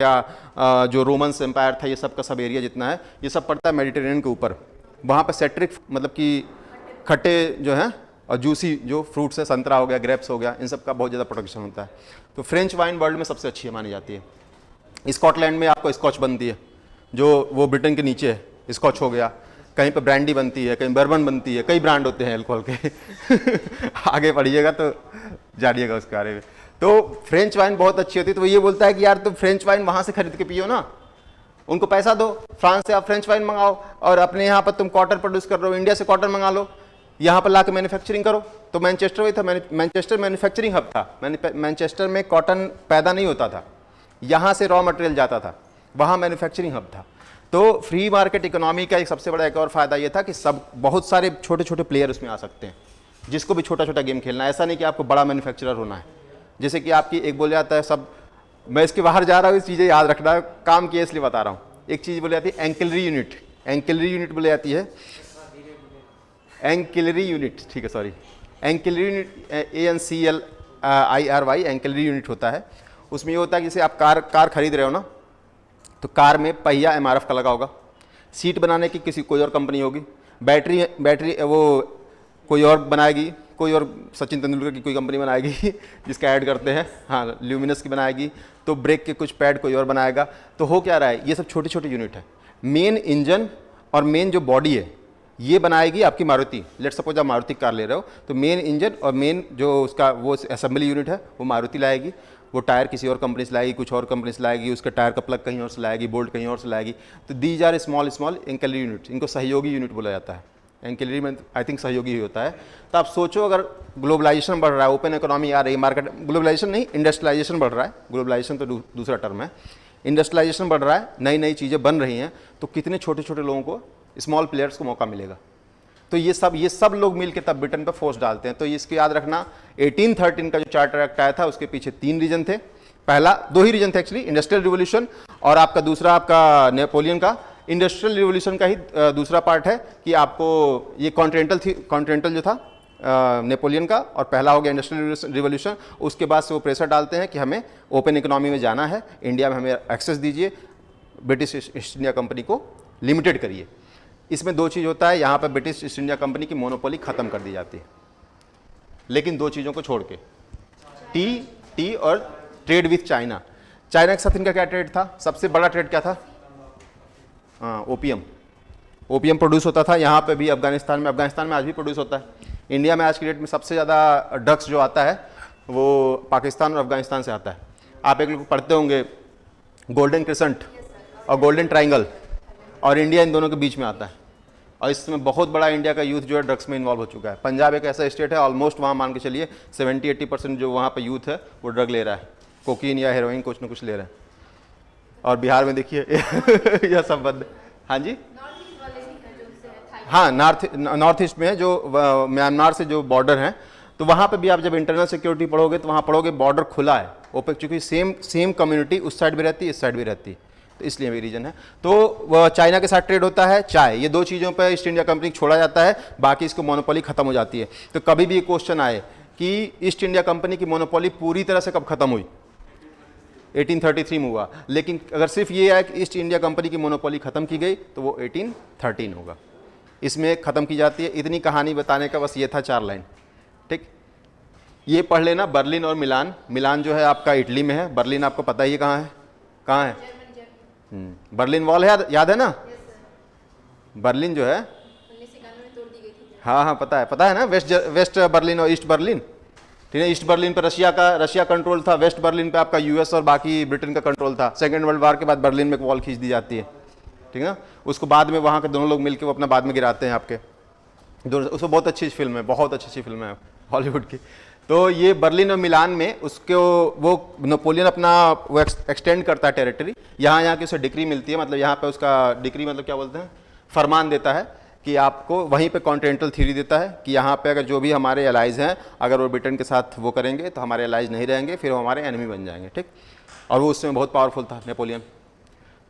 या जो Romans empire था, ये सब का सब एरिया जितना है ये सब पड़ता है मेडिटेरेनियन के ऊपर। वहाँ पर सेट्रिक मतलब कि खट्टे जो हैं और जूसी जो फ्रूट्स है, संतरा हो गया, ग्रेप्स हो गया, इन सब का बहुत ज़्यादा प्रोडक्शन होता है। तो फ्रेंच वाइन वर्ल्ड में सबसे अच्छी मानी जाती है। स्कॉटलैंड में आपको स्कॉच बनती है जो वो ब्रिटेन के नीचे है, स्कॉच हो गया। कहीं पर ब्रांडी बनती है, कहीं बर्बन बनती है, कई ब्रांड होते हैं अल्कोहल के आगे पढ़िएगा तो जानिएगा उसके बारे में। तो फ्रेंच वाइन बहुत अच्छी होती है। तो वो ये बोलता है कि यार तुम फ्रेंच वाइन वहाँ से खरीद के पियो ना, उनको पैसा दो, फ्रांस से आप फ्रेंच वाइन मंगाओ, और अपने यहाँ पर तुम कॉटन प्रोड्यूस कर रहे हो, इंडिया से कॉटन मंगा लो, यहाँ पर ला के मैन्युफैक्चरिंग करो। तो मैनचेस्टर वही था, मैनचेस्टर मैन्युफैक्चरिंग हब था। मैनचेस्टर में कॉटन पैदा नहीं होता था, यहाँ से रॉ मटेरियल जाता था, वहाँ मैन्युफैक्चरिंग हब था। तो फ्री मार्केट इकोनॉमी का एक सबसे बड़ा एक और फायदा ये था कि सब बहुत सारे छोटे छोटे प्लेयर उसमें आ सकते हैं, जिसको भी छोटा छोटा गेम खेलना है। ऐसा नहीं कि आपको बड़ा मैन्युफैक्चरर होना है। जैसे कि आपकी एक बोल जाता है सब, मैं इसके बाहर जा रहा हूँ, इस चीज़ें याद रखना, काम किए इसलिए बता रहा हूँ। एक चीज़ बोली जाती है एंकिलरी यूनिट, एंकिलरी यूनिट बोली जाती है, एंकिलरी यूनिट, ठीक है सॉरी, एंकिलरी यूनिट ANCLIRY एंकिलरी यूनिट होता है। उसमें ये होता है कि जैसे आप कार खरीद रहे हो ना, तो कार में पहिया MRF का लगा होगा, सीट बनाने की कोई और कंपनी होगी, बैटरी वो कोई और बनाएगी, कोई और सचिन तेंदुलकर की कोई कंपनी बनाएगी जिसका ऐड करते हैं, हाँ ल्यूमिनस की बनाएगी, तो ब्रेक के कुछ पैड कोई और बनाएगा। तो हो क्या रहा है, ये सब छोटे छोटे यूनिट है। मेन इंजन और मेन जो बॉडी है ये बनाएगी आपकी मारुति। लेट्स सपोज आप मारुति कार ले रहे हो, तो मेन इंजन और मेन जो उसका वो असेंबली यूनिट है वो मारुति लाएगी, वो टायर किसी और कंपनी से लाएगी, कुछ और कंपनी से लाएगी, उसका टायर का प्लग कहीं और से लाएगी, बोल्ट कहीं और से लाएगी। तो these are small small ancillary unit, इनको सहयोगी यूनिट बोला जाता है। एंकिलरी में आई थिंक सहयोगी ही होता है। तो आप सोचो अगर ग्लोबलाइजेशन बढ़ रहा है, ओपन इकोनॉमी आ रही है, मार्केट ग्लोबलाइजेशन नहीं, इंडस्ट्रियलाइजेशन बढ़ रहा है, ग्लोबलाइजेशन तो दूसरा टर्म है, इंडस्ट्रियलाइजेशन बढ़ रहा है, नई नई चीज़ें बन रही हैं, तो कितने छोटे छोटे लोगों को, स्मॉल प्लेयर्स को मौका मिलेगा। तो ये सब लोग मिलकर तब ब्रिटेन पर फोर्स डालते हैं। तो इसको याद रखना, 1813 का जो चार्टर एक्ट आया था उसके पीछे 3 रीजन थे। पहला 2 ही रीजन थे एक्चुअली, इंडस्ट्रियल रिवोल्यूशन, और आपका दूसरा आपका नेपोलियन का। इंडस्ट्रियल रिवोल्यूशन का ही दूसरा पार्ट है कि आपको ये कॉन्टिनेंटल जो था नेपोलियन का, और पहला हो गया इंडस्ट्रियल रिवोल्यूशन। उसके बाद से वो प्रेशर डालते हैं कि हमें ओपन इकोनॉमी में जाना है, इंडिया में हमें एक्सेस दीजिए, ब्रिटिश ईस्ट इंडिया कंपनी को लिमिटेड करिए। इसमें 2 चीज़ होता है, यहाँ पर ब्रिटिश ईस्ट इंडिया कंपनी की मोनोपोली खत्म कर दी जाती है, लेकिन 2 चीज़ों को छोड़ के, टी और ट्रेड विथ चाइना। चाइना के साथ इनका क्या ट्रेड था, सबसे बड़ा ट्रेड क्या था, ओपियम प्रोड्यूस होता था यहाँ पे भी, अफगानिस्तान में आज भी प्रोड्यूस होता है। इंडिया में आज की डेट में सबसे ज़्यादा ड्रग्स जो आता है वो पाकिस्तान और अफगानिस्तान से आता है। आप एक लोग पढ़ते होंगे गोल्डन क्रिसेंट और गोल्डन ट्राइंगल, और इंडिया इन दोनों के बीच में आता है। और इसमें बहुत बड़ा इंडिया का यूथ जो है ड्रग्स में इन्वॉल्व हो चुका है। पंजाब एक ऐसा स्टेट है, ऑलमोस्ट वहाँ मान के चलिए 70-80% जो वहाँ पे यूथ है वो ड्रग ले रहा है, कोकीन या हेरोइन कुछ ना कुछ ले रहा है। और बिहार में देखिए यह सब बंद। हाँ जी, हाँ नॉर्थ ईस्ट में जो म्यांमार से जो बॉर्डर हैं, तो वहाँ पे भी आप जब इंटरनल सिक्योरिटी पढ़ोगे तो वहाँ पढ़ोगे बॉर्डर खुला है, ओपेक, चूंकि सेम कम्युनिटी उस साइड भी रहती है, इस साइड भी रहती है, तो इसलिए भी रीजन है। तो चाइना के साथ ट्रेड होता है, चाय, ये 2 चीज़ों पर ईस्ट इंडिया कंपनी छोड़ा जाता है, बाकी इसको मोनोपोली खत्म हो जाती है। तो कभी भी ये क्वेश्चन आए कि ईस्ट इंडिया कंपनी की मोनोपोली पूरी तरह से कब खत्म हुई, 1833 में हुआ, लेकिन अगर सिर्फ ये है कि ईस्ट इंडिया कंपनी की मोनोपोली खत्म की गई तो वो 1813 होगा, इसमें खत्म की जाती है। इतनी कहानी बताने का बस ये था 4 लाइन, ठीक। ये पढ़ लेना, बर्लिन और मिलान। मिलान जो है आपका इटली में है, बर्लिन आपको पता ही है कहाँ है, बर्लिन वॉल है, याद है ना। बर्लिन जो है 1991 में तोड़ दी गई थी। हाँ पता है ना, वेस्ट बर्लिन और ईस्ट बर्लिन, ठीक है। ईस्ट बर्लिन पे रशिया कंट्रोल था, वेस्ट बर्लिन पे आपका यूएस और बाकी ब्रिटेन का कंट्रोल था। सेकेंड वर्ल्ड वॉर के बाद बर्लिन में एक वॉल खींच दी जाती है, ठीक है। उसको बाद में वहाँ के दोनों लोग मिलकर वो अपना बाद में गिराते हैं आपके उसको। बहुत अच्छी फिल्म है, बहुत अच्छी फिल्म है हॉलीवुड की। तो ये बर्लिन और मिलान में उसको वो नेपोलियन अपना वो एक्सटेंड करता है टेरिटरी, यहाँ की उसे डिक्री मिलती है, मतलब यहाँ पे उसका डिक्री मतलब क्या बोलते हैं, फरमान देता है कि आपको वहीं पे कॉन्टिनेंटल थ्योरी देता है कि यहाँ पे अगर जो भी हमारे एलाइज हैं अगर वो ब्रिटेन के साथ वो करेंगे तो हमारे एलाइज नहीं रहेंगे, फिर वो हमारे एनिमी बन जाएंगे, ठीक। और वो उसमें बहुत पावरफुल था नेपोलियन।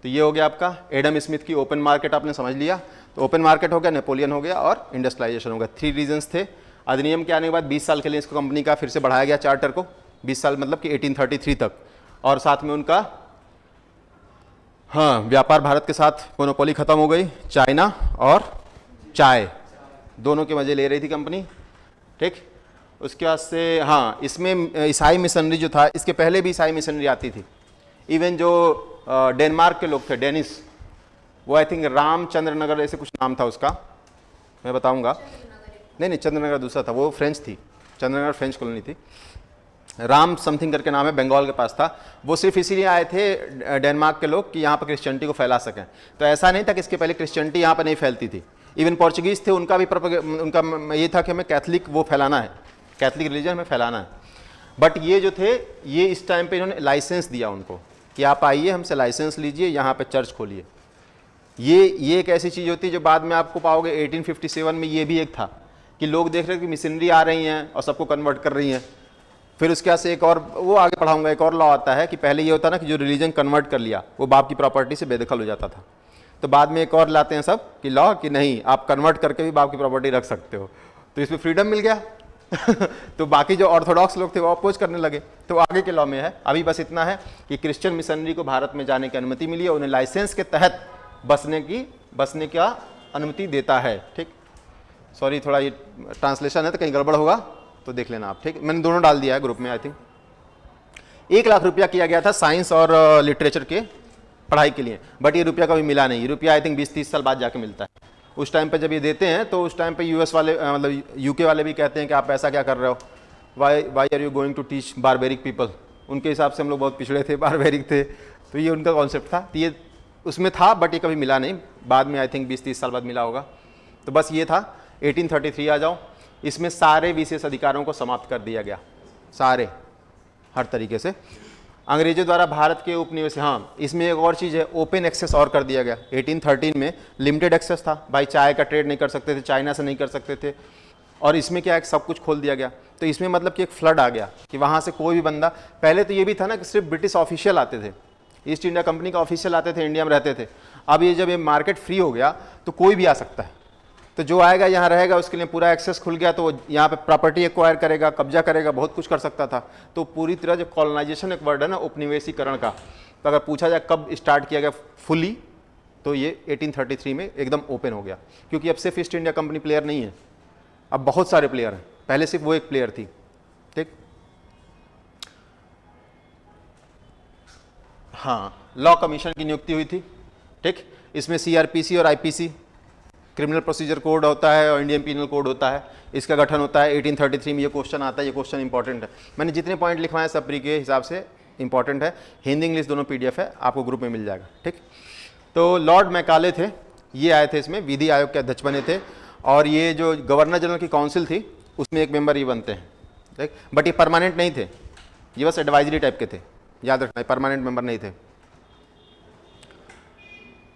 तो ये हो गया आपका एडम स्मिथ की ओपन मार्केट, आपने समझ लिया। तो ओपन मार्केट हो गया, नेपोलियन हो गया और इंडस्ट्रियलाइजेशन हो गया। 3 रीजन्स थे। अधिनियम के आने के बाद 20 साल के लिए इसको कंपनी का फिर से बढ़ाया गया चार्टर को, 20 साल मतलब कि 1833 तक, और साथ में उनका हाँ, व्यापार भारत के साथ मोनोपोली खत्म हो गई, चाइना और चाय दोनों के मजे ले रही थी कंपनी। ठीक, उसके बाद से हाँ, इसमें ईसाई मिशनरी जो था, इसके पहले भी ईसाई मिशनरी आती थी। इवन जो डेनमार्क के लोग थे, डेनिस, वो आई थिंक रामचंद्र नगर ऐसे कुछ नाम था उसका, मैं बताऊंगा। नहीं, चंद्रनगर दूसरा था, वो फ्रेंच थी, चंद्रनगर फ्रेंच कॉलोनी थी। राम समथिंग करके नाम है, बंगाल के पास था। वो सिर्फ इसीलिए आए थे डेनमार्क के लोग कि यहाँ पर क्रिश्चियनिटी को फैला सकें। तो ऐसा नहीं था कि इसके पहले क्रिश्चियनिटी यहाँ पर नहीं फैलती थी। इवन पोर्चुगीज थे, उनका भी उनका ये था कि हमें कैथलिक वो फैलाना है, कैथलिक रिलीजन हमें फैलाना है। बट ये जो थे, ये इस टाइम पे इन्होंने लाइसेंस दिया उनको कि आप आइए, हमसे लाइसेंस लीजिए, यहाँ पे चर्च खोलिए। ये एक ऐसी चीज़ होती है जो बाद में आपको पाओगे 1857 में ये भी एक था कि लोग देख रहे हैं कि मिशनरी आ रही हैं और सबको कन्वर्ट कर रही हैं। फिर उसके बाद से एक और, वो आगे पढ़ाऊंगा, एक और लॉ आता है कि पहले ये होता ना कि जो रिलीजन कन्वर्ट कर लिया वो बाप की प्रॉपर्टी से बेदखल हो जाता था। तो बाद में एक और लाते हैं सब कि लॉ कि नहीं, आप कन्वर्ट करके भी बाप की प्रॉपर्टी रख सकते हो। तो इसमें फ्रीडम मिल गया। तो बाकी जो ऑर्थोडॉक्स लोग थे वो अपोज करने लगे। तो आगे के लॉ में है, अभी बस इतना है कि क्रिश्चियन मिशनरी को भारत में जाने की अनुमति मिली है, उन्हें लाइसेंस के तहत बसने का अनुमति देता है। ठीक, सॉरी थोड़ा ये ट्रांसलेशन है तो कहीं गड़बड़ होगा तो देख लेना आप। ठीक, मैंने दोनों डाल दिया है ग्रुप में। आई थिंक 1 लाख रुपया किया गया था साइंस और लिटरेचर के पढ़ाई के लिए, बट ये रुपया कभी मिला नहीं। रुपया आई थिंक 20-30 साल बाद जाके मिलता है। उस टाइम पे जब ये देते हैं तो उस टाइम पे यूएस वाले मतलब यूके वाले भी कहते हैं कि आप ऐसा क्या कर रहे हो, why are you going to teach barbaric people. उनके हिसाब से हम लोग बहुत पिछड़े थे, बारबेरिक थे। तो ये उनका कॉन्सेप्ट था, तो ये उसमें था, बट ये कभी मिला नहीं। बाद में आई थिंक 20-30 साल बाद मिला होगा। तो बस ये था। 1833 आ जाओ, इसमें सारे विशेष अधिकारों को समाप्त कर दिया गया, सारे, हर तरीके से। अंग्रेजों द्वारा भारत के उपनिवेश, हाँ इसमें एक और चीज़ है, ओपन एक्सेस और कर दिया गया। 1813 में लिमिटेड एक्सेस था, भाई चाय का ट्रेड नहीं कर सकते थे, चाइना से नहीं कर सकते थे, और इसमें क्या है, सब कुछ खोल दिया गया। तो इसमें मतलब कि एक फ्लड आ गया कि वहाँ से कोई भी बंदा, पहले तो ये भी था ना कि सिर्फ ब्रिटिश ऑफिशियल आते थे, ईस्ट इंडिया कंपनी का ऑफिशियल आते थे, इंडिया में रहते थे। अब ये जब ये मार्केट फ्री हो गया तो कोई भी आ सकता है, तो जो आएगा यहाँ रहेगा, उसके लिए पूरा एक्सेस खुल गया, तो वो यहाँ पे प्रॉपर्टी एक्वायर करेगा, कब्जा करेगा, बहुत कुछ कर सकता था। तो पूरी तरह जो कॉलोनाइजेशन एक वर्ड है ना, उपनिवेशीकरण का, तो अगर पूछा जाए कब स्टार्ट किया गया फुली, तो ये 1833 में एकदम ओपन हो गया। क्योंकि अब सिर्फ ईस्ट इंडिया कंपनी प्लेयर नहीं है, अब बहुत सारे प्लेयर हैं, पहले सिर्फ वो एक प्लेयर थी। ठीक, हाँ, लॉ कमीशन की नियुक्ति हुई थी। ठीक, इसमें सीआरपीसी और आईपीसी, क्रिमिनल प्रोसीजर कोड होता है और इंडियन पीनल कोड होता है, इसका गठन होता है 1833 में। ये क्वेश्चन आता है, ये क्वेश्चन इंपॉर्टेंट है। मैंने जितने पॉइंट लिखवाए सब प्री के हिसाब से इंपॉर्टेंट है। हिंदी इंग्लिश दोनों पीडीएफ है, आपको ग्रुप में मिल जाएगा। ठीक, तो लॉर्ड मैकाले थे, ये आए थे, इसमें विधि आयोग के अध्यक्ष बने थे, और ये जो गवर्नर जनरल की काउंसिल थी उसमें एक मेंबर ये बनते हैं। ठीक, बट ये परमानेंट नहीं थे, ये बस एडवाइजरी टाइप के थे, याद रखना, परमानेंट मेंबर नहीं थे।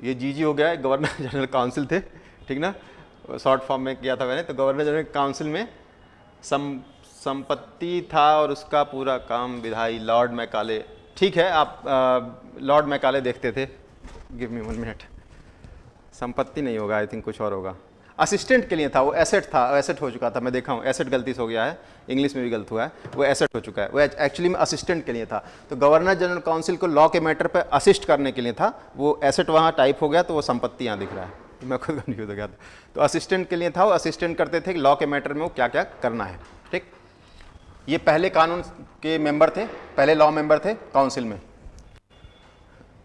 ये जीजी हो गया है, गवर्नर जनरल काउंसिल थे, ठीक ना, शॉर्ट फॉर्म में किया था मैंने। तो गवर्नर जनरल काउंसिल में संपत्ति था और उसका पूरा काम विधायी लॉर्ड मैकाले। ठीक है, आप लॉर्ड मैकाले देखते थे, गिव मी 1 मिनट। संपत्ति नहीं होगा, आई थिंक कुछ और होगा। असिस्टेंट के लिए था, वो एसेट था, एसेट हो चुका था, मैं देखा हूँ, एसेट गलती से हो गया है, इंग्लिश में भी गलत हुआ है, वो एसेट हो चुका है, वो एक्चुअली में असिस्टेंट के लिए था। तो गवर्नर जनरल काउंसिल को लॉ के मैटर पे असिस्ट करने के लिए था, वो एसेट वहाँ टाइप हो गया, तो वो संपत्ति यहाँ दिख रहा है, मैं खुद कन्फ्यूज हो गया था। तो असिस्टेंट के लिए था, वो असिस्टेंट करते थे कि लॉ के मैटर में वो क्या क्या करना है। ठीक, ये पहले कानून के मेंबर थे, पहले लॉ मेंबर थे काउंसिल में।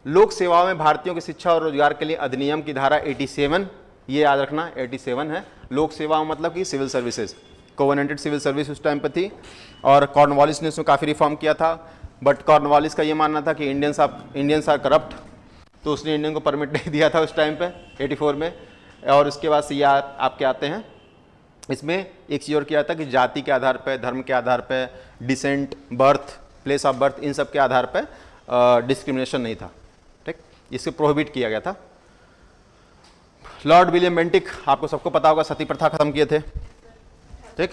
लोक सेवाओं में भारतीयों की शिक्षा और रोजगार के लिए अधिनियम की धारा 87, ये याद रखना 87 है। लोक सेवाओं मतलब कि civil services, covenanted civil service उस टाइम पर थी, और कॉर्नवालिस ने उसमें काफ़ी रिफॉर्म किया था। बट कॉर्नवालिस का ये मानना था कि इंडियंस आर करप्ट, तो उसने इंडियन को परमिट नहीं दिया था उस टाइम पे 84 में। और उसके बाद से ये आपके आते हैं, इसमें एक चीज़ और किया था कि जाति के आधार पर, धर्म के आधार पर, descent, birth, place of birth, इन सब के आधार पर डिस्क्रिमिनेशन नहीं था। ठीक, इसको प्रोहिबिट किया गया था। लॉर्ड विलियम बेंटिक, आपको सबको पता होगा, सती प्रथा खत्म किए थे। ठीक,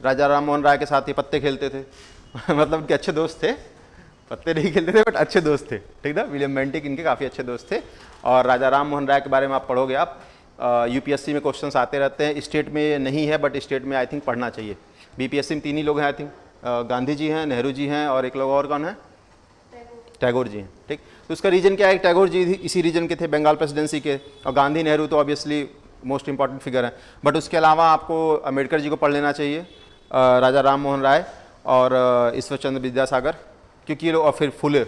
राजा राम मोहन राय के साथ ये पत्ते खेलते थे मतलब उनके अच्छे दोस्त थे, पत्ते नहीं खेलते थे बट अच्छे दोस्त थे। ठीक ना, विलियम बेंटिक इनके काफ़ी अच्छे दोस्त थे। और राजा राम मोहन राय के बारे में आप पढ़ोगे, आप यूपीएससी में क्वेश्चंस आते रहते हैं, स्टेट में नहीं है बट स्टेट में आई थिंक पढ़ना चाहिए। बीपीएससी में 3 ही लोग हैं आई थिंक, गांधी जी हैं, नेहरू जी हैं, और एक लोग और कौन है, टैगोर जी हैं, ठीक। तो उसका रीजन क्या है, टैगोर जी इसी रीजन के थे, बंगाल प्रेसिडेंसी के, और गांधी नेहरू तो ऑब्वियसली मोस्ट इंपॉर्टेंट फिगर है। बट उसके अलावा आपको अम्बेडकर जी को पढ़ लेना चाहिए, राजा राम मोहन राय और ईश्वर चंद्र विद्यासागर, क्योंकि ये लोग, और फिर फुले,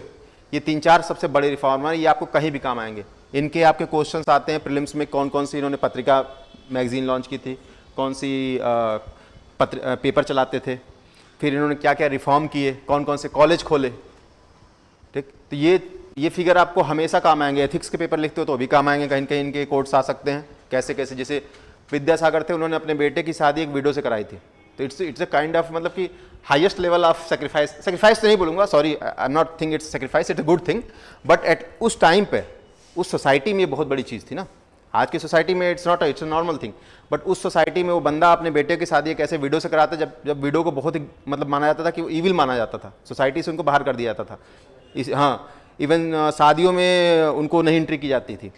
ये 3-4 सबसे बड़े रिफॉर्मर, ये आपको कहीं भी काम आएंगे। इनके आपके क्वेश्चंस आते हैं प्रीलिम्स में, कौन कौन सी इन्होंने पत्रिका मैगजीन लॉन्च की थी, कौन सी पेपर चलाते थे, फिर इन्होंने क्या क्या रिफॉर्म किए, कौन कौन से कॉलेज खोले, ठीक। तो ये फिगर आपको हमेशा काम आएंगे। एथिक्स के पेपर लिखते हो तो भी काम आएंगे, कहीं कहीं इनके कोट्स आ सकते हैं, कैसे कैसे। जैसे विद्यासागर थे, उन्होंने अपने बेटे की शादी एक विडो से कराई थी, तो इट्स अ काइंड ऑफ, मतलब कि हाईएस्ट लेवल ऑफ सेक्रीफाइस तो नहीं बोलूँगा, sorry, I am not think it's sacrifice, it's a good thing, but at उस टाइम पे उस सोसाइटी में ये बहुत बड़ी चीज़ थी ना। आज की सोसाइटी में it's a normal thing, but उस सोसाइटी में वो बंदा अपने बेटे की शादी कैसे विडो से कराता, जब विडो को बहुत ही मतलब माना जाता था कि वो ईविल माना जाता था, सोसाइटी से उनको बाहर कर दिया जाता था। हाँ, इवन शादियों में उनको नहीं एंट्री की जाती थी।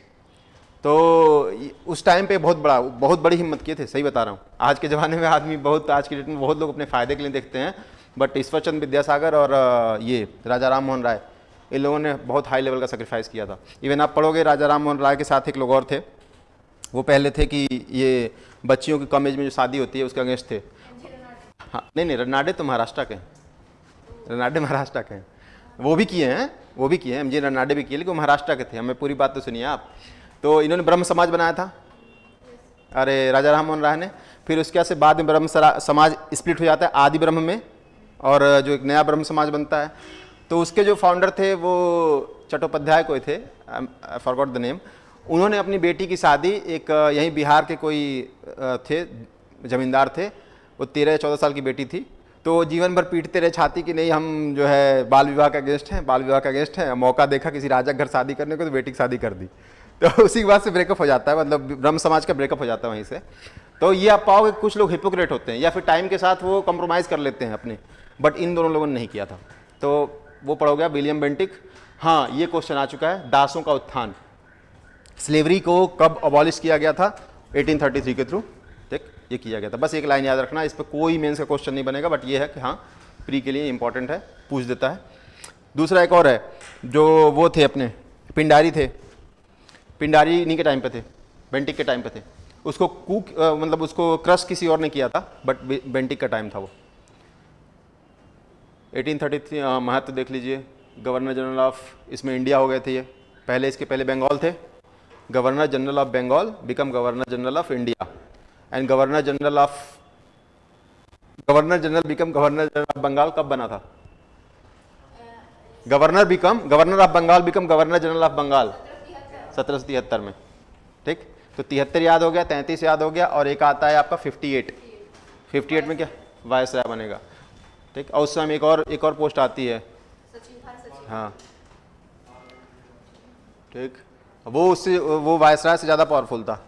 तो उस टाइम पे बहुत बड़ी हिम्मत किए थे, सही बता रहा हूँ। आज के ज़माने में आदमी आज की डेट में बहुत लोग अपने फ़ायदे के लिए देखते हैं, बट ईश्वर चंद्र विद्यासागर और ये राजा राम मोहन राय, इन लोगों ने बहुत हाई लेवल का सेक्रीफाइस किया था। इवन आप पढ़ोगे, राजा राम मोहन राय के साथ एक लोग और थे, वो पहले थे कि ये बच्चियों की कम एज में जो शादी होती है उसके अगेंस्ट थे। हाँ, नहीं, रनाडे तो महाराष्ट्र के हैं, रनाडे महाराष्ट्र के हैं, वो भी किए हैं, एमजी रनाडे भी किए, लेकिन वो महाराष्ट्र के थे। हमें पूरी बात तो सुनिए आप। तो इन्होंने ब्रह्म समाज बनाया था, अरे राजा राम मोहन राय ने। फिर उसके बाद में ब्रह्म समाज स्प्लिट हो जाता है आदि ब्रह्म में, और जो एक नया ब्रह्म समाज बनता है। तो उसके जो फाउंडर थे वो चट्टोपाध्याय कोई थे, आई फॉरगॉट द नेम। उन्होंने अपनी बेटी की शादी एक यहीं बिहार के कोई थे, जमींदार थे, वो 13 या 14 साल की बेटी थी। तो जीवन भर पीटते रहे छाती कि नहीं, हम जो है बाल विवाह का अगेंस्ट हैं। मौका देखा किसी राजा के घर शादी करने को, तो बेटी की शादी कर दी। तो उसी के बाद से ब्रेकअप हो जाता है, मतलब ब्रह्म समाज का ब्रेकअप हो जाता है वहीं से। तो ये आप पाओगे कुछ लोग हिपोक्रेट होते हैं, या फिर टाइम के साथ वो कॉम्प्रोमाइज़ कर लेते हैं अपने, बट इन दोनों लोगों ने नहीं किया था। तो वो पढ़ोगे विलियम बेंटिक। हाँ, ये क्वेश्चन आ चुका है, दासों का उत्थान, स्लेवरी को कब अबॉलिश किया गया था? 1833 के थ्रू, ठीक, ये किया गया था। बस एक लाइन याद रखना, इस पर कोई मेंस का क्वेश्चन नहीं बनेगा, बट ये है कि हाँ, प्री के लिए इंपॉर्टेंट है, पूछ देता है। दूसरा एक और है, जो वो थे अपने पिंडारी थे, पिंडारी इन्हीं के टाइम पे थे, बेंटिक के टाइम पे थे। उसको मतलब उसको क्रश किसी और ने किया था, बट बेंटिक का टाइम था वो। 1833 महत्व देख लीजिए, गवर्नर जनरल ऑफ, इसमें इंडिया हो गए थे ये, पहले इसके पहले बंगाल थे। Governor general of Bengal become governor general of India, and governor general become governor general of Bengal कब बना था? Governor of Bengal become governor general of Bengal 1773 में, ठीक। तो 73 याद हो गया, 33 याद हो गया, और एक आता है आपका 58 में क्या वायसराय बनेगा, ठीक। और उस समय एक और पोस्ट आती है, हाँ, ठीक। वो वायसराय से ज़्यादा पावरफुल था।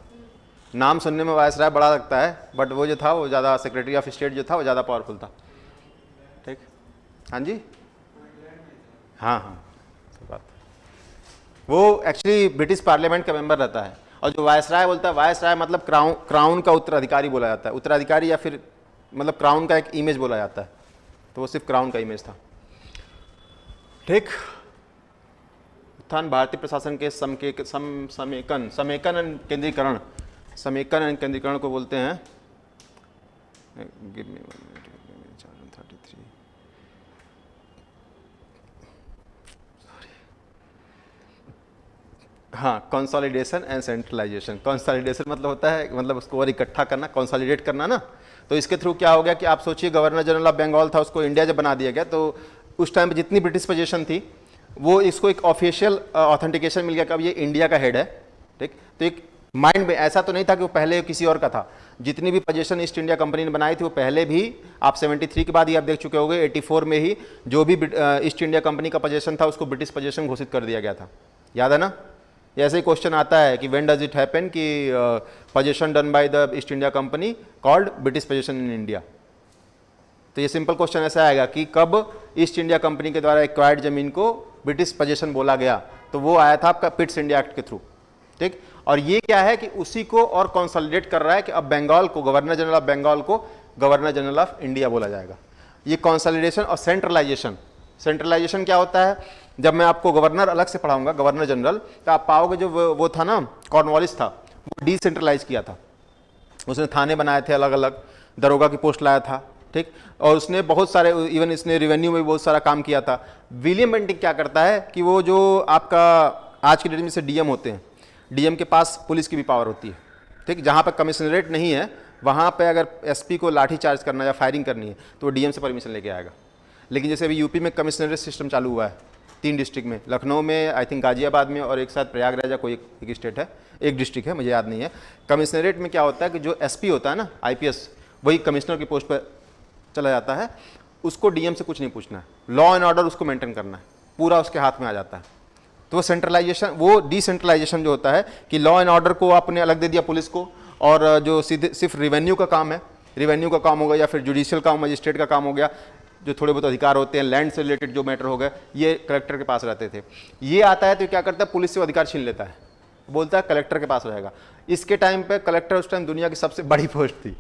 नाम सुनने में वायसराय बड़ा लगता है, बट वो जो था वो ज़्यादा, सेक्रेटरी ऑफ स्टेट जो था वो ज़्यादा पावरफुल था, ठीक। हाँ जी, हाँ, सही बात। वो एक्चुअली ब्रिटिश पार्लियामेंट का मेंबर रहता है, और जो वायसराय बोलता है, वायसराय मतलब क्राउन का उत्तराधिकारी बोला जाता है, उत्तराधिकारी या फिर मतलब क्राउन का एक इमेज बोला जाता है, तो वो सिर्फ क्राउन का इमेज था, ठीक। उत्थान भारतीय प्रशासन के समेकन एंड केंद्रीकरण को बोलते हैं। हाँ, कंसोलिडेशन एंड सेंट्रलाइजेशन। कंसोलिडेशन मतलब होता है, मतलब उसको और इकट्ठा करना, कंसोलिडेट करना ना। तो इसके थ्रू क्या हो गया कि आप सोचिए, गवर्नर जनरल ऑफ बंगाल था, उसको इंडिया जब बना दिया गया, तो उस टाइम पे जितनी ब्रिटिश पोजीशन थी, वो इसको एक ऑफिशियल ऑथेंटिकेशन मिल गया कि अब ये इंडिया का हेड है, ठीक। तो एक माइंड में ऐसा तो नहीं था कि वो पहले किसी और का था। जितनी भी पोजीशन ईस्ट इंडिया कंपनी ने बनाई थी, वो पहले भी, आप 73 के बाद ही आप देख चुके होंगे, 84 में ही जो भी ईस्ट इंडिया कंपनी का पोजीशन था उसको ब्रिटिश पोजीशन घोषित कर दिया गया था, याद है ना। ऐसे ही क्वेश्चन आता है कि व्हेन डज इट हैपन कि position done by the east India company called British position in India. तो ये सिंपल क्वेश्चन ऐसा आएगा कि कब ईस्ट इंडिया कंपनी के द्वारा एक्वायर्ड जमीन को ब्रिटिश पोजीशन बोला गया? तो वो आया था आपका पिट्स इंडिया एक्ट के थ्रू, ठीक। और ये क्या है कि उसी को और कंसोलिडेट कर रहा है कि अब बंगाल को, गवर्नर जनरल ऑफ बंगाल को गवर्नर जनरल ऑफ इंडिया बोला जाएगा। ये कंसोलिडेशन और सेंट्रलाइजेशन सेंट्रलाइजेशन क्या होता है, जब मैं आपको गवर्नर अलग से पढ़ाऊंगा, गवर्नर जनरल, तो आप पाओगे जो वो था ना, कॉर्नवालिस था, वो डिसेंट्रलाइज किया था। उसने थाने बनाए थे अलग अलग, दरोगा की पोस्ट लाया था, ठीक, और उसने बहुत सारे, इवन इसने रेवेन्यू में भी बहुत सारा काम किया था। विलियम बेंटिक क्या करता है कि वो जो आपका आज की डेट में से डीएम होते हैं, डीएम के पास पुलिस की भी पावर होती है, ठीक, जहाँ पर कमिश्नरेट नहीं है वहाँ पे अगर एसपी को लाठी चार्ज करना या फायरिंग करनी है तो वो डीएम से परमिशन लेके आएगा। लेकिन जैसे अभी यूपी में कमिश्नरेट सिस्टम चालू हुआ है 3 डिस्ट्रिक्ट में, लखनऊ में, आई थिंक गाजियाबाद में, और एक साथ प्रयागराज या कोई एक स्टेट है, एक डिस्ट्रिक्ट है, मुझे याद नहीं है। कमिश्नरेट में क्या होता है कि जो एसपी होता है ना, आईपीएस, वही कमिश्नर की पोस्ट पर चला जाता है, उसको डीएम से कुछ नहीं पूछना है, लॉ एंड ऑर्डर उसको मेंटेन करना है, पूरा उसके हाथ में आ जाता है। तो वो सेंट्रलाइजेशन, वो डिसेंट्रलाइजेशन जो होता है कि लॉ एंड ऑर्डर को आपने अलग दे दिया पुलिस को, और जो सीधे सिर्फ रेवेन्यू का काम है, रेवेन्यू का काम हो गया, या फिर जुडिशियल काम, मजिस्ट्रेट का काम हो गया, जो थोड़े बहुत अधिकार होते हैं लैंड से रिलेटेड जो मैटर हो गए, ये कलेक्टर के पास रहते थे। ये आता है तो क्या करता है, पुलिस से अधिकार छीन लेता है, बोलता है कलेक्टर के पास रहेगा। इसके टाइम पे कलेक्टर उस टाइम दुनिया की सबसे बड़ी पोस्ट थी,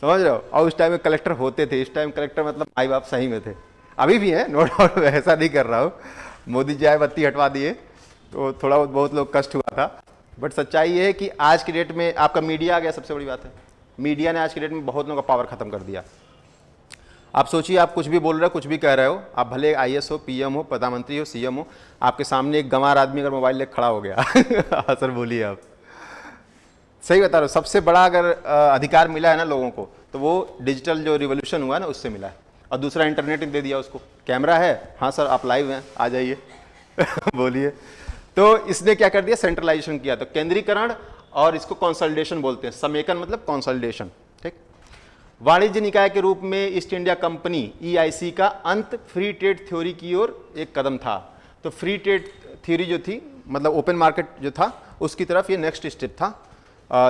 समझ रहे हो, और उस टाइम में कलेक्टर होते थे, इस टाइम कलेक्टर मतलब माई बाप सही में थे, अभी भी है, नो डाउट, ऐसा नहीं कर रहा हूँ। मोदी जी आए, बत्ती हटवा दिए तो थोड़ा बहुत लोग कष्ट हुआ था, बट सच्चाई ये है कि आज की डेट में आपका मीडिया आ गया, सबसे बड़ी बात है, मीडिया ने आज की डेट में बहुत लोगों का पावर खत्म कर दिया। आप सोचिए, आप कुछ भी बोल रहे हो, कुछ भी कह रहे हो, आप भले आईएएस हो, पीएम हो, प्रधानमंत्री हो, सीएम हो, आपके सामने एक गंवार आदमी अगर मोबाइल लेकर खड़ा हो गया हाँ सर बोलिए आप, सही बता रहे हो, सबसे बड़ा अगर अधिकार मिला है ना लोगों को, तो वो डिजिटल जो रिवोल्यूशन हुआ है ना उससे मिला है। और दूसरा इंटरनेट दे दिया उसको, कैमरा है, हाँ सर आप लाइव हैं, आ जाइए बोलिए। तो इसने क्या कर दिया, सेंट्रलाइजेशन किया, तो केंद्रीकरण, और इसको कंसोलिडेशन बोलते हैं, समेकन मतलब कंसोलिडेशन, ठीक। वाणिज्य निकाय के रूप में ईस्ट इंडिया कंपनी ईआईसी का अंत फ्री ट्रेड थ्योरी की ओर एक कदम था। तो फ्री ट्रेड थ्योरी जो थी, मतलब ओपन मार्केट जो था, उसकी तरफ ये नेक्स्ट स्टेप था,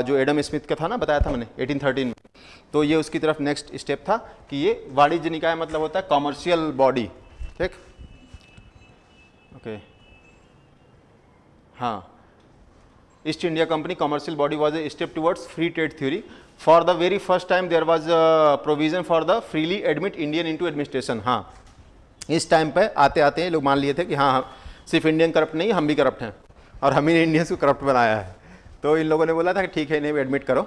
जो एडम स्मिथ का था ना, बताया था मैंने 1813 में, तो ये उसकी तरफ नेक्स्ट स्टेप था कि ये वाणिज्य निकाय मतलब होता है कॉमर्शियल बॉडी, ठीक, ओके, हाँ, East India Company commercial body was a step towards free trade theory. For the very first time there was provision for the freely admit Indian into administration. हाँ, इस टाइम पे आते आते लोग मान लिए थे कि हाँ सिर्फ इंडियन करप्ट नहीं, हम भी करप्ट हैं, और हम ही इंडियंस को करप्ट बनाया है। तो इन लोगों ने बोला था कि ठीक है, इन्हें भी एडमिट करो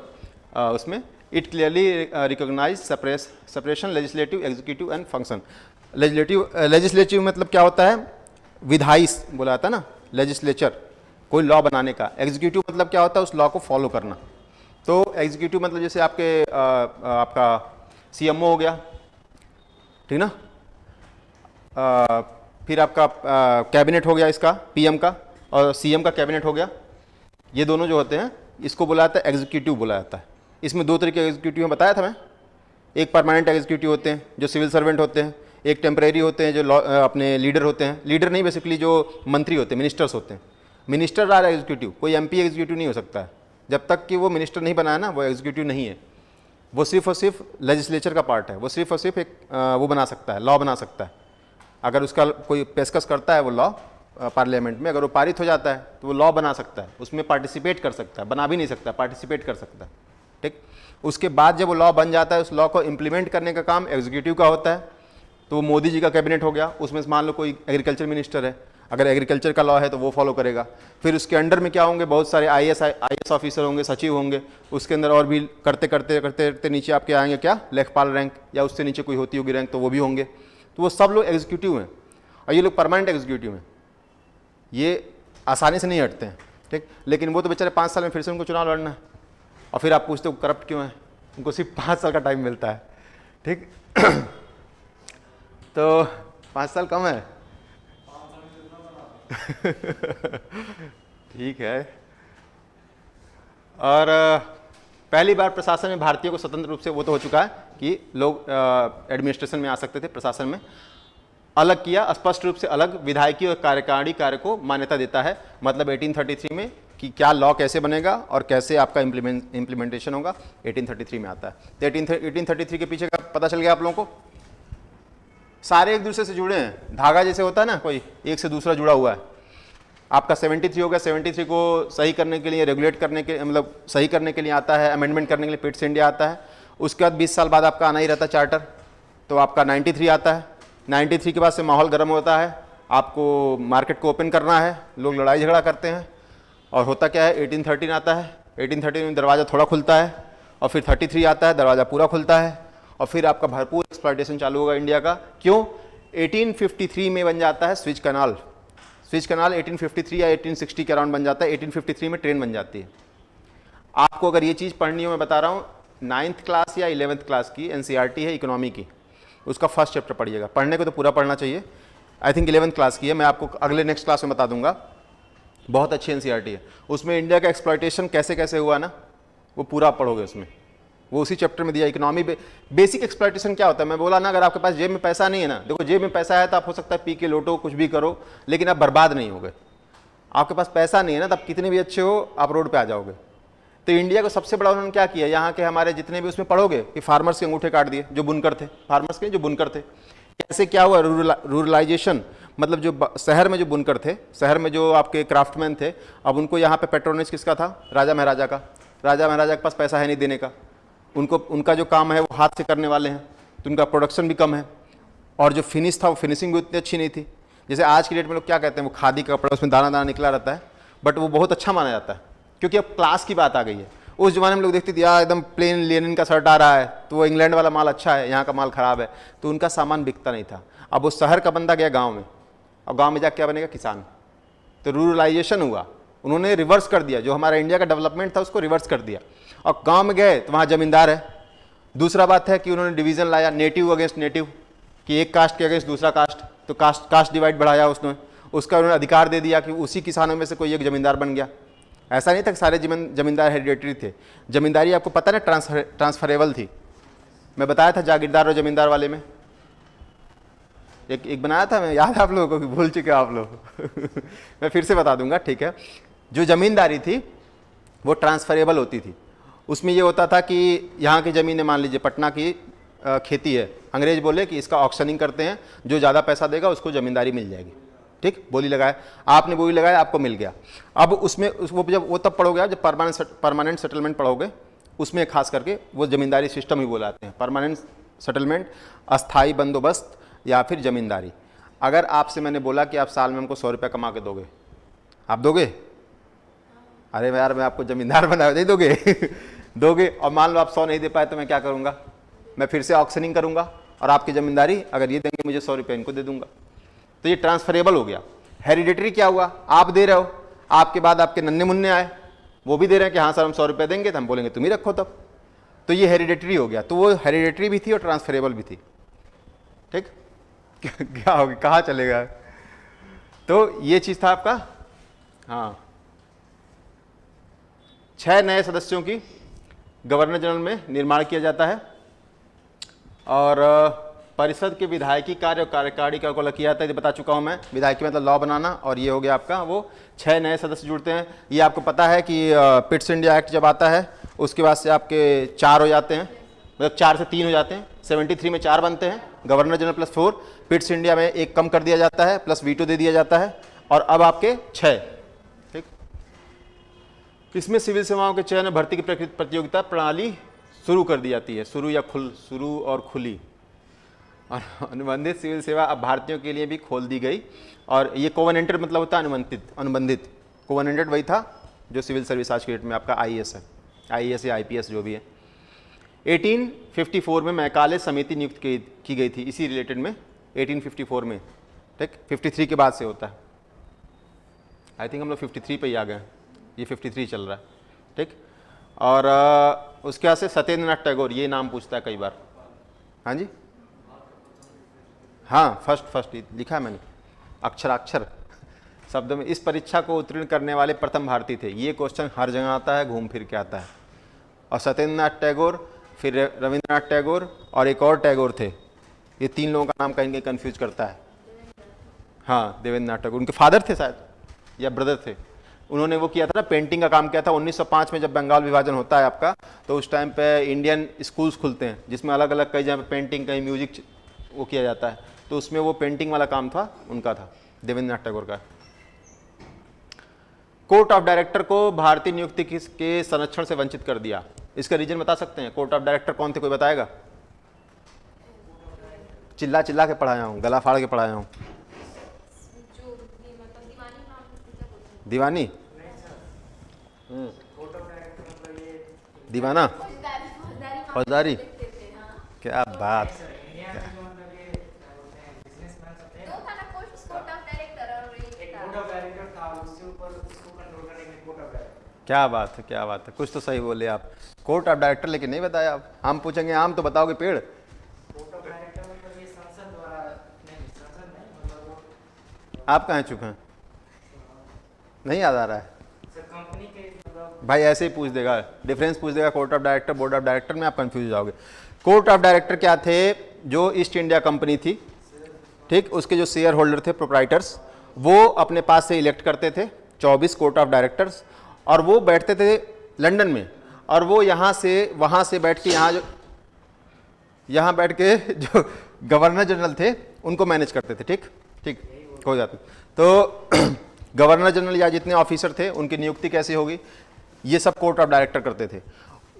उसमें। It clearly recognize separation legislative, executive and function. Legislative मतलब क्या होता है, विधायी बोला जाता है ना, लेजिस्लेचर, कोई लॉ बनाने का। एग्जीक्यूटिव मतलब क्या होता है, उस लॉ को फॉलो करना। तो एग्जीक्यूटिव मतलब जैसे आपके आपका सीएमओ हो गया, ठीक ना, फिर आपका कैबिनेट हो गया इसका, पीएम का, और सीएम का कैबिनेट हो गया। ये दोनों जो होते हैं इसको बोला जाता है एग्जीक्यूटिव बोला जाता है। इसमें 2 तरीके के एग्जीक्यूटिव में बताया था मैं, एक परमानेंट एग्जीक्यूटिव होते हैं जो सिविल सर्वेंट होते हैं, एक टेम्परेरी होते हैं जो अपने लीडर होते हैं। लीडर नहीं, बेसिकली जो मंत्री होते हैं, मिनिस्टर्स होते हैं। मिनिस्टर आर एग्जीक्यूटिव, कोई एमपी एग्जीक्यूटिव नहीं हो सकता है, जब तक कि वो मिनिस्टर नहीं बनाया ना, वो एग्जीक्यूटिव नहीं है। वो सिर्फ और सिर्फ लेजिस्लेचर का पार्ट है, वो सिर्फ और सिर्फ एक वो बना सकता है, लॉ बना सकता है। अगर उसका कोई पेशकश करता है वो लॉ पार्लियामेंट में, अगर वो पारित हो जाता है तो वो लॉ बना सकता है, उसमें पार्टिसिपेट कर सकता है, बना भी नहीं सकता, पार्टिसिपेट कर सकता है, ठीक। उसके बाद जब वो लॉ बन जाता है, उस लॉ को इम्प्लीमेंट करने का काम एग्जीक्यूटिव का होता है। तो मोदी जी का कैबिनेट हो गया, उसमें मान लो कोई एग्रीकल्चर मिनिस्टर है, अगर एग्रीकल्चर का लॉ है तो वो फॉलो करेगा। फिर उसके अंडर में क्या होंगे, बहुत सारे आईएएस ऑफिसर होंगे, सचिव होंगे, उसके अंदर और भी करते करते करते करते नीचे आपके आएंगे क्या, लेखपाल रैंक, या उससे नीचे कोई होती होगी रैंक, तो वो भी होंगे। तो वो सब लोग एग्जीक्यूटिव हैं, और ये लोग परमानेंट एग्जीक्यूटिव हैं, ये आसानी से नहीं हटते हैं, ठीक। लेकिन वो तो बेचारे 5 साल में फिर से उनको चुनाव लड़ना है, और फिर आप पूछते हो करप्ट क्यों है, उनको सिर्फ 5 साल का टाइम मिलता है, ठीक। तो 5 साल कम है ठीक है। और पहली बार प्रशासन में भारतीयों को स्वतंत्र रूप से वो तो हो चुका है कि लोग एडमिनिस्ट्रेशन में आ सकते थे, प्रशासन में अलग किया, स्पष्ट रूप से अलग विधायकी और कार्यकारिणी कार्य को मान्यता देता है। मतलब 1833 में कि क्या लॉ कैसे बनेगा और कैसे आपका इम्प्लीमेंटेशन होगा, 1833 में आता है। तो 1833 के पीछे का पता चल गया आप लोगों को, सारे एक दूसरे से जुड़े हैं, धागा जैसे होता है ना, कोई एक से दूसरा जुड़ा हुआ है। आपका 73 हो गया, 73 को सही करने के लिए, रेगुलेट करने के मतलब सही करने के लिए आता है, अमेंडमेंट करने के लिए पिट्स इंडिया आता है। उसके बाद 20 साल बाद आपका आना ही रहता है चार्टर, तो आपका 93 आता है, 93 के बाद से माहौल गर्म होता है, आपको मार्केट को ओपन करना है, लोग लड़ाई झगड़ा करते हैं और होता क्या है 1813 आता है, 1813 में दरवाज़ा थोड़ा खुलता है और फिर 33 आता है, दरवाज़ा पूरा खुलता है और फिर आपका भरपूर एक्सप्लॉयटेशन चालू होगा इंडिया का। क्यों? 1853 में बन जाता है स्विच कनाल। स्विच कनाल 1853 या 1860 के अराउंड बन जाता है। 1853 में ट्रेन बन जाती है। आपको अगर ये चीज़ पढ़नी हो, मैं बता रहा हूँ, 9th क्लास या 11th क्लास की NCERT है इकोनॉमी की, उसका फर्स्ट चैप्टर पढ़िएगा। पढ़ने को तो पूरा पढ़ना चाहिए। आई थिंक 11th क्लास की है, मैं आपको अगले नेक्स्ट क्लास में बता दूंगा। बहुत अच्छी NCERT है। उसमें इंडिया का एक्सप्लॉयटेशन कैसे कैसे हुआ ना, वो पूरा पढ़ोगे उसमें, वो उसी चैप्टर में दिया। इकोनॉमी बेसिक एक्सप्लॉयटेशन क्या होता है, मैं बोला ना, अगर आपके पास जेब में पैसा नहीं है ना, देखो जेब में पैसा है तो आप हो सकता है पी के लोटो कुछ भी करो, लेकिन आप बर्बाद नहीं होगे। आपके पास पैसा नहीं है ना, तब कितने भी अच्छे हो आप रोड पे आ जाओगे। तो इंडिया को सबसे बड़ा उन्होंने क्या किया, यहाँ के हमारे जितने भी उसमें पढ़ोगे कि फार्मर्स के अंगूठे काट दिए, जो बुनकर थे, फार्मर्स के जो बुनकर थे। कैसे क्या हुआ, रूरलाइजेशन, मतलब जो शहर में जो बुनकर थे, शहर में जो आपके क्राफ्टमैन थे, अब उनको यहाँ पे पेट्रोनेज किसका था, राजा महाराजा का। राजा महाराजा के पास पैसा है नहीं देने का, उनका जो काम है वो हाथ से करने वाले हैं, तो उनका प्रोडक्शन भी कम है और जो फिनिश था वो फिनिशिंग भी उतनी अच्छी नहीं थी। जैसे आज की डेट में लोग क्या कहते हैं, वो खादी का कपड़ा, उसमें दाना दाना निकला रहता है, बट वो बहुत अच्छा माना जाता है क्योंकि अब क्लास की बात आ गई है। उस जमाने में लोग देखते थे यार एकदम प्लेन लेनिन का शर्ट आ रहा है तो वो इंग्लैंड वाला माल अच्छा है, यहाँ का माल खराब है, तो उनका सामान बिकता नहीं था। अब वो शहर का बंदा गया गाँव में, और गाँव में जाकर क्या बनेगा, किसान। तो रूरलाइजेशन हुआ, उन्होंने रिवर्स कर दिया, जो हमारा इंडिया का डेवलपमेंट था उसको रिवर्स कर दिया। और गाँव में गए तो वहाँ जमींदार है। दूसरा बात है कि उन्होंने डिवीज़न लाया, नेटिव अगेंस्ट नेटिव, कि एक कास्ट के अगेंस्ट दूसरा कास्ट, तो कास्ट डिवाइड बढ़ाया उसने, उसका उन्होंने अधिकार दे दिया कि उसी किसानों में से कोई एक जमींदार बन गया। ऐसा नहीं था कि सारे जमींदार हेरिडेटरी थे। जमींदारी आपको पता ना ट्रांसफरेबल थी। मैं बताया था जागीरदार और जमींदार वाले में, एक बनाया था मैं, याद है आप लोगों को कि भूल चुके आप लोग मैं फिर से बता दूंगा, ठीक है। जो जमींदारी थी वो ट्रांसफरेबल होती थी। उसमें ये होता था कि यहाँ की ज़मीनें, मान लीजिए पटना की खेती है, अंग्रेज बोले कि इसका ऑक्शनिंग करते हैं, जो ज़्यादा पैसा देगा उसको ज़मींदारी मिल जाएगी। ठीक, बोली लगाए, आपने बोली लगाया, आपको मिल गया। अब उसमें वो जब वो तब पढ़ोगे आप, जब परमानेंट सेटलमेंट पढ़ोगे, उसमें खास करके वो ज़मींदारी सिस्टम ही बोलाते हैं, परमानेंट सेटलमेंट, अस्थाई बंदोबस्त या फिर ज़मींदारी। अगर आपसे मैंने बोला कि आप साल में हमको 100 रुपये कमा के दोगे, आप दोगे? अरे यार मैं आपको ज़मींदार बना नहीं दोगे दोगे। और मान लो आप 100 नहीं दे पाए तो मैं क्या करूँगा, मैं फिर से ऑक्शनिंग करूँगा और आपकी ज़मींदारी अगर ये देंगे मुझे 100 रुपये, इनको दे दूँगा। तो ये ट्रांसफरेबल हो गया। हेरिडेटरी क्या हुआ, आप दे रहे हो, आपके बाद आपके नन्हे मुन्ने आए, वो भी दे रहे हैं कि हाँ सर हम 100 रुपये देंगे, तो हम बोलेंगे तुम ही रखो तब। तो ये हेरिडेटरी हो गया। तो वो हेरिडेटरी भी थी और ट्रांसफरेबल भी थी। ठीक क्या होगी, कहाँ चलेगा। तो ये चीज़ था आपका। हाँ, 6 नए सदस्यों की गवर्नर जनरल में निर्माण किया जाता है और परिषद के विधायकी कार्य और कार्यकारी कार्य को किया जाता है। ये बता चुका हूं मैं, विधायकी मतलब लॉ बनाना, और ये हो गया आपका वो 6 नए सदस्य जुड़ते हैं। ये आपको पता है कि पिट्स इंडिया एक्ट जब आता है उसके बाद से आपके 4 हो जाते हैं, मतलब 4 से 3 हो जाते हैं। 73 में 4 बनते हैं, governor general plus 4। Pitt's India में 1 कम कर दिया जाता है, प्लस वीटो दे दिया जाता है, और अब आपके 6। ठीक, इसमें सिविल सेवाओं के चयन भर्ती की प्रतियोगिता प्रणाली शुरू कर दी जाती है, शुरू और खुली। और अनुबंधित सिविल सेवा अब भारतीयों के लिए भी खोल दी गई। और ये कोवेनेंटेड मतलब होता है अनुबंधित। कोवेनेंटेड वही था जो सिविल सर्विस आज के डेट में आपका IAS है, IAS या IPS जो भी है। 1854 में मैकाले समिति नियुक्त की गई थी इसी रिलेटेड में, 1854 में। ठीक, 53 के बाद से होता है। आई थिंक हम लोग 53 पे ही आ गए, ये 53 चल रहा है। ठीक, और उसके बाद से सत्येंद्रनाथ टैगोर, ये नाम पूछता है कई बार। हाँ जी, हाँ, फर्स्ट लिखा है मैंने, अक्षराक्षर शब्द में। इस परीक्षा को उत्तीर्ण करने वाले प्रथम भारतीय थे। ये क्वेश्चन हर जगह आता है, घूम फिर के आता है। और सत्येंद्रनाथ टैगोर, फिर रविंद्रनाथ टैगोर और एक और टैगोर थे, ये 3 लोगों का नाम कहीं कहीं कन्फ्यूज करता है। हाँ, देवेंद्रनाथ टैगोर उनके फादर थे शायद, या ब्रदर थे। उन्होंने वो किया था ना, पेंटिंग का काम किया था। 1905 में जब बंगाल विभाजन होता है आपका, तो उस टाइम पे इंडियन स्कूल्स खुलते हैं जिसमें अलग अलग कई जगह पे पेंटिंग, कहीं म्यूजिक वो किया जाता है। तो उसमें वो पेंटिंग वाला काम था, उनका था, देवेंद्रनाथ टैगोर का। कोर्ट ऑफ डायरेक्टर को भारतीय नियुक्ति के संरक्षण से वंचित कर दिया। इसका रीजन बता सकते हैं? कोर्ट ऑफ डायरेक्टर कौन थे, कोई बताएगा? चिल्ला चिल्ला के पढ़ाया हूँ, गला फाड़ के पढ़ाया हूँ। जो मतलब दीवानी नाम क्या बोलते हैं? दीवानी, दीवाना, फौजदारी फौजदारी मामले फौजदारी, देखते थे, हाँ। क्या बात। दो था ना, कोर्ट ऑफ डायरेक्टर और एक था। क्या बात है, क्या बात है, कुछ तो सही बोले आप। कोर्ट ऑफ डायरेक्टर लेकिन नहीं बताया आप। हम पूछेंगे आम तो बताओगे पेड़। आप कहाँ चुप हैं, नहीं याद आ रहा है भाई? ऐसे ही पूछ देगा, डिफरेंस पूछ देगा court of director board of director में, आप कंफ्यूज हो जाओगे। कोर्ट ऑफ डायरेक्टर क्या थे? जो ईस्ट इंडिया कंपनी थी, ठीक, उसके जो शेयर होल्डर थे, प्रोप्राइटर्स, वो अपने पास से इलेक्ट करते थे 24 कोर्ट ऑफ डायरेक्टर्स, और वो बैठते थे लंदन में, और वो यहाँ से वहाँ से बैठ के यहाँ बैठ के जो गवर्नर जनरल थे उनको मैनेज करते थे। ठीक ठीक हो जाते। तो गवर्नर जनरल या जितने ऑफिसर थे उनकी नियुक्ति कैसे होगी, ये सब कोर्ट ऑफ डायरेक्टर करते थे।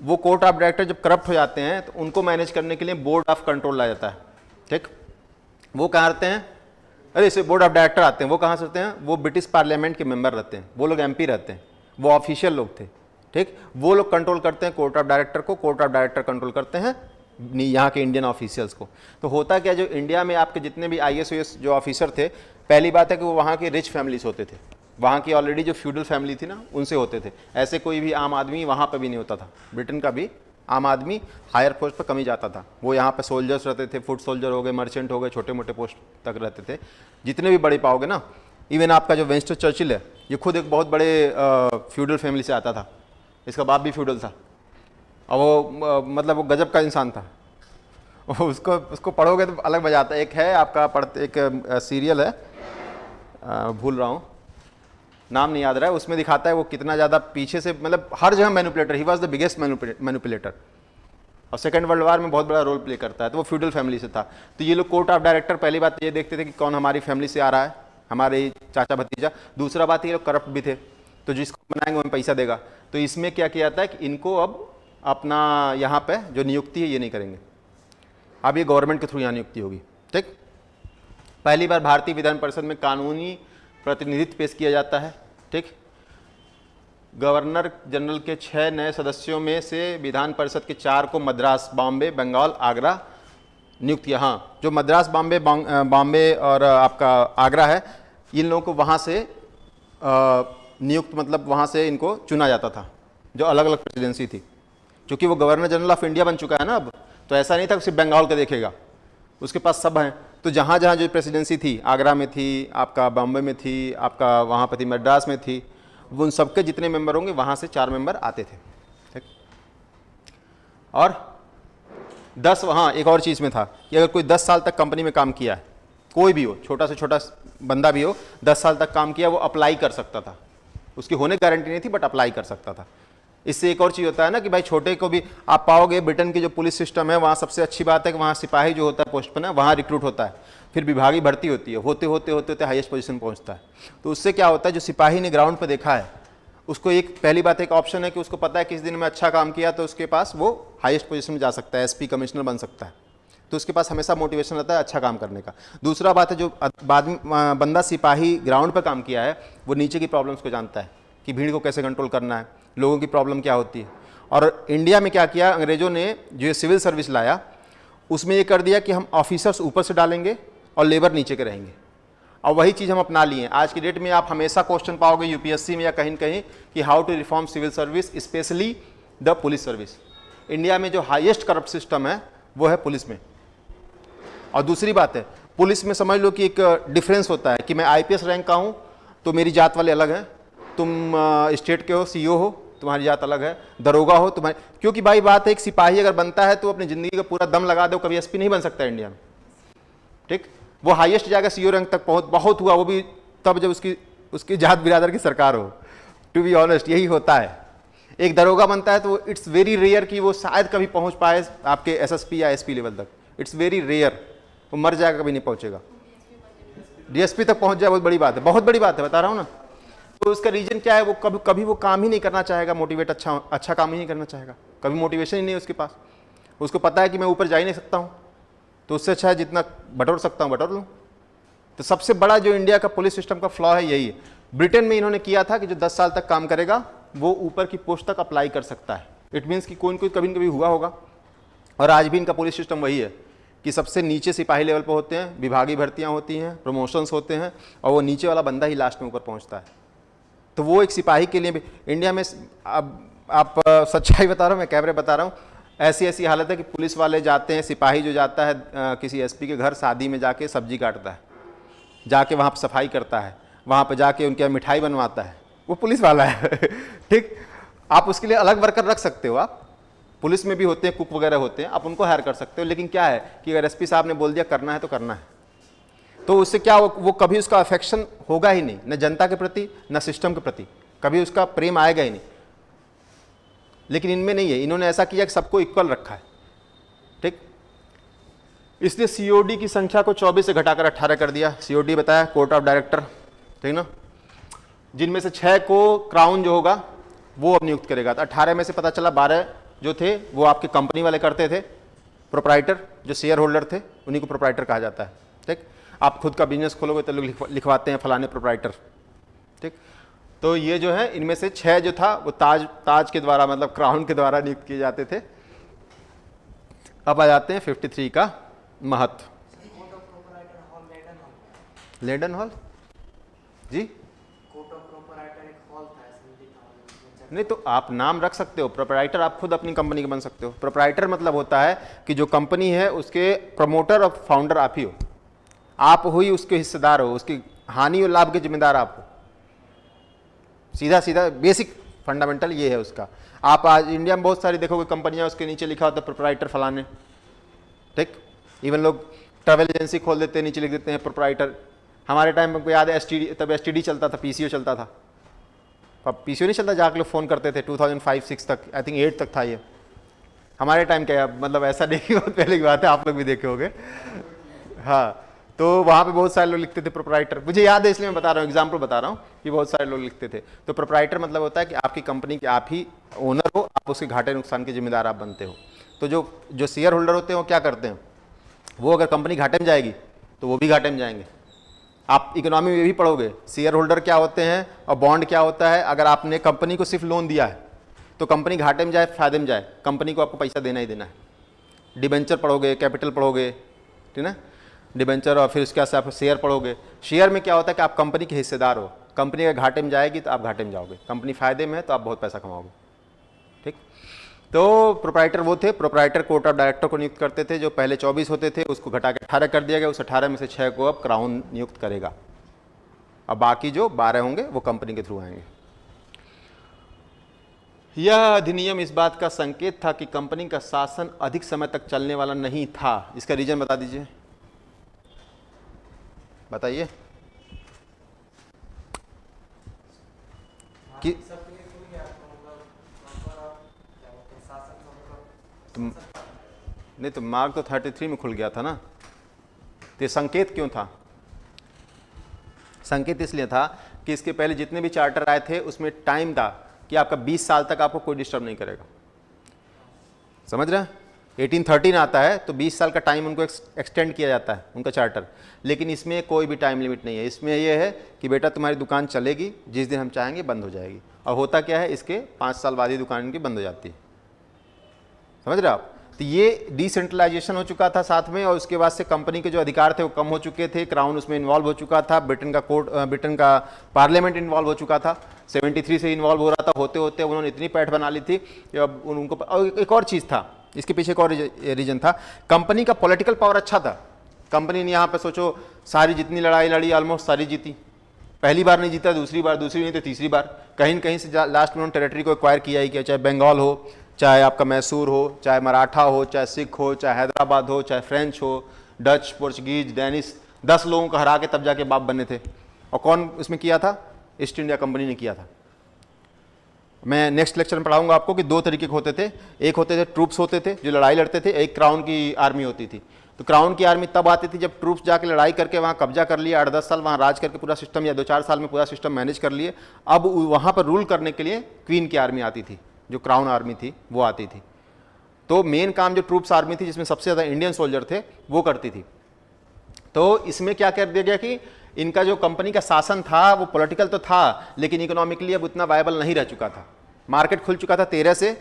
वो कोर्ट ऑफ डायरेक्टर जब करप्ट हो जाते हैं तो उनको मैनेज करने के लिए बोर्ड ऑफ कंट्रोल लाया जाता है। ठीक, वो कहाँ रहते हैं? अरे इसे बोर्ड ऑफ डायरेक्टर आते हैं, वो कहाँ से रहते हैं? वो ब्रिटिश पार्लियामेंट के मेंबर रहते हैं, वो लोग एमपी रहते हैं, वो ऑफिशियल लोग थे। ठीक, वो लोग कंट्रोल करते हैं कोर्ट ऑफ डायरेक्टर को, कोर्ट ऑफ डायरेक्टर कंट्रोल करते हैं यहाँ के इंडियन ऑफिशियल्स को। तो होता क्या, जो इंडिया में आपके जितने भी IAS जो ऑफिसर थे, पहली बात है कि वो वहाँ के रिच फैमिलीज होते थे, वहाँ की ऑलरेडी जो फ्यूडल फैमिली थी ना उनसे होते थे। ऐसे कोई भी आम आदमी वहाँ पर भी नहीं होता था। ब्रिटेन का भी आम आदमी हायर पोस्ट पर कम ही जाता था। वो यहाँ पे सोल्जर्स रहते थे, फुट सोल्जर हो गए, मर्चेंट हो गए, छोटे मोटे पोस्ट तक रहते थे। जितने भी बड़े पाओगे ना, इवन आपका जो विंस्टन चर्चिल है, ये खुद एक बहुत बड़े फ्यूडल फैमिली से आता था। इसका बाप भी फ्यूडल था, और वो मतलब वो गजब का इंसान था। उसको पढ़ोगे तो अलग मजा आता है। एक है आपका पढ़ते, एक सीरियल है, भूल रहा हूँ, नाम नहीं याद रहा है, उसमें दिखाता है वो कितना ज़्यादा पीछे से, मतलब हर जगह manipulator, he was the biggest manipulator, और सेकंड वर्ल्ड वार में बहुत बड़ा रोल प्ले करता है। तो वो फ्यूडल फैमिली से था। तो ये लोग कोर्ट ऑफ डायरेक्टर पहली बात ये देखते थे कि कौन हमारी फैमिली से आ रहा है, हमारे चाचा भतीजा। दूसरा बात ये लोग करप्ट भी थे, तो जिसको बनाएंगे वो पैसा देगा। तो इसमें क्या किया जाता है कि इनको अब अपना यहाँ पे जो नियुक्ति है ये नहीं करेंगे, अब ये गवर्नमेंट के थ्रू यहाँ नियुक्ति होगी। ठीक, पहली बार भारतीय विधान परिषद में कानूनी प्रतिनिधित्व पेश किया जाता है। ठीक, गवर्नर जनरल के 6 नए सदस्यों में से विधान परिषद के 4 को मद्रास, बॉम्बे, बंगाल, आगरा नियुक्त किया। हाँ, जो मद्रास, बॉम्बे और आपका आगरा है, इन लोगों को वहाँ से नियुक्त, मतलब वहाँ से इनको चुना जाता था, जो अलग अलग प्रेसिडेंसी थी। क्योंकि वो गवर्नर जनरल ऑफ इंडिया बन चुका है ना अब, तो ऐसा नहीं था कि सिर्फ बंगाल का देखेगा, उसके पास सब हैं। तो जहाँ जहाँ जो प्रेसिडेंसी थी, आगरा में थी, आपका बॉम्बे में थी, आपका वहाँ पर थी, मद्रास में थी, वो उन सबके जितने मेंबर होंगे वहाँ से 4 मेंबर आते थे। ठीक, और 10, हाँ एक और चीज़ में था कि अगर कोई 10 साल तक कंपनी में काम किया है, कोई भी हो, छोटा से छोटा बंदा भी हो, 10 साल तक काम किया, वो अप्लाई कर सकता था। उसकी होने की गारंटी नहीं थी, बट अप्लाई कर सकता था। इससे एक और चीज़ होता है ना कि भाई छोटे को भी आप पाओगे, ब्रिटेन की जो पुलिस सिस्टम है वहाँ सबसे अच्छी बात है कि वहाँ सिपाही जो होता है पोस्ट पर ना, वहाँ रिक्रूट होता है, फिर विभागीय भर्ती होती है, होते होते हाईएस्ट पोजीशन पहुँचता है। तो उससे क्या होता है, जो सिपाही ने ग्राउंड पर देखा है उसको एक पहली बात एक ऑप्शन है कि उसको पता है किस दिन में अच्छा काम किया तो उसके पास वो हाईएस्ट पोजीशन में जा सकता है, SP कमिश्नर बन सकता है। तो उसके पास हमेशा मोटिवेशन रहता है अच्छा काम करने का। दूसरा बात है, जो बाद में बंदा सिपाही ग्राउंड पर काम किया है वो नीचे की प्रॉब्लम्स को जानता है कि भीड़ को कैसे कंट्रोल करना है, लोगों की प्रॉब्लम क्या होती है। और इंडिया में क्या किया अंग्रेजों ने, जो सिविल सर्विस लाया उसमें ये कर दिया कि हम ऑफिसर्स ऊपर से डालेंगे और लेबर नीचे के रहेंगे, और वही चीज़ हम अपना लिए। आज की डेट में आप हमेशा क्वेश्चन पाओगे UPSC में या कहीं कहीं कि how to reform civil service, specially the police service. India में जो हाईएस्ट करप्ट सिस्टम है वो है पुलिस में। और दूसरी बात है, पुलिस में समझ लो कि एक डिफरेंस होता है कि मैं IPS रैंक का हूँ तो मेरी जात वाले अलग हैं, तुम स्टेट के हो, CO हो, तुम्हारी जात अलग है, दरोगा हो तुम्हारी, क्योंकि भाई बात है एक सिपाही अगर बनता है तो अपनी ज़िंदगी का पूरा दम लगा दो, कभी SP नहीं बन सकता इंडिया में। ठीक, वो हाईएस्ट जाएगा CO रैंक तक पहुँच, बहुत हुआ वो भी तब जब उसकी जात बिरादर की सरकार हो। टू बी ऑनेस्ट यही होता है। एक दरोगा बनता है तो इट्स वेरी रेयर कि वो शायद कभी पहुँच पाए आपके SSP या SP लेवल तक, इट्स वेरी रेयर, वो मर जाएगा कभी नहीं पहुँचेगा। DSP तक पहुँच जाए बहुत बड़ी बात है, बहुत बड़ी बात है, बता रहा हूँ ना। तो उसका रीजन क्या है, वो कभी वो काम ही नहीं करना चाहेगा, मोटिवेट अच्छा काम ही नहीं करना चाहेगा, कभी मोटिवेशन ही नहीं है उसके पास। उसको पता है कि मैं ऊपर जा ही नहीं सकता हूँ, तो उससे अच्छा है जितना बटोर सकता हूँ बटोर लूँ। तो सबसे बड़ा जो इंडिया का पुलिस सिस्टम का फ्लॉ है यही है। ब्रिटेन में इन्होंने किया था कि जो 10 साल तक काम करेगा वो ऊपर की पोस्ट तक अप्लाई कर सकता है। इट मीन्स कि कोई न कोई कभी न कभी हुआ होगा। और आज भी इनका पुलिस सिस्टम वही है कि सबसे नीचे सिपाही लेवल पर होते हैं, विभागीय भर्तियाँ होती हैं, प्रमोशंस होते हैं, और वो नीचे वाला बंदा ही लास्ट में ऊपर पहुँचता है। तो वो एक सिपाही के लिए भी इंडिया में, अब आप सच्चाई बता रहा हूँ, मैं कैमरे बता रहा हूँ, ऐसी ऐसी हालत है कि पुलिस वाले जाते हैं, सिपाही जो जाता है किसी एसपी के घर शादी में जाके सब्जी काटता है, जाके वहाँ पर सफाई करता है, वहाँ पर जाके उनके यहाँ मिठाई बनवाता है, वो पुलिस वाला है। ठीक, आप उसके लिए अलग वर्कर रख सकते हो, आप पुलिस में भी होते हैं, कुक वगैरह होते हैं, आप उनको हायर कर सकते हो। लेकिन क्या है कि अगर एसपी साहब ने बोल दिया करना है तो करना है, तो उससे क्या वो कभी उसका अफेक्शन होगा ही नहीं, न जनता के प्रति न सिस्टम के प्रति, कभी उसका प्रेम आएगा ही नहीं। लेकिन इनमें नहीं है, इन्होंने ऐसा किया कि सबको इक्वल रखा है। ठीक, इसलिए सीओडी की संख्या को 24 से घटाकर 18 कर दिया। सीओडी बताया कोर्ट ऑफ डायरेक्टर, ठीक ना, जिनमें से 6 को क्राउन जो होगा वो अब नियुक्त करेगा। तो 18 में से पता चला 12 जो थे वो आपके कंपनी वाले करते थे, प्रोप्राइटर जो शेयर होल्डर थे उन्हीं को प्रोप्राइटर कहा जाता है। ठीक, आप खुद का बिजनेस खोलोगे तो लोग लिखवाते हैं फलाने प्रोप्राइटर। ठीक, तो ये जो है इनमें से 6 जो था वो ताज के द्वारा, मतलब क्राउन के द्वारा नियुक्त किए जाते थे। अब आ जाते हैं 53 का महत्व। लेडन हॉल जी, नहीं तो आप नाम रख सकते हो प्रोप्राइटर, आप खुद अपनी कंपनी के बन सकते हो। प्रोप्राइटर मतलब होता है कि जो कंपनी है उसके प्रमोटर और फाउंडर आप ही हो, आप हुई उसके हिस्सेदार हो, उसकी हानि और लाभ के जिम्मेदार आप हो। सीधा सीधा बेसिक फंडामेंटल ये है उसका। आप आज इंडिया में बहुत सारी देखोगे कंपनियां, उसके नीचे लिखा होता है प्रोप्राइटर फलाने। ठीक, इवन लोग ट्रैवल एजेंसी खोल देते हैं, नीचे लिख देते हैं प्रोप्राइटर। हमारे टाइम में याद है एसटीडी, तब एसटीडी चलता था, पीसीओ चलता था। अब पीसीओ नहीं चलता, जाके लोग फ़ोन करते थे 2005-6 तक, आई थिंक 8 तक था ये। हमारे टाइम क्या है, मतलब ऐसा देखी बहुत पहले की बात है, आप लोग भी देखे होंगे। हाँ, तो वहाँ पे बहुत सारे लोग लिखते थे प्रोप्राइटर, मुझे याद है इसलिए मैं बता रहा हूँ, एग्जाम्पल बता रहा हूँ कि बहुत सारे लोग लिखते थे। तो प्रोप्राइटर मतलब होता है कि आपकी कंपनी के आप ही ओनर हो, आप उसके घाटे नुकसान के जिम्मेदार आप बनते हो। तो जो शेयर होल्डर होते हैं वो क्या करते हैं, वो अगर कंपनी घाटे में जाएगी तो वो भी घाटे में जाएंगे। आप इकोनॉमी में भी पढ़ोगे शेयर होल्डर क्या होते हैं और बॉन्ड क्या होता है। अगर आपने कंपनी को सिर्फ लोन दिया है तो कंपनी घाटे में जाए फायदे में जाए, कंपनी को आपको पैसा देना ही देना है। डिबेंचर पढ़ोगे, कैपिटल पढ़ोगे, ठीक ना, डिबेंचर, और फिर उसके बाद आप शेयर पढ़ोगे। शेयर में क्या होता है कि आप कंपनी के हिस्सेदार हो, कंपनी अगर घाटे में जाएगी तो आप घाटे में जाओगे, कंपनी फायदे में है तो आप बहुत पैसा कमाओगे। ठीक, तो प्रोप्राइटर वो थे, प्रोप्राइटर कोर्ट ऑफ डायरेक्टर को नियुक्त करते थे। जो पहले 24 होते थे उसको घटा के 18 कर दिया गया। उस 18 में से 6 को अब क्राउन नियुक्त करेगा, अब बाकी जो 12 होंगे वो कंपनी के थ्रू आएंगे। यह अधिनियम इस बात का संकेत था कि कंपनी का शासन अधिक समय तक चलने वाला नहीं था। इसका रीजन बता दीजिए, बताइए कि नहीं तो मार्ग तो 33 में खुल गया था ना। तो ये संकेत क्यों था? संकेत इसलिए था कि इसके पहले जितने भी चार्टर आए थे उसमें टाइम था कि आपका 20 साल तक आपको कोई डिस्टर्ब नहीं करेगा। समझ रहे हैं? 1813 आता है तो 20 साल का टाइम उनको एक्सटेंड किया जाता है उनका चार्टर। लेकिन इसमें कोई भी टाइम लिमिट नहीं है। इसमें यह है कि बेटा तुम्हारी दुकान चलेगी, जिस दिन हम चाहेंगे बंद हो जाएगी। और होता क्या है, इसके 5 साल बाद ही दुकान इनकी बंद हो जाती है। समझ रहे आप? तो ये डिसेंट्रलाइजेशन हो चुका था साथ में, और उसके बाद से कंपनी के जो अधिकार थे वो कम हो चुके थे। क्राउन उसमें इन्वॉल्व हो चुका था, ब्रिटेन का पार्लियामेंट इन्वॉल्व हो चुका था, 73 से इन्वॉल्व हो रहा था। होते होते उन्होंने इतनी पैठ बना ली थी कि अब उनको। और एक और चीज़ था इसके पीछे, एक और रीजन था, कंपनी का पॉलिटिकल पावर अच्छा था। कंपनी ने यहाँ पे सोचो सारी जितनी लड़ाई लड़ी ऑलमोस्ट सारी जीती। पहली बार नहीं जीता, दूसरी बार, दूसरी नहीं तो तीसरी बार, कहीं न कहीं से लास्ट में उन्होंने टेरिटरी को एक्वायर किया ही किया। चाहे बंगाल हो, चाहे आपका मैसूर हो, चाहे मराठा हो, चाहे सिख हो, चाहे हैदराबाद हो, चाहे फ्रेंच हो, डच, पोर्चुगीज, डेनिश, 10 लोगों को हरा के तब जाके बाप बने थे। और कौन इसमें किया था? ईस्ट इंडिया कंपनी ने किया था। मैं नेक्स्ट लेक्चर में पढ़ाऊंगा आपको कि 2 तरीके के होते थे। एक होते थे ट्रूप्स होते थे जो लड़ाई लड़ते थे, एक क्राउन की आर्मी होती थी। तो क्राउन की आर्मी तब आती थी जब ट्रूप्स जाके लड़ाई करके वहाँ कब्जा कर लिया, 8-10 साल वहाँ राज करके पूरा सिस्टम, या 2-4 साल में पूरा सिस्टम मैनेज कर लिए। अब वहाँ पर रूल करने के लिए क्वीन की आर्मी आती थी, जो क्राउन आर्मी थी वो आती थी। तो मेन काम जो ट्रूप्स आर्मी थी जिसमें सबसे ज़्यादा इंडियन सोल्जर थे वो करती थी। तो इसमें क्या कर दिया गया कि इनका जो कंपनी का शासन था वो पॉलिटिकल तो था लेकिन इकोनॉमिकली अब उतना वायबल नहीं रह चुका था। मार्केट खुल चुका था 13 से,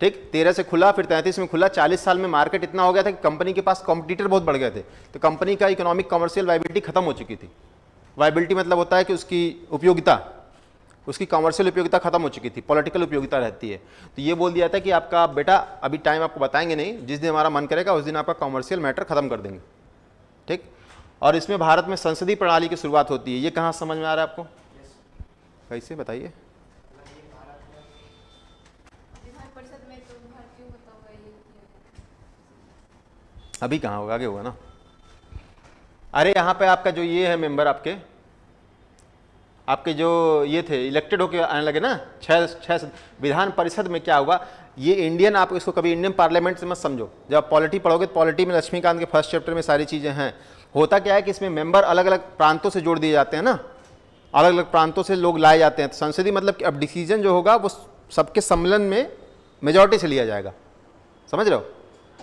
ठीक, 13 से खुला, फिर 33 में खुला, 40 साल में मार्केट इतना हो गया था कि कंपनी के पास कॉम्पिटिटर बहुत बढ़ गए थे। तो कंपनी का इकोनॉमिक कमर्शियल वायबिलिटी खत्म हो चुकी थी। वायबिलिटी मतलब होता है कि उसकी उपयोगिता, उसकी कमर्शियल उपयोगिता खत्म हो चुकी थी, पॉलिटिकल उपयोगिता रहती है। तो ये बोल दिया था कि आपका बेटा अभी टाइम आपको बताएंगे नहीं, जिस दिन हमारा मन करेगा उस दिन आपका कमर्शियल मैटर खत्म कर देंगे, ठीक। और इसमें भारत में संसदीय प्रणाली की शुरुआत होती है। ये कहाँ समझ में आ रहा है आपको? कैसे बताइए? विधान परिषद में तो बाहर क्यों होता होगा ये? अभी कहाँ होगा, आगे होगा ना। अरे यहाँ पे आपका जो ये है मेंबर आपके जो ये थे इलेक्टेड होके आने लगे ना, छः विधान परिषद में क्या हुआ, ये इंडियन, आप इसको कभी इंडियन पार्लियामेंट से मत समझो। जब आप पॉलिटी पढ़ोगे तो पॉलिटी में लक्ष्मीकांत के फर्स्ट चैप्टर में सारी चीज़ें हैं। होता क्या है कि इसमें मेंबर अलग अलग प्रांतों से जोड़ दिए जाते हैं ना, अलग अलग प्रांतों से लोग लाए जाते हैं। तो संसदीय मतलब कि अब डिसीजन जो होगा वो सबके सम्मेलन में मेजॉरिटी से लिया जाएगा, समझ रहे हो।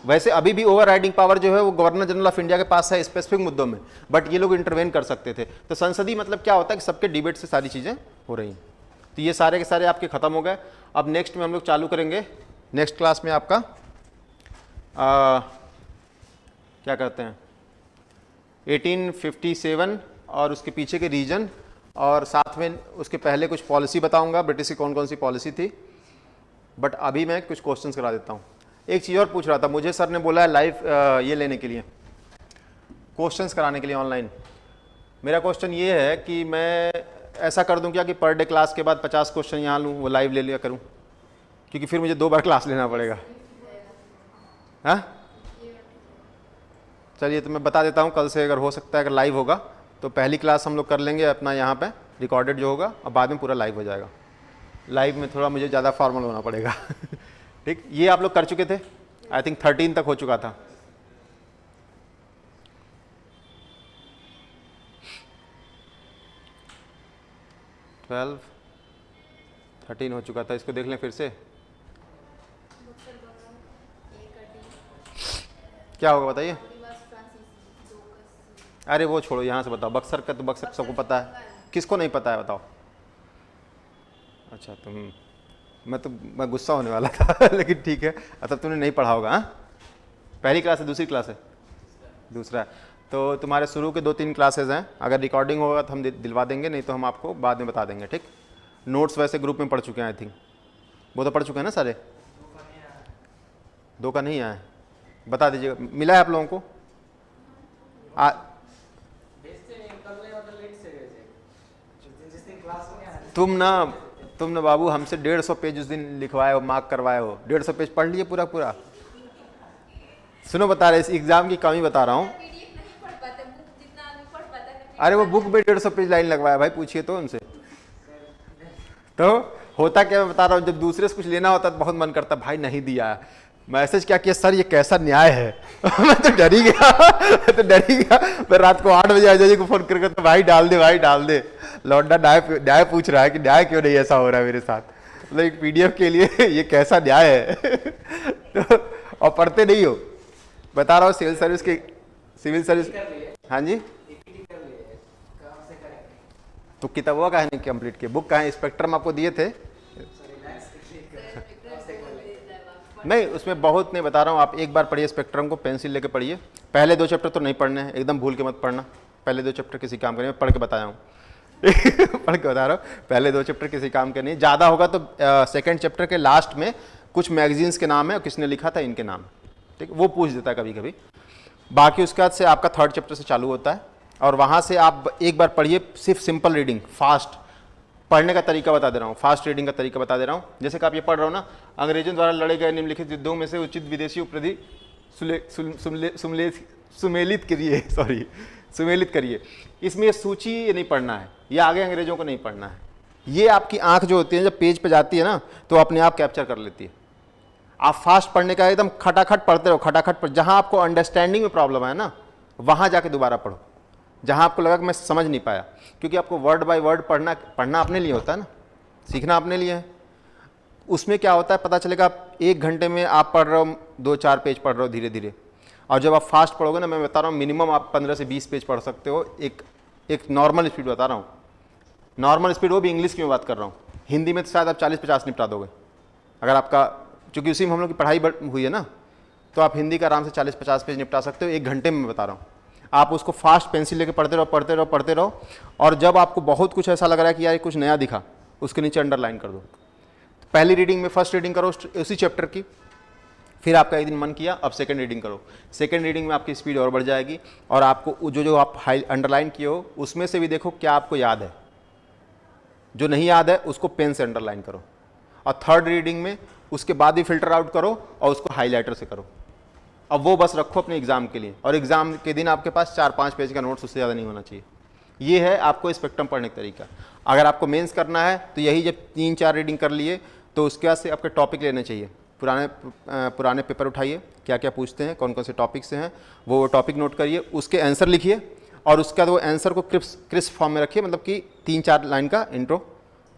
वैसे अभी भी ओवर राइडिंग पावर जो है वो गवर्नर जनरल ऑफ इंडिया के पास है स्पेसिफिक मुद्दों में, बट ये लोग इंटरवेन कर सकते थे। तो संसदीय मतलब क्या होता है कि सबके डिबेट से सारी चीज़ें हो रही हैं। तो ये सारे के सारे आपके ख़त्म हो गए। अब नेक्स्ट में हम लोग चालू करेंगे, नेक्स्ट क्लास में आपका क्या कहते हैं 1857 और उसके पीछे के रीजन, और साथ में उसके पहले कुछ पॉलिसी बताऊंगा, ब्रिटिश की कौन कौन सी पॉलिसी थी। बट अभी मैं कुछ क्वेश्चंस करा देता हूँ। एक चीज़ और पूछ रहा था, मुझे सर ने बोला है लाइव ये लेने के लिए, क्वेश्चंस कराने के लिए ऑनलाइन। मेरा क्वेश्चन ये है कि मैं ऐसा कर दूं क्या कि पर डे क्लास के बाद 50 क्वेश्चन यहाँ लूँ, वो लाइव ले लिया करूँ, क्योंकि फिर मुझे 2 बार क्लास लेना पड़ेगा। हाँ चलिए, तो मैं बता देता हूँ, कल से अगर हो सकता है अगर लाइव होगा तो पहली क्लास हम लोग कर लेंगे अपना यहाँ पे रिकॉर्डेड जो होगा, और बाद में पूरा लाइव हो जाएगा। लाइव में थोड़ा मुझे ज़्यादा फॉर्मल होना पड़ेगा ठीक। ये आप लोग कर चुके थे, आई थिंक 13 तक हो चुका था। ट्वेल्व 13 हो चुका था, इसको देख लें फिर से। क्या होगा बताइए? अरे वो छोड़ो, यहाँ से बताओ। बक्सर का तो बक्सर सबको पता है, किसको नहीं पता है बताओ? अच्छा मैं गुस्सा होने वाला था लेकिन ठीक है। अच्छा तुमने नहीं पढ़ा होगा। हाँ, पहली क्लास है, दूसरी क्लास है? दूसरा। तो तुम्हारे शुरू के 2-3 क्लासेज हैं, अगर रिकॉर्डिंग होगा तो हम दिलवा देंगे, नहीं तो हम आपको बाद में बता देंगे, ठीक। नोट्स वैसे ग्रुप में पढ़ चुके हैं आई थिंक, वो तो पढ़ चुके हैं ना सारे? 2 का नहीं आया, बता दीजिएगा। मिला है आप लोगों को? तुम ना बाबू हमसे 150 पेज उस दिन लिखवाए हो, मार्क करवाए हो। 150 पेज पढ़ लिए पूरा पूरा? सुनो, बता रहे इस एग्जाम की कमी बता रहा हूँ। अरे वो बुक में 150 पेज लाइन लगवाया भाई, पूछिए तो उनसे। तो होता क्या, मैं बता रहा हूँ, जब दूसरे से कुछ लेना होता तो बहुत मन करता भाई नहीं दिया, मैसेज क्या किया, सर ये कैसा न्याय है मैं तो डर ही गया मैं रात को 8 बजे अजय जी को फोन करके, तो भाई डाल दे, भाई डाल दे। लौंडा न्याय पूछ रहा है कि न्याय क्यों नहीं ऐसा हो रहा है मेरे साथ, मतलब एक पीडीएफ के लिए ये कैसा न्याय है तो, और पढ़ते नहीं हो, बता रहा हूँ। सिविल सर्विस हाँ जी, तो किताबों का है नहीं कंप्लीट के, बुक का है, स्पेक्ट्रम आपको दिए थे नहीं, उसमें बहुत नहीं बता रहा हूँ। आप एक बार पढ़िए स्पेक्ट्रम को, पेंसिल लेके पढ़िए। पहले 2 चैप्टर तो नहीं पढ़ने हैं, एकदम भूल के मत पढ़ना। पहले 2 चैप्टर किसी काम के नहीं, मैं पढ़ के बताया हूँ पढ़ के बता रहा हूँ, पहले 2 चैप्टर किसी काम के नहीं। ज़्यादा होगा तो सेकेंड चैप्टर के लास्ट में कुछ मैगजीन्स के नाम है और किसने लिखा था इनके नाम, ठीक, वो पूछ देता है कभी कभी। बाकी उसके बाद से आपका 3rd चैप्टर से चालू होता है, और वहाँ से आप एक बार पढ़िए सिर्फ सिंपल रीडिंग, फास्ट पढ़ने का तरीका बता दे रहा हूँ, फास्ट रीडिंग का तरीका बता दे रहा हूँ। जैसे कि आप ये पढ़ रहे हो ना, अंग्रेजों द्वारा लड़े गए निम्नलिखित युद्धों में से उचित विदेशी उपलब्धि सुमेलित करिए। इसमें ये सूची ये नहीं पढ़ना है, ये आगे अंग्रेजों को नहीं पढ़ना है। ये आपकी आंख जो होती है जब पेज पे जाती है ना तो अपने आप कैप्चर कर लेती है। आप फास्ट पढ़ने का एकदम खटाखट पढ़ते रहो, खटाखट पढ़, जहाँ आपको अंडरस्टैंडिंग में प्रॉब्लम है ना वहाँ जाके दोबारा पढ़ो, जहाँ आपको लगा कि मैं समझ नहीं पाया, क्योंकि आपको वर्ड बाय वर्ड पढ़ना अपने लिए होता है ना, सीखना अपने लिए है। उसमें क्या होता है पता चलेगा, 1 घंटे में आप पढ़ रहे हो 2-4 पेज पढ़ रहे हो धीरे धीरे, और जब आप फास्ट पढ़ोगे ना, मैं बता रहा हूँ मिनिमम आप 15 से 20 पेज पढ़ सकते हो। एक नॉर्मल स्पीड बता रहा हूँ, नॉर्मल स्पीड, वो भी इंग्लिश की मैं बात कर रहा हूँ। हिंदी में तो शायद आप 40-50 निपटा दोगे अगर आपका, चूँकि उसी में हम लोग की पढ़ाई हुई है ना, तो आप हिंदी का आराम से 40-50 पेज निपटा सकते हो 1 घंटे में, मैं बता रहा हूँ। आप उसको फास्ट पेंसिल लेके पढ़ते रहो पढ़ते रहो पढ़ते रहो, और जब आपको बहुत कुछ ऐसा लग रहा है कि यार कुछ नया दिखा, उसके नीचे अंडरलाइन कर दो। तो पहली रीडिंग में फर्स्ट रीडिंग करो उसी चैप्टर की, फिर आपका एक दिन मन किया अब सेकंड रीडिंग करो, सेकंड रीडिंग में आपकी स्पीड और बढ़ जाएगी, और आपको जो आप हाई अंडरलाइन किए हो उसमें से भी देखो क्या आपको याद है, जो नहीं याद है उसको पेन से अंडरलाइन करो, और थर्ड रीडिंग में उसके बाद भी फिल्टर आउट करो और उसको हाईलाइटर से करो। अब वो बस रखो अपने एग्जाम के लिए, और एग्जाम के दिन आपके पास 4-5 पेज का नोट्स, उससे ज़्यादा नहीं होना चाहिए। ये है आपको स्पेक्ट्रम पढ़ने का तरीका। अगर आपको मेंस करना है तो यही, जब 3-4 रीडिंग कर लिए तो उसके बाद से आपके टॉपिक लेने चाहिए, पुराने पेपर उठाइए, क्या क्या पूछते हैं, कौन कौन से टॉपिक से हैं, वो टॉपिक नोट करिए, उसके आंसर लिखिए, और उसके बाद वो आंसर को क्रिस्प फॉर्म में रखिए, मतलब कि 3-4 लाइन का इंट्रो,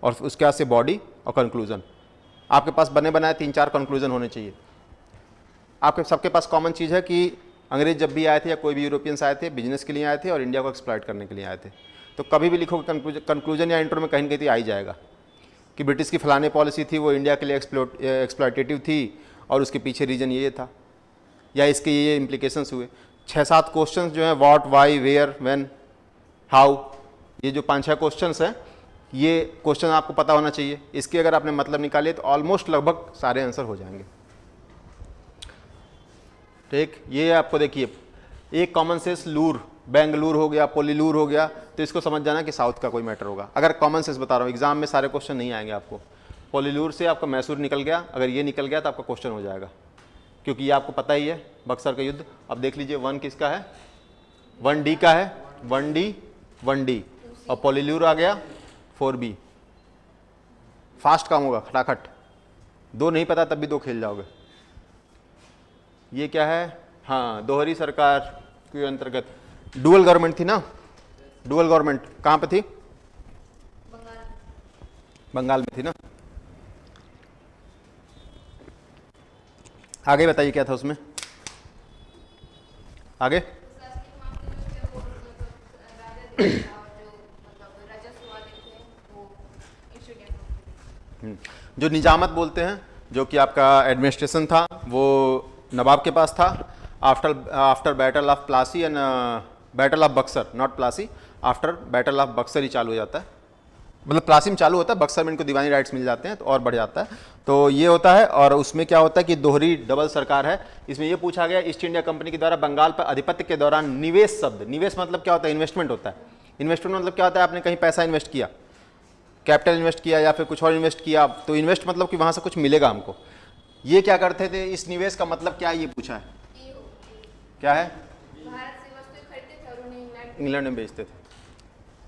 और उसके बाद से बॉडी और कंक्लूजन। आपके पास बने बनाए 3-4 कंक्लूजन होने चाहिए। आपके सबके पास कॉमन चीज़ है कि अंग्रेज जब भी आए थे या कोई भी यूरोपियंस आए थे, बिजनेस के लिए आए थे और इंडिया को एक्सप्लॉइट करने के लिए आए थे, तो कभी भी लिखोगे कंक्लूजन या इंट्रो में कहीं ना कहीं आ ही जाएगा कि ब्रिटिश की फलाने पॉलिसी थी, वो इंडिया के लिए एक्सप्लॉइटेटिव थी, और उसके पीछे रीजन ये था, या इसके ये इम्प्लीकेशंस हुए। 6-7 क्वेश्चन जो हैं, what, why, where, when, how, ये जो 5-6 क्वेश्चन हैं, ये क्वेश्चन आपको पता होना चाहिए। इसके अगर आपने मतलब निकाले तो ऑलमोस्ट लगभग सारे आंसर हो जाएंगे। ठीक, ये आपको देखिए, एक कॉमन सेंस लूर, बेंगलुरु हो गया, पोलीलूर हो गया, तो इसको समझ जाना कि साउथ का कोई मैटर होगा। अगर कॉमन सेंस बता रहा हूँ, एग्जाम में सारे क्वेश्चन नहीं आएंगे आपको। पोलीलूर से आपका मैसूर निकल गया, अगर ये निकल गया तो आपका क्वेश्चन हो जाएगा, क्योंकि ये आपको पता ही है, बक्सर का युद्ध। अब देख लीजिए 1 किसका है, 1D का है, 1D, और पोलीलूर आ गया 4B। फास्ट काम होगा, खटाखट, 2 नहीं पता तब भी 2 खेल जाओगे। ये क्या है, हाँ, दोहरी सरकार के अंतर्गत डुअल गवर्नमेंट थी ना, डुअल गवर्नमेंट कहाँ पे थी, बंगाल में थी ना। आगे बताइए क्या था उसमें, आगे जो निजामत बोलते हैं, जो कि आपका एडमिनिस्ट्रेशन था, वो नवाब के पास था। After battle of Plassey and battle of Buxar, not Plassey, after battle of Buxar ही चालू हो जाता है, मतलब प्लासी में चालू होता है, बक्सर में इनको दीवानी राइट्स मिल जाते हैं तो और बढ़ जाता है। तो ये होता है, और उसमें क्या होता है कि दोहरी डबल सरकार है। इसमें ये पूछा गया, ईस्ट इंडिया कंपनी के द्वारा बंगाल पर आधिपत्य के दौरान निवेश शब्द, निवेश मतलब क्या होता है, इन्वेस्टमेंट होता है। इन्वेस्टमेंट मतलब क्या होता है, आपने कहीं पैसा इन्वेस्ट किया, कैपिटल इन्वेस्ट किया या फिर कुछ और इन्वेस्ट किया, तो इन्वेस्ट मतलब कि वहाँ से कुछ मिलेगा हमको। ये क्या करते थे, इस निवेश का मतलब क्या है, ये पूछा है, क्या है, भारत से वस्तुएं खरीदते थे और उन्हें इंग्लैंड में बेचते थे।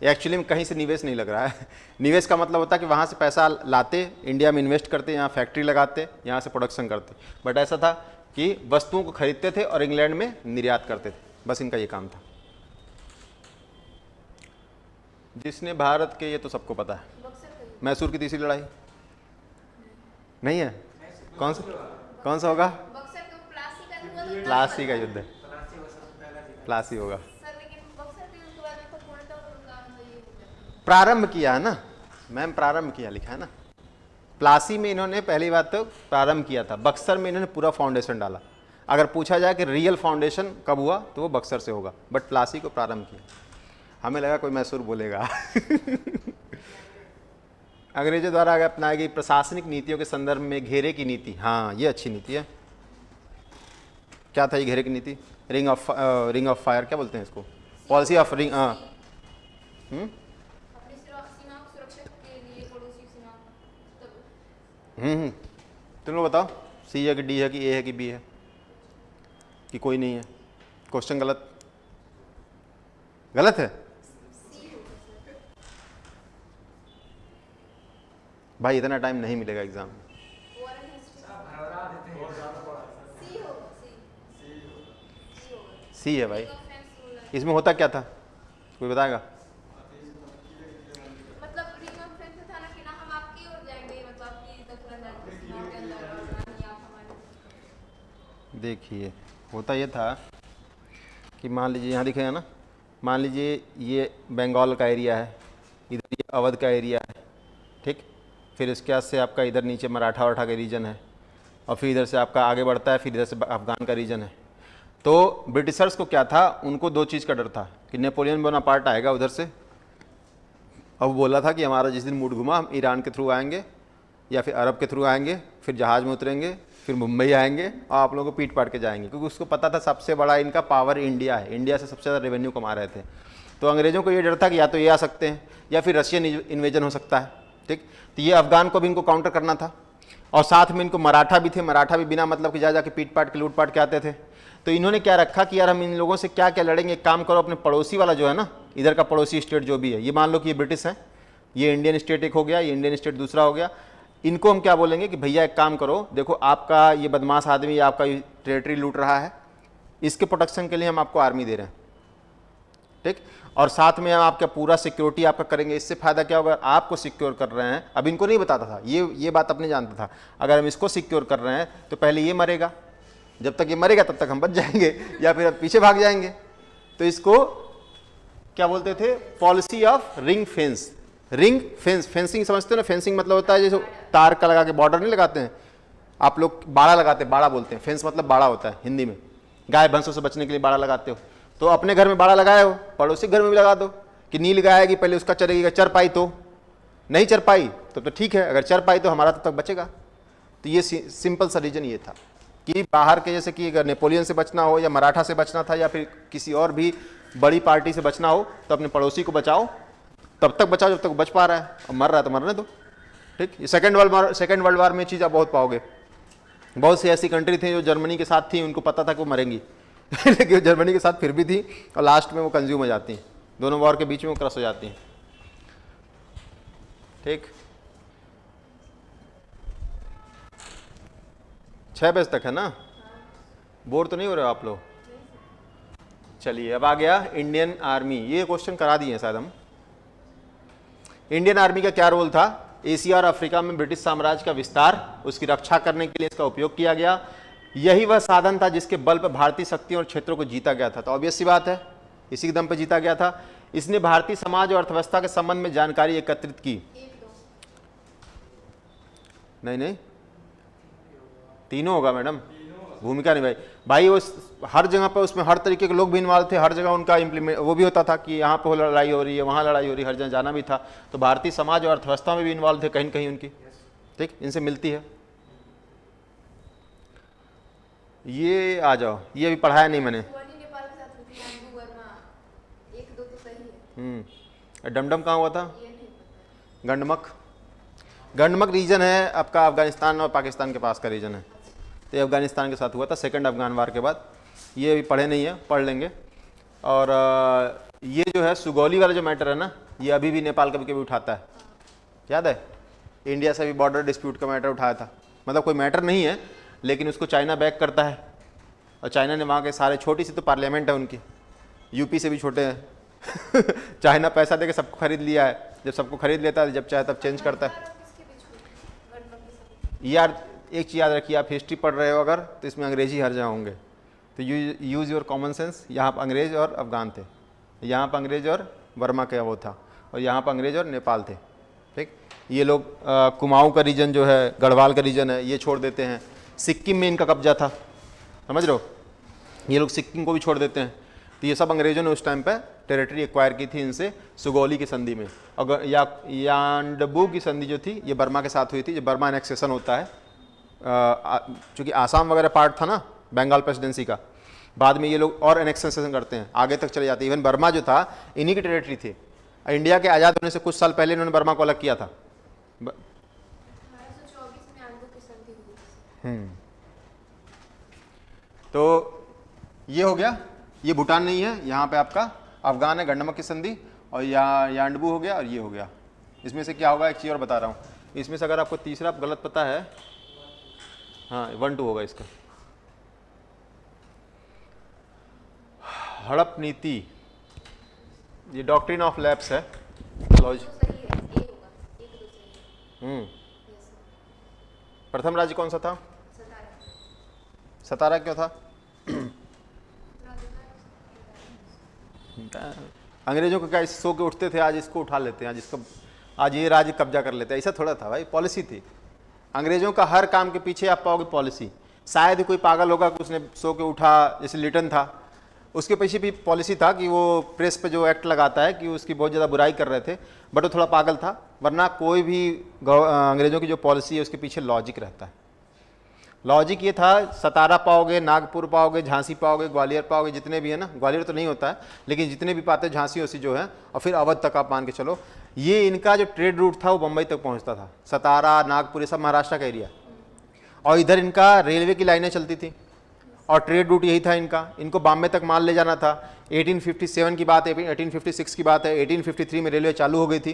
एक्चुअली में कहीं से निवेश नहीं लग रहा है। निवेश का मतलब होता है कि वहाँ से पैसा लाते, इंडिया में इन्वेस्ट करते, यहाँ फैक्ट्री लगाते, यहाँ से प्रोडक्शन करते। बट ऐसा था कि वस्तुओं को खरीदते थे और इंग्लैंड में निर्यात करते थे, बस इनका ये काम था। जिसने भारत के, ये तो सबको पता है, मैसूर की तीसरी लड़ाई नहीं है, कौन सा होगा, बक्सर तो प्लासी का हुआ तो प्लासी का युद्ध है, प्लासी होगा। सर, लेकिन बक्सर के उसके बाद तो पूर्णतः उनका आंसर ये हो गया। प्रारंभ किया है ना मैम, प्रारंभ किया लिखा है ना। प्लासी में इन्होंने पहली बात तो प्रारंभ किया था, बक्सर में इन्होंने पूरा फाउंडेशन डाला। अगर पूछा जाए कि रियल फाउंडेशन कब हुआ तो वो बक्सर से होगा, बट प्लासी को प्रारंभ किया। हमें लगा कोई मैसूर बोलेगा। अंग्रेजों द्वारा अपनाई गई प्रशासनिक नीतियों के संदर्भ में घेरे की नीति, हाँ ये अच्छी नीति है। क्या था ये घेरे की नीति, रिंग ऑफ फायर, क्या बोलते हैं इसको, पॉलिसी ऑफ रिंग, अपनी सीमाओं की सुरक्षा के लिए पड़ोसी सीमाओं तुम लोग बताओ, सी है कि डी है कि ए है कि बी है कि कोई नहीं है। क्वेश्चन गलत है भाई, इतना टाइम नहीं मिलेगा एग्जाम में। सी है भाई। इसमें होता क्या था, कोई बताएगा? मतलब रिंग ऑफ फेंस था ना कि ना हम आपकी ओर जाएंगे, मतलब आपकी दखल अंदाजी देखिए होता ये था कि मान लीजिए यहाँ दिखेगा ना, मान लीजिए ये बंगाल का एरिया है, इधर ये अवध का एरिया है, ठीक। फिर इसके बाद से आपका इधर नीचे मराठा वराठा का रीजन है, और फिर इधर से आपका आगे बढ़ता है, फिर इधर से अफगान का रीजन है। तो ब्रिटिशर्स को क्या था, उनको दो चीज़ का डर था कि नेपोलियन बोनापार्ट आएगा उधर से, अब वो बोला था कि हमारा जिस दिन मूड घुमा हम ईरान के थ्रू आएंगे या फिर अरब के थ्रू आएंगे, फिर जहाज़ में उतरेंगे, फिर मुंबई आएंगे और आप लोगों को पीट पाट के जाएंगे, क्योंकि उसको पता था सबसे बड़ा इनका पावर इंडिया है, इंडिया से सबसे ज़्यादा रेवेन्यू कमा रहे थे। तो अंग्रेज़ों को ये डर था कि या तो ये आ सकते हैं या फिर रशियन इन्वेजन हो सकता है, ठीक। तो ये अफगान को भी इनको काउंटर करना था, और साथ में इनको मराठा भी थे, मराठा भी बिना मतलब कि जा जाके पीट पाट के लूट पाट के आते थे। तो इन्होंने क्या रखा कि यार हम इन लोगों से क्या क्या लड़ेंगे, एक काम करो अपने पड़ोसी वाला जो है ना, इधर का पड़ोसी स्टेट जो भी है, ये मान लो कि ये ब्रिटिश है, ये इंडियन स्टेट एक हो गया, ये इंडियन स्टेट दूसरा हो गया, इनको हम क्या बोलेंगे कि भैया एक काम करो, देखो आपका ये बदमाश आदमी आपका टेरिटरी लूट रहा है, इसके प्रोटेक्शन के लिए हम आपको आर्मी दे रहे हैं, ठीक। और साथ में हम आपका पूरा सिक्योरिटी आपका करेंगे। इससे फ़ायदा क्या होगा, आपको सिक्योर कर रहे हैं, अब इनको नहीं बताता था, ये बात अपने जानता था, अगर हम इसको सिक्योर कर रहे हैं तो पहले ये मरेगा, जब तक ये मरेगा तब तक हम बच जाएंगे या फिर अब पीछे भाग जाएंगे। तो इसको क्या बोलते थे, policy of ring fence. Ring fence, fencing समझते हो ना, फेंसिंग मतलब होता है जैसे तार का लगा के बॉर्डर नहीं लगाते हैं आप लोग, बाड़ा लगाते हैं, बाड़ा बोलते हैं, फेंस मतलब बाड़ा होता है हिंदी में, गाय भैंसों से बचने के लिए बाड़ा लगाते हो। तो अपने घर में बाड़ा लगाए हो, पड़ोसी घर में भी लगा दो कि नील गाय आएगी पहले उसका चरेगी, चर पाई तो नहीं चर पाई तो ठीक है, अगर चर पाई तो हमारा तब तक बचेगा। तो ये सिंपल सा रीजन ये था कि बाहर के, जैसे कि अगर नेपोलियन से बचना हो या मराठा से बचना था या फिर किसी और भी बड़ी पार्टी से बचना हो तो अपने पड़ोसी को बचाओ, तब तक बचाओ जब तक बच पा रहा है, और मर रहा है तो मरने दो, ठीक। ये सेकेंड वर्ल्ड वार में चीज़ आप बहुत पाओगे, बहुत सी ऐसी कंट्री थी जो जर्मनी के साथ थी, उनको पता था कि वो मरेंगी लेकिन जर्मनी के साथ फिर भी थी, और लास्ट में वो कंज्यूम हो जाती हैं, दोनों वॉर के बीच में वो क्रश हो जाती हैं, ठीक। 6 बजे तक है ना, बोर तो नहीं हो रहे हो आप लोग? चलिए अब आ गया इंडियन आर्मी, ये क्वेश्चन करा दिए हैं शायद हम। इंडियन आर्मी का क्या रोल था, एशिया और अफ्रीका में ब्रिटिश साम्राज्य का विस्तार, उसकी रक्षा करने के लिए इसका उपयोग किया गया। यही वह साधन था जिसके बल पर भारतीय शक्तियों और क्षेत्रों को जीता गया था। तो ऑब्वियस सी बात है, इसी के दम पर जीता गया था। इसने भारतीय समाज और अर्थव्यवस्था के संबंध में जानकारी एकत्रित की। नहीं तीनों होगा मैडम, भूमिका निभाई भाई। वो हर जगह पर उसमें हर तरीके के लोग भी इन्वॉल्व थे, हर जगह उनका इम्प्लीमेंट वो भी होता था कि यहाँ पे लड़ाई हो रही है, वहाँ लड़ाई हो रही है, हर जगह जाना भी था। तो भारतीय समाज और अर्थव्यवस्था में भी इन्वॉल्व थे कहीं न कहीं उनकी, ठीक। इनसे मिलती है। ये आ जाओ, ये भी पढ़ाया नहीं मैंने। नेपाल के साथ होती है, अंबू वर्मा, 1-2 तो सही है। डमडम कहाँ हुआ था? ये नहीं पता। गंडमक, गंडमक रीजन है आपका अफगानिस्तान और पाकिस्तान के पास का रीजन है। तो ये अफगानिस्तान के साथ हुआ था सेकंड अफगान वार के बाद। ये अभी पढ़े नहीं है, पढ़ लेंगे। और ये जो है सुगौली वाला जो मैटर है ना, ये अभी भी नेपाल कभी कभी उठाता है, याद है? इंडिया से भी बॉर्डर डिस्प्यूट का मैटर उठाया था, मतलब कोई मैटर नहीं है लेकिन उसको चाइना बैक करता है। और चाइना ने वहाँ के सारे, छोटी सी तो पार्लियामेंट है उनकी, यूपी से भी छोटे हैं चाइना पैसा देके सबको खरीद लिया है, जब सबको खरीद लेता है जब चाहे तब चेंज करता है। यार एक चीज़ याद रखिए, आप हिस्ट्री पढ़ रहे हो अगर, तो इसमें अंग्रेजी हर जगह होंगे, तो यूज़ योर कॉमन सेंस। यहाँ पर अंग्रेज और अफगान थे, यहाँ पर अंग्रेज और वर्मा का वो था, और यहाँ पर अंग्रेज और नेपाल थे, ठीक। ये लोग कुमाऊँ का रीजन जो है, गढ़वाल का रीजन है, ये छोड़ देते हैं। सिक्किम में इनका कब्जा था, समझ रहे हो, ये लोग सिक्किम को भी छोड़ देते हैं। तो ये सब अंग्रेजों ने उस टाइम पे टेरिटरी एक्वायर की थी इनसे सुगौली की संधि में। अगर यांडबू की संधि जो थी ये बर्मा के साथ हुई थी, जो बर्मा एनेक्सेशन होता है, चूँकि आसाम वगैरह पार्ट था ना बंगाल प्रेसिडेंसी का, बाद में ये लोग और एनेक्सेशन करते हैं, आगे तक चले जाते हैं। इवन बर्मा जो था इन्हीं की टेरिटरी थी। इंडिया के आज़ाद होने से कुछ साल पहले इन्होंने बर्मा को अलग किया था। 1824 में आंदो की संधि हुई थी। तो ये हो गया, ये भूटान नहीं है, यहाँ पे आपका अफगान है, गंडमक की संधि, और यांडबू हो गया, और ये हो गया। इसमें से क्या होगा, एक चीज़ और बता रहा हूँ, इसमें से अगर आपको तीसरा गलत पता है, हाँ 1-2 होगा इसका। हड़प नीति, ये डॉक्ट्रिन ऑफ लैप्स है, सही है, ए होगा, 1-2 सही है। प्रथम राज्य कौन सा था? सतारा क्यों था? अंग्रेजों को क्या इस सो के उठते थे, आज इसको उठा लेते हैं, आज इसको, आज ये राज्य कब्जा कर लेते हैं, ऐसा थोड़ा था भाई, पॉलिसी थी अंग्रेजों का। हर काम के पीछे आप पाओगे पॉलिसी। शायद ही कोई पागल होगा कि उसने सो के उठा, जैसे लिटन था, उसके पीछे भी पॉलिसी था कि वो प्रेस पे जो एक्ट लगाता है कि उसकी बहुत ज़्यादा बुराई कर रहे थे, बट वो थोड़ा पागल था। वरना कोई भी अंग्रेजों की जो पॉलिसी है उसके पीछे लॉजिक रहता है। लॉजिक ये था, सतारा पाओगे, नागपुर पाओगे, झांसी पाओगे, ग्वालियर पाओगे, जितने भी है ना, ग्वालियर तो नहीं होता है लेकिन जितने भी पाते झांसी उसी जो है, और फिर अवध तक आप मान के चलो, ये इनका जो ट्रेड रूट था वो बम्बई तक पहुंचता था। सतारा, नागपुर, ये सब महाराष्ट्र का एरिया, और इधर इनका रेलवे की लाइनें चलती थी और ट्रेड रूट यही था इनका। इनको बॉम्बे तक माल ले जाना था। 1857 की बात है, 1856 की बात है, 1853 में रेलवे चालू हो गई थी,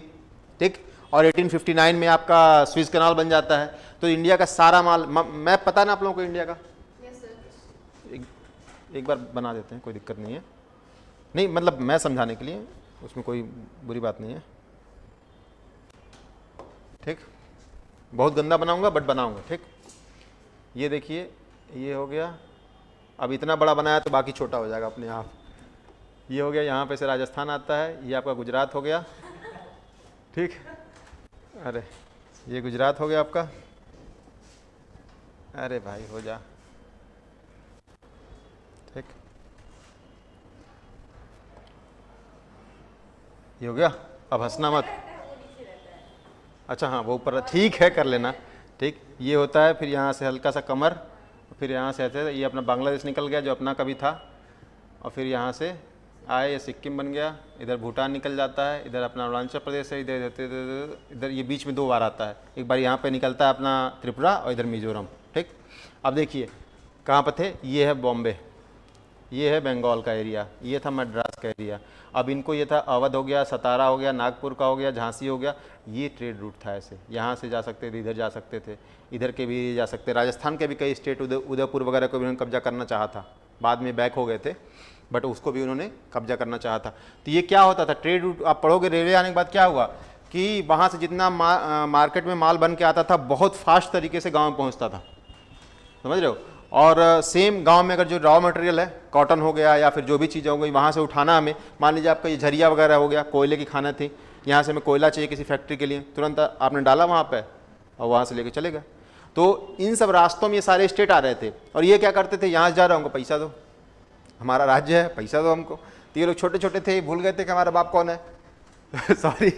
ठीक, और 1859 में आपका स्विस कैनाल बन जाता है। तो इंडिया का सारा माल, मैप पता है ना आप लोगों को इंडिया का? Yes sir. एक बार बना देते हैं, कोई दिक्कत नहीं है। नहीं मतलब मैं समझाने के लिए, उसमें कोई बुरी बात नहीं है, ठीक। बहुत गंदा बनाऊंगा बट बनाऊंगा, ठीक। ये देखिए, ये हो गया। अब इतना बड़ा बनाया तो बाकी छोटा हो जाएगा अपने आप। ये हो गया, यहाँ पे से राजस्थान आता है, ये आपका गुजरात हो गया, ठीक। अरे ये गुजरात हो गया आपका। अरे भाई हो जा, ठीक। ये हो गया। अब हंसना मत। अच्छा हाँ, वो ऊपर, ठीक है, कर लेना, ठीक। ये होता है, फिर यहाँ से हल्का सा कमर, फिर यहाँ से ऐसे, ये अपना बांग्लादेश निकल गया जो अपना कभी था, और फिर यहाँ से आए, ये सिक्किम बन गया, इधर भूटान निकल जाता है, इधर अपना अरुणाचल प्रदेश है, इधर इधर ये बीच में 2 बार आता है। एक बार यहाँ पे निकलता है अपना त्रिपुरा, और इधर मिजोरम, ठीक। अब देखिए कहाँ पर थे, ये है बॉम्बे, ये है बंगाल का एरिया, ये था मद्रास का एरिया। अब इनको ये था, अवध हो गया, सतारा हो गया, नागपुर का हो गया, झांसी हो गया, ये ट्रेड रूट था। ऐसे यहाँ से जा सकते थे, इधर जा सकते थे, इधर के भी जा सकते। राजस्थान के भी कई स्टेट, उदयपुर वगैरह को भी उन्होंने कब्जा करना चाहा था, बाद में बैक हो गए थे, बट उसको भी उन्होंने कब्जा करना चाहा था। तो ये क्या होता था, ट्रेड रूट। आप पढ़ोगे रेलवे आने के बाद क्या हुआ कि वहाँ से जितना मार्केट में माल बन के आता था, बहुत फास्ट तरीके से गाँव में पहुँचता था, समझ रहे हो। और सेम गांव में अगर जो रॉ मटेरियल है, कॉटन हो गया या फिर जो भी चीज़ें हो गई, वहाँ से उठाना हमें, मान लीजिए आपका ये झरिया वगैरह हो गया, कोयले की खाना थी, यहाँ से हमें कोयला चाहिए किसी फैक्ट्री के लिए, तुरंत आपने डाला वहाँ पे और वहाँ से लेके चले गए। तो इन सब रास्तों में ये सारे स्टेट आ रहे थे, और ये क्या करते थे, यहाँ से जा रहे हो, हमको पैसा दो, हमारा राज्य है, पैसा दो हमको। तो ये लोग छोटे छोटे थे, भूल गए थे कि हमारा बाप कौन है सॉरी,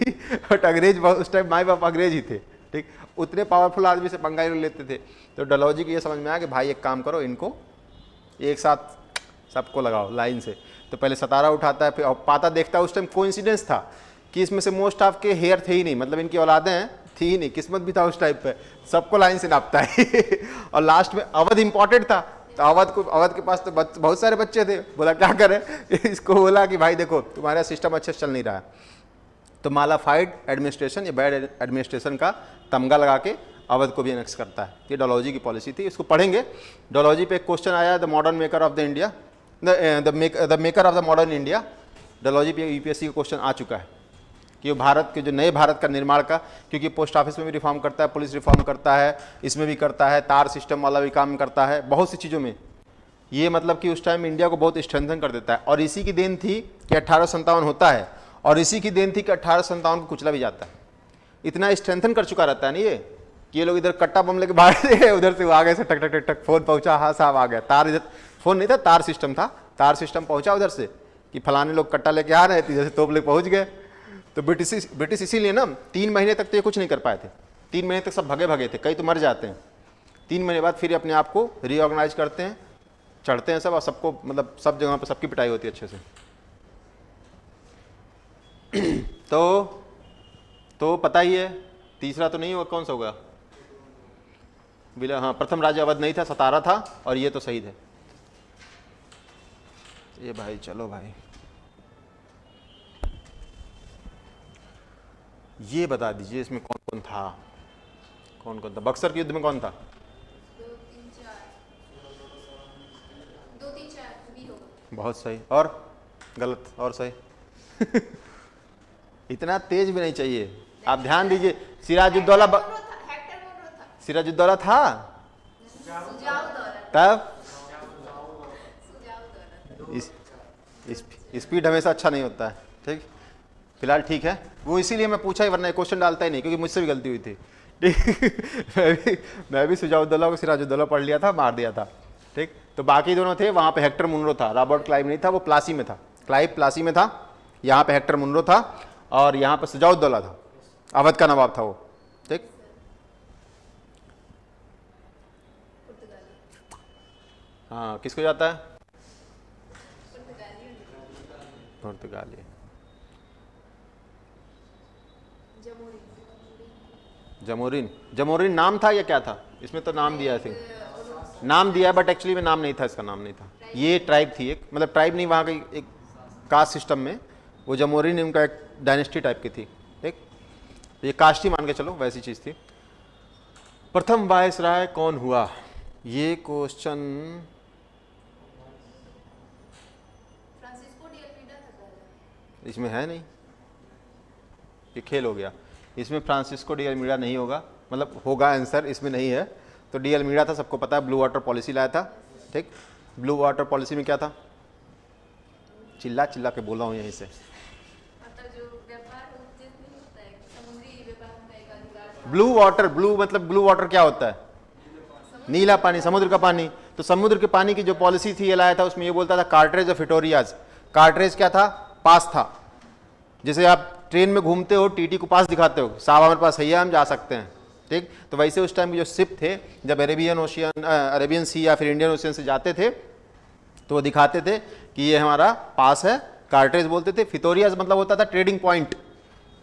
बट अंग्रेज उस टाइम माई बाप अंग्रेज ही थे, ठीक। उतने पावरफुल आदमी से पंगा लेते थे। तो डलहौजी को ये समझ में आया कि भाई एक काम करो, इनको एक साथ सबको लगाओ लाइन से। तो पहले सतारा उठाता है, फिर पाता देखता है। उस टाइम कोइंसिडेंस था कि इसमें से मोस्ट ऑफ के हेयर थे ही नहीं, मतलब इनकी औलादें हैं थी ही नहीं, किस्मत भी था उस टाइप पे, सबको लाइन से नापता है और लास्ट में अवध इंपॉर्टेंट था, तो अवध के पास तो बहुत सारे बच्चे थे। बोला क्या करें इसको बोला कि भाई देखो तुम्हारा सिस्टम अच्छे से चल नहीं रहा है, तो मालाफाइड एडमिनिस्ट्रेशन या बैड एडमिनिस्ट्रेशन का तमगा लगा के अवध को भी एनेक्स करता है। ये डलहौजी की पॉलिसी थी, इसको पढ़ेंगे। डलहौजी पे एक क्वेश्चन आया, the modern maker of the India, the maker of the modern India. Dalhousie पे यूपीएससी का क्वेश्चन आ चुका है कि भारत के जो नए भारत का निर्माण का, क्योंकि पोस्ट ऑफिस में भी रिफॉर्म करता है, पुलिस रिफॉर्म करता है, इसमें भी करता है, तार सिस्टम वाला भी काम करता है, बहुत सी चीज़ों में। ये मतलब कि उस टाइम इंडिया को बहुत स्ट्रेंथन कर देता है, और इसी की देन थी कि 1857 होता है, और इसी की देन थी कि 1857 को कुचला भी जाता है। इतना स्ट्रेंथन कर चुका रहता है ना ये, कि ये लोग इधर कट्टा बम लेके भाग रहे, उधर से वो आ गए से टक टक टक टक फोन पहुंचा, हाँ साहब आ गया। तार इधर फोन नहीं था, तार सिस्टम था, तार सिस्टम पहुंचा उधर से कि फलाने लोग कट्टा लेके आ रहे थे, इधर से तोप लेके पहुंच गए। तो ब्रिटिश इसीलिए ना 3 महीने तक तो ये कुछ नहीं कर पाए थे, 3 महीने तक सब भगे भगे थे, कई तो मर जाते हैं। 3 महीने बाद फिर अपने आप को रीऑर्गेनाइज करते हैं, चढ़ते हैं सब, और सबको मतलब सब जगह पर सबकी पिटाई होती है अच्छे से। तो पता ही है, तीसरा तो नहीं होगा, कौन सा होगा? हाँ, प्रथम राज्य अवध नहीं था, सतारा था, और ये तो शहीद है। ये भाई चलो भाई, ये बता दीजिए इसमें कौन कौन था, कौन कौन था? बक्सर के युद्ध में कौन था? 2 3 4 भी होगा। बहुत सही, और गलत और सही इतना तेज भी नहीं चाहिए, आप ध्यान दीजिए। सिराजुद्दौला था, तब स्पीड हमेशा अच्छा नहीं होता है। ठीक, फिलहाल ठीक है, वो इसीलिए मैं पूछा ही, वरना क्वेश्चन डालता ही नहीं, क्योंकि मुझसे भी गलती हुई थी। ठीक, मैं भी सुजाउद्दौला को सिराजुद्दौला पढ़ लिया था, मार दिया था। ठीक, तो बाकी दोनों थे, वहाँ पे हेक्टर मुनरो था, रॉबर्ट क्लाइव नहीं था, वो प्लासी में था, क्लाइव प्लासी में था, यहाँ पे हेक्टर मुनरो था, और यहाँ पे सुजाउद्दौला था, अवध का नवाब था वो। ठीक, हाँ, किसको जाता है? पुर्तगाली। जमोरिन, जमोरिन नाम था या क्या था? इसमें तो नाम दिया है, नाम दिया है, बट एक्चुअली में नाम नहीं था, इसका नाम नहीं था। ये ट्राइब थी एक, मतलब ट्राइब नहीं, वहाँ की एक कास्ट सिस्टम में वो जमोरिन उनका एक डायनेस्टी टाइप की थी। ठीक, ये कास्ट ही मान के चलो, वैसी चीज़ थी। प्रथम वायसराय कौन हुआ? ये क्वेश्चन फ्रांसिस्को डी अल्मीडा था पहले। इसमें है नहीं, ये खेल हो गया। इसमें फ्रांसिस्को डी अल्मीडा नहीं होगा, मतलब होगा आंसर, इसमें नहीं है। तो डी अल्मीडा था, सबको पता है, ब्लू वाटर पॉलिसी लाया था। ठीक, ब्लू वाटर पॉलिसी में क्या था? चिल्ला चिल्ला के बोला हूँ यहीं से। मतलब जो व्यापार नहीं होता है, समुद्री व्यापार का एक अधिकार। ब्लू वाटर, ब्लू मतलब ब्लू वाटर क्या होता है? नीला पानी, समुद्र का पानी। तो समुद्र के पानी की जो पॉलिसी थी ये लाया था, उसमें ये बोलता था कार्टरेज ऑफ विक्टोरियाज। कार्टरेज क्या था? पास था। जैसे आप ट्रेन में घूमते हो, टीटी को पास दिखाते हो, साहब हमारे पास है, हम जा सकते हैं। ठीक, तो वैसे उस टाइम के जो शिप थे, जब अरेबियन सी या फिर इंडियन ओशियन से जाते थे, तो वो दिखाते थे कि ये हमारा पास है, कार्टरेज बोलते थे। फिटोरियाज मतलब होता था ट्रेडिंग पॉइंट,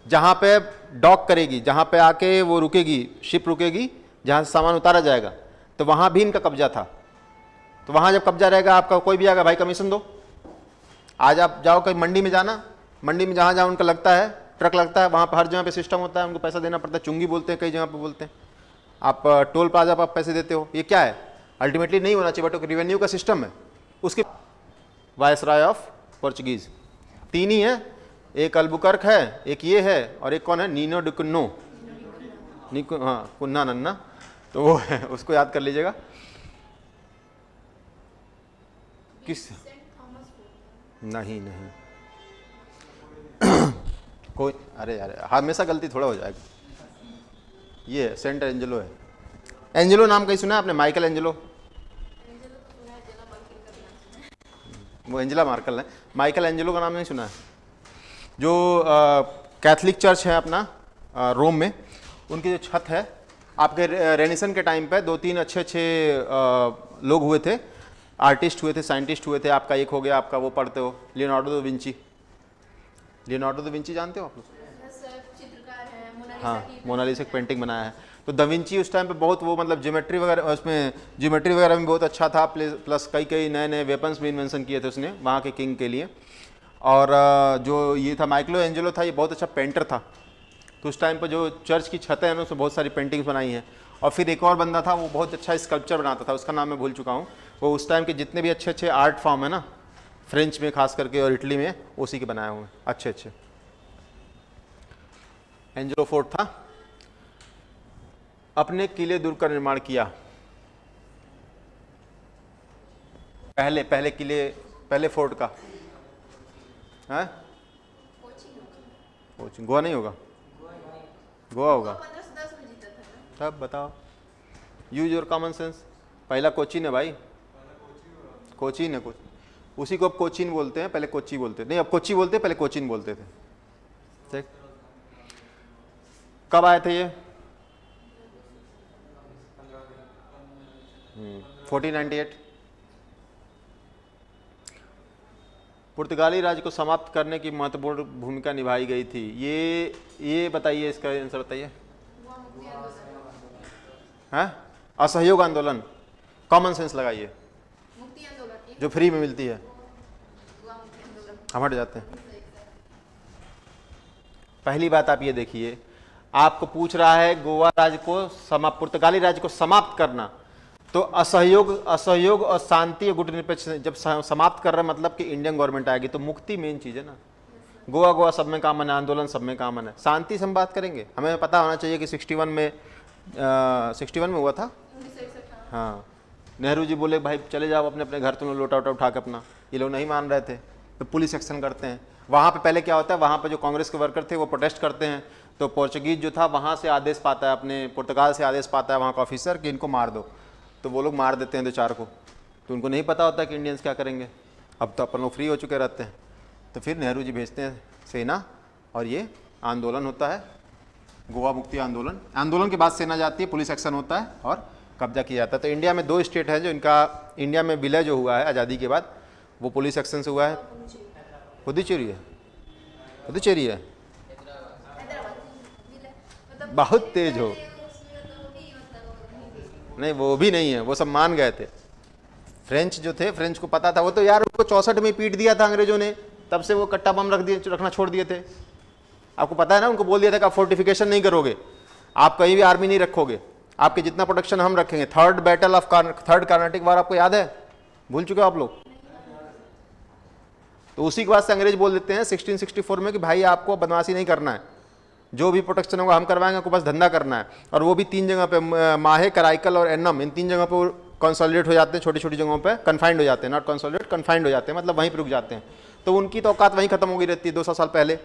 जहाँ पे डॉक करेगी, जहाँ पे आके वो रुकेगी, शिप रुकेगी, जहाँ से सामान उतारा जाएगा, तो वहाँ भी इनका कब्जा था। तो वहाँ जब कब्जा रहेगा आपका, कोई भी आएगा, भाई कमीशन दो। आज आप जाओ कहीं मंडी में जाना, मंडी में जहाँ जहाँ उनका लगता है, ट्रक लगता है, वहाँ पर हर जगह पे सिस्टम होता है, उनको पैसा देना पड़ता है। चुंगी बोलते हैं, कई जगह पे बोलते हैं। आप टोल प्लाजा पर आप पैसे देते हो, ये क्या है? अल्टीमेटली नहीं होना चाहिए, बट रिवेन्यू का सिस्टम है। उसके वायसराय ऑफ पोर्चुगीज 3 ही है, एक अल्बुकर्क है, एक ये है, और एक कौन है? नीनो डी कुन्नो, हाँ, कुन्ना नन्ना, तो वो है, उसको याद कर लीजिएगा। किस? नहीं नहीं कोई, अरे यार हमेशा गलती थोड़ा हो जाएगा। ये है, सेंट एंजेलो है। एंजेलो नाम कहीं सुना है आपने? माइकल एंजेलो, वो एंजेला मार्कल है, माइकल एंजेलो का नाम नहीं सुना है? जो कैथलिक चर्च है अपना रोम में, उनकी जो छत है, आपके रेनेसन के टाइम पे 2-3 अच्छे लोग हुए थे, आर्टिस्ट हुए थे, साइंटिस्ट हुए थे। आपका एक हो गया, आपका वो पढ़ते हो, Leonardo da Vinci. Leonardo da Vinci जानते हो आप लोग? चित्रकार है, हाँ, मोनालिसा की पेंटिंग बनाया है। तो दा विंची उस टाइम पे बहुत वो, मतलब ज्योमेट्री वगैरह, उसमें ज्योमेट्री वगैरह में बहुत अच्छा था। प्लस कई नए नए वेपन्स भी इन्वेंशन किए थे उसने वहाँ के किंग के लिए। और जो ये था माइकलो एंजेलो था, ये बहुत अच्छा पेंटर था। तो उस टाइम पर जो चर्च की छतें हैं ना, उसमें बहुत सारी पेंटिंग्स बनाई हैं। और फिर एक और बंदा था, वो बहुत अच्छा स्कल्पचर बनाता था, उसका नाम मैं भूल चुका हूँ। वो उस टाइम के जितने भी अच्छे आर्ट फॉर्म है ना, फ्रेंच में खास करके और इटली में, उसी के बनाए हुए अच्छे। एंजेलो फोर्ट था। अपने किले दुर्ग का निर्माण किया। पहले किले, पहले फोर्ट का है? कोचिंग, गोवा नहीं होगा? गोवा होगा। 1510 में जीता था। तब बताओ, यूज योर कॉमन सेंस। पहला कोचीन है भाई, कोचीन है, उसी को अब कोचीन बोलते हैं, पहले कोची बोलते थे, नहीं अब कोची बोलते हैं, पहले कोचीन बोलते थे। ठीक, कब आए थे ये? 1498। पुर्तगाली राज्य को समाप्त करने की महत्वपूर्ण भूमिका निभाई गई थी। ये बताइए, इसका आंसर बताइए। हैं? असहयोग आंदोलन। कॉमन सेंस लगाइए, मुक्ति आंदोलन, जो फ्री में मिलती है। मुक्ति आंदोलन। हम हट जाते हैं। पहली बात आप ये देखिए, आपको पूछ रहा है गोवा राज्य को पुर्तगाली राज्य को समाप्त करना, तो असहयोग और शांति और गुटनिरपेक्ष जब समाप्त कर रहे हैं, मतलब कि इंडियन गवर्नमेंट आएगी, तो मुक्ति मेन चीज है ना। गोवा सब में कामन है, आंदोलन सब में कामन है। शांति से हम बात करेंगे, हमें पता होना चाहिए कि 61 में हुआ था। हाँ, नेहरू जी बोले भाई चले जाओ अपने अपने घर, तुम लोग लोटा वोटा उठा के अपना। ये लोग नहीं मान रहे थे, तो पुलिस एक्शन करते हैं। वहाँ पे पहले क्या होता है, वहाँ पे जो कांग्रेस के वर्कर थे वो प्रोटेस्ट करते हैं, तो पोर्चुगीज जो था वहाँ से आदेश पाता है, अपने पुर्तगाल से आदेश पाता है वहाँ का ऑफिसर कि इनको मार दो, तो वो लोग मार देते हैं 2-4 को। तो उनको नहीं पता होता कि इंडियंस क्या करेंगे, अब तो अपन लोग फ्री हो चुके रहते हैं। तो फिर नेहरू जी भेजते हैं सेना, और ये आंदोलन होता है, गोवा मुक्ति आंदोलन। आंदोलन के बाद सेना जाती है, पुलिस एक्शन होता है और कब्जा किया जाता है। तो इंडिया में 2 स्टेट है जो इनका, इंडिया में विलय जो हुआ है आज़ादी के बाद, वो पुलिस एक्शन से हुआ है। पुदुचेरी है, पुदुचेरी है, बहुत तेज हो। नहीं वो भी नहीं है, वो सब मान गए थे। फ्रेंच जो थे, फ्रेंच को पता था, वो तो यार उनको 64 में पीट दिया था अंग्रेजों ने, तब से वो कट्टा बम रखना छोड़ दिए थे। आपको पता है ना, उनको बोल दिया था कि आप फोर्टिफिकेशन नहीं करोगे, आप कहीं भी आर्मी नहीं रखोगे, आपके जितना प्रोटेक्शन हम रखेंगे। थर्ड कार्नाटिक वार आपको याद है? भूल चुके हो आप लोग? तो उसी के बाद से अंग्रेज बोल देते हैं 1664 में कि भाई आपको बदमाशी नहीं करना है, जो भी प्रोटेक्शन होगा हम करवाएंगे, आपको बस धंधा करना है। और वो भी 3 जगह पे, माहे, कराईकल और एन्नम, इन 3 जगह पे कंसोलिडेट हो जाते हैं, छोटी छोटी जगहों पे कन्फाइंड हो जाते हैं, नॉट कंसोलिडेट, कन्फाइंड हो जाते हैं, मतलब वहीं पर रुक जाते हैं। तो उनकी तो औकात वहीं खत्म हो गई रहती है 200 साल पहले।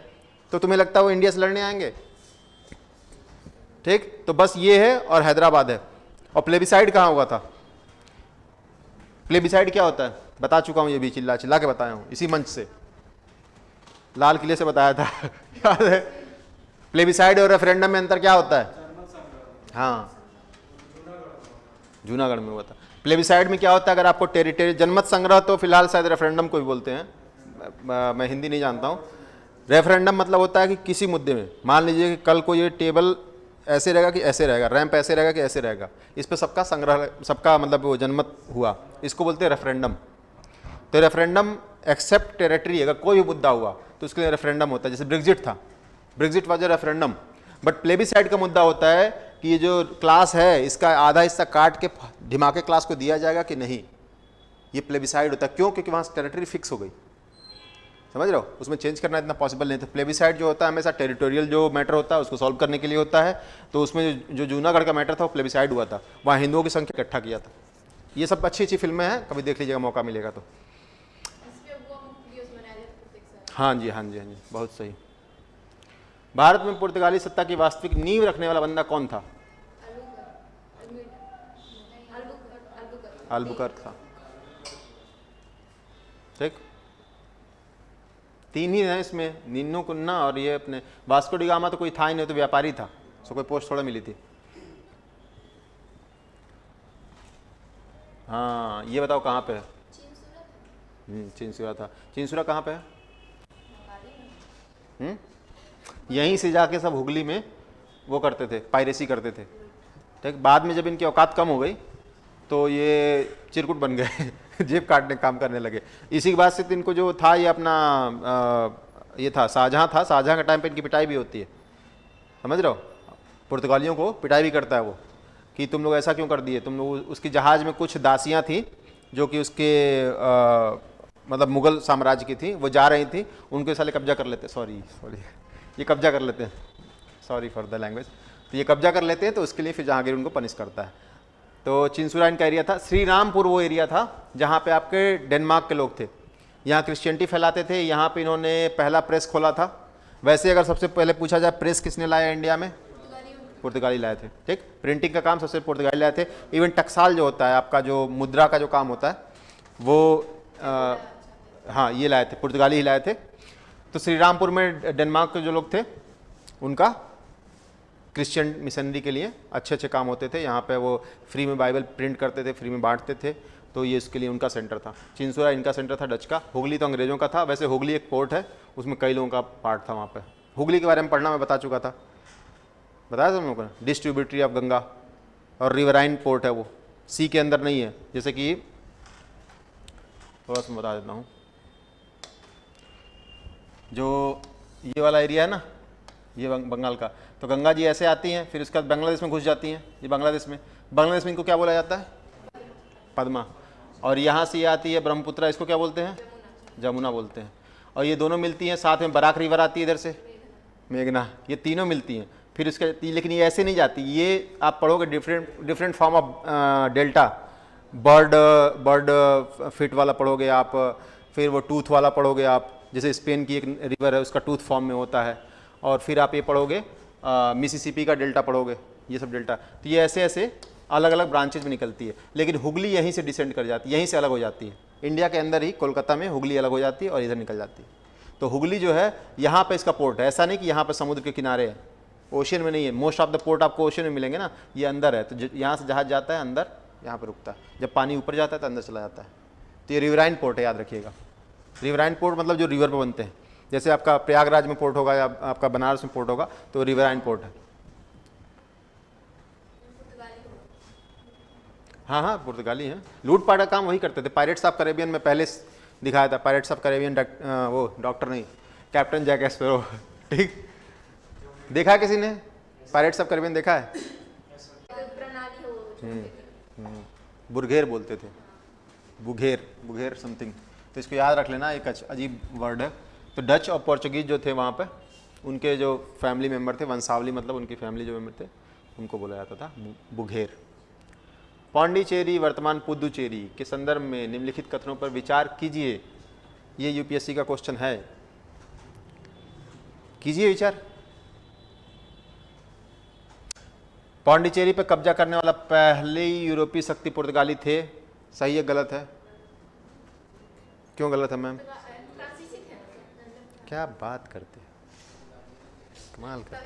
तो तुम्हें लगता है वो इंडिया से लड़ने आएंगे? ठीक, तो बस ये है और हैदराबाद है। और प्लेबिसाइड कहाँ हुआ था? प्लेबिसाइड क्या होता है बता चुका हूँ, ये भी चिल्ला चिल्ला के बताया हूँ इसी मंच से, लाल किले से बताया था याद है? प्लेबिसाइड और रेफरेंडम में अंतर क्या होता है? हाँ, जूनागढ़ में हुआ था। प्लेबिसाइड में क्या होता है, अगर आपको टेरिटरी, जनमत संग्रह तो फिलहाल शायद रेफरेंडम को भी बोलते हैं, मैं हिंदी नहीं जानता हूँ। रेफरेंडम मतलब होता है कि किसी मुद्दे में, मान लीजिए कि कल को ये टेबल ऐसे रहेगा कि ऐसे रहेगा, रैंप ऐसे रहेगा कि ऐसे रहेगा, इस पर सबका संग्रह, सबका मतलब वो जनमत हुआ, इसको बोलते हैं रेफरेंडम। तो रेफरेंडम एक्सेप्ट टेरिटरी, अगर कोई भी मुद्दा हुआ तो उसके लिए रेफरेंडम होता है। जैसे ब्रेग्जिट था, Brexit was referendum. But plebiscite का मुद्दा होता है कि ये जो क्लास है इसका आधा हिस्सा काट के ढिमाके क्लास को दिया जाएगा कि नहीं, ये प्लेबिसाइड होता है। क्यों? क्योंकि वहाँ टेरिटरी फिक्स हो गई, समझ रहे हो? उसमें चेंज करना इतना पॉसिबल नहीं था। प्लेबिसाइड जो होता है हमेशा टेरिटोरियल जो मैटर होता है उसको सॉल्व करने के लिए होता है। तो उसमें जो जूनागढ़ का मैटर था वो प्लेबिसाइड हुआ था, वहाँ हिंदुओं की संख्या इकट्ठा किया था। ये सब अच्छी अच्छी फिल्में हैं, कभी देख लीजिएगा, मौका मिलेगा तो। हाँ जी, हाँ जी, हाँ जी, बहुत सही। भारत में पुर्तगाली सत्ता की वास्तविक नींव रखने वाला बंदा कौन था? अल्बुकर्क था। ठीक, 3 ही हैं इसमें, निन्नो कुन्ना और ये अपने वास्को डी गामा तो कोई था ही नहीं, तो व्यापारी था, उसको कोई पोस्ट थोड़ा मिली थी। हाँ, ये बताओ कहाँ पे है? चिंसुरा था। चिंसुरा कहाँ पे है? यहीं से जाके सब हुगली में वो करते थे, पायरेसी करते थे। ठीक, बाद में जब इनकी औकात कम हो गई तो ये चिरकुट बन गए जेब काटने काम करने लगे। इसी के बाद से तो इनको जो था ये अपना ये था शाहजहाँ था, शाहजहाँ के टाइम पे इनकी पिटाई भी होती है, समझ रहे हो? पुर्तगालियों को पिटाई भी करता है वो, कि तुम लोग ऐसा क्यों कर दिए, तुम लोग। उसकी जहाज़ में कुछ दासियाँ थी जो कि उसके मतलब मुग़ल साम्राज्य की थी, वो जा रही थी, उनके साले कब्जा कर लेते, सॉरी ये कब्जा कर लेते हैं, सॉरी फॉर द लैंग्वेज। तो ये कब्जा कर लेते हैं, तो उसके लिए फिर जहांगीर उनको पनिश करता है। तो चिंसुरा इनका एरिया था। श्री रामपुर वो एरिया था जहाँ पे आपके डेनमार्क के लोग थे, यहाँ क्रिश्चियनिटी फैलाते थे। यहाँ पे इन्होंने पहला प्रेस खोला था। वैसे अगर सबसे पहले पूछा जाए प्रेस किसने लाया इंडिया में, पुर्तगाली लाए थे। ठीक, प्रिंटिंग का काम सबसे पुर्तगाली लाए थे। इवन टकसाल जो होता है आपका, जो मुद्रा का जो काम होता है वो हाँ ये लाए थे, पुर्तगाली ही लाए थे। तो श्री रामपुर में डेनमार्क के जो लोग थे उनका क्रिश्चियन मिशनरी के लिए अच्छे अच्छे काम होते थे। यहाँ पे वो फ्री में बाइबल प्रिंट करते थे, फ्री में बांटते थे। तो ये इसके लिए उनका सेंटर था। चिंसुरा इनका सेंटर था डच का। हुगली तो अंग्रेज़ों का था। वैसे हुगली एक पोर्ट है, उसमें कई लोगों का पार्ट था वहाँ पे। हुगली के बारे में पढ़ना मैं बता चुका था, बताया था तुम लोगों को, डिस्ट्रीब्यूटरी ऑफ गंगा, और रिवराइन पोर्ट है वो, सी के अंदर नहीं है। जैसे कि थोड़ा सा बता देता हूँ, जो ये वाला एरिया है ना, ये बंगाल का, तो गंगा जी ऐसे आती हैं, फिर उसके बाद बांग्लादेश में घुस जाती हैं। ये बांग्लादेश में इनको क्या बोला जाता है? पद्मा। और यहाँ से ये आती है ब्रह्मपुत्र, इसको क्या बोलते हैं? जमुना बोलते हैं। और ये दोनों मिलती हैं, साथ में बराक रिवर आती है इधर से, मेघना, ये तीनों मिलती हैं। फिर उसके, लेकिन ये ऐसे नहीं जाती, ये आप पढ़ोगे different form of delta, bird bird fit वाला पढ़ोगे आप, फिर वो टूथ वाला पढ़ोगे आप, जैसे स्पेन की एक रिवर है उसका टूथ फॉर्म में होता है, और फिर आप ये पढ़ोगे मिसिसिपी का डेल्टा पढ़ोगे, ये सब डेल्टा। तो ये ऐसे ऐसे अलग अलग ब्रांचेज में निकलती है, लेकिन हुगली यहीं से डिसेंड कर जाती है, यहीं से अलग हो जाती है। इंडिया के अंदर ही कोलकाता में हुगली अलग हो जाती है और इधर निकल जाती है। तो हुगली जो है यहाँ पे इसका पोर्ट है, ऐसा नहीं कि यहाँ पे समुद्र के किनारे है, ओशियन में नहीं है। मोस्ट ऑफ द पोर्ट आपको ओशियन में मिलेंगे ना, ये अंदर है। तो यहाँ से जहाज जाता है अंदर, यहाँ पे रुकता है, जब पानी ऊपर जाता है तो अंदर चला जाता है। तो ये रिवराइन पोर्ट है, याद रखिएगा। रिवराइन पोर्ट मतलब जो रिवर पे बनते हैं, जैसे आपका प्रयागराज में पोर्ट होगा या आपका बनारस में पोर्ट होगा, तो रिवराइन पोर्ट है। हाँ हाँ, पुर्तगाली हैं, लूटपाट का काम वही करते थे। पायरेट्स ऑफ कैरेबियन में पहले दिखाया था, पायरेट्स ऑफ कैरेबियन, वो डॉक्टर नहीं, कैप्टन जैक स्पैरो। ठीक, देखा है किसी ने पायरेट्स ऑफ कैरेबियन देखा है? प्रणाली हो बुरघेर बोलते थे, बुघेर, बुघेर समथिंग। तो इसको याद रख लेना, एक अजीब वर्ड है। तो डच और पोर्चुगीज जो थे वहाँ पे, उनके जो फैमिली मेम्बर थे, वंशावली मतलब उनकी फैमिली जो मेम्बर थे, उनको बोला जाता था बुघेर। पांडिचेरी वर्तमान पुदुचेरी के संदर्भ में निम्नलिखित कथनों पर विचार कीजिए। ये यूपीएससी का क्वेश्चन है, कीजिए विचार। पांडिचेरी पर कब्जा करने वाला पहले यूरोपीय शक्ति पुर्तगाली थे, सही है गलत है? क्यों गलत है मैम? क्या बात करते हैं, कमाल का।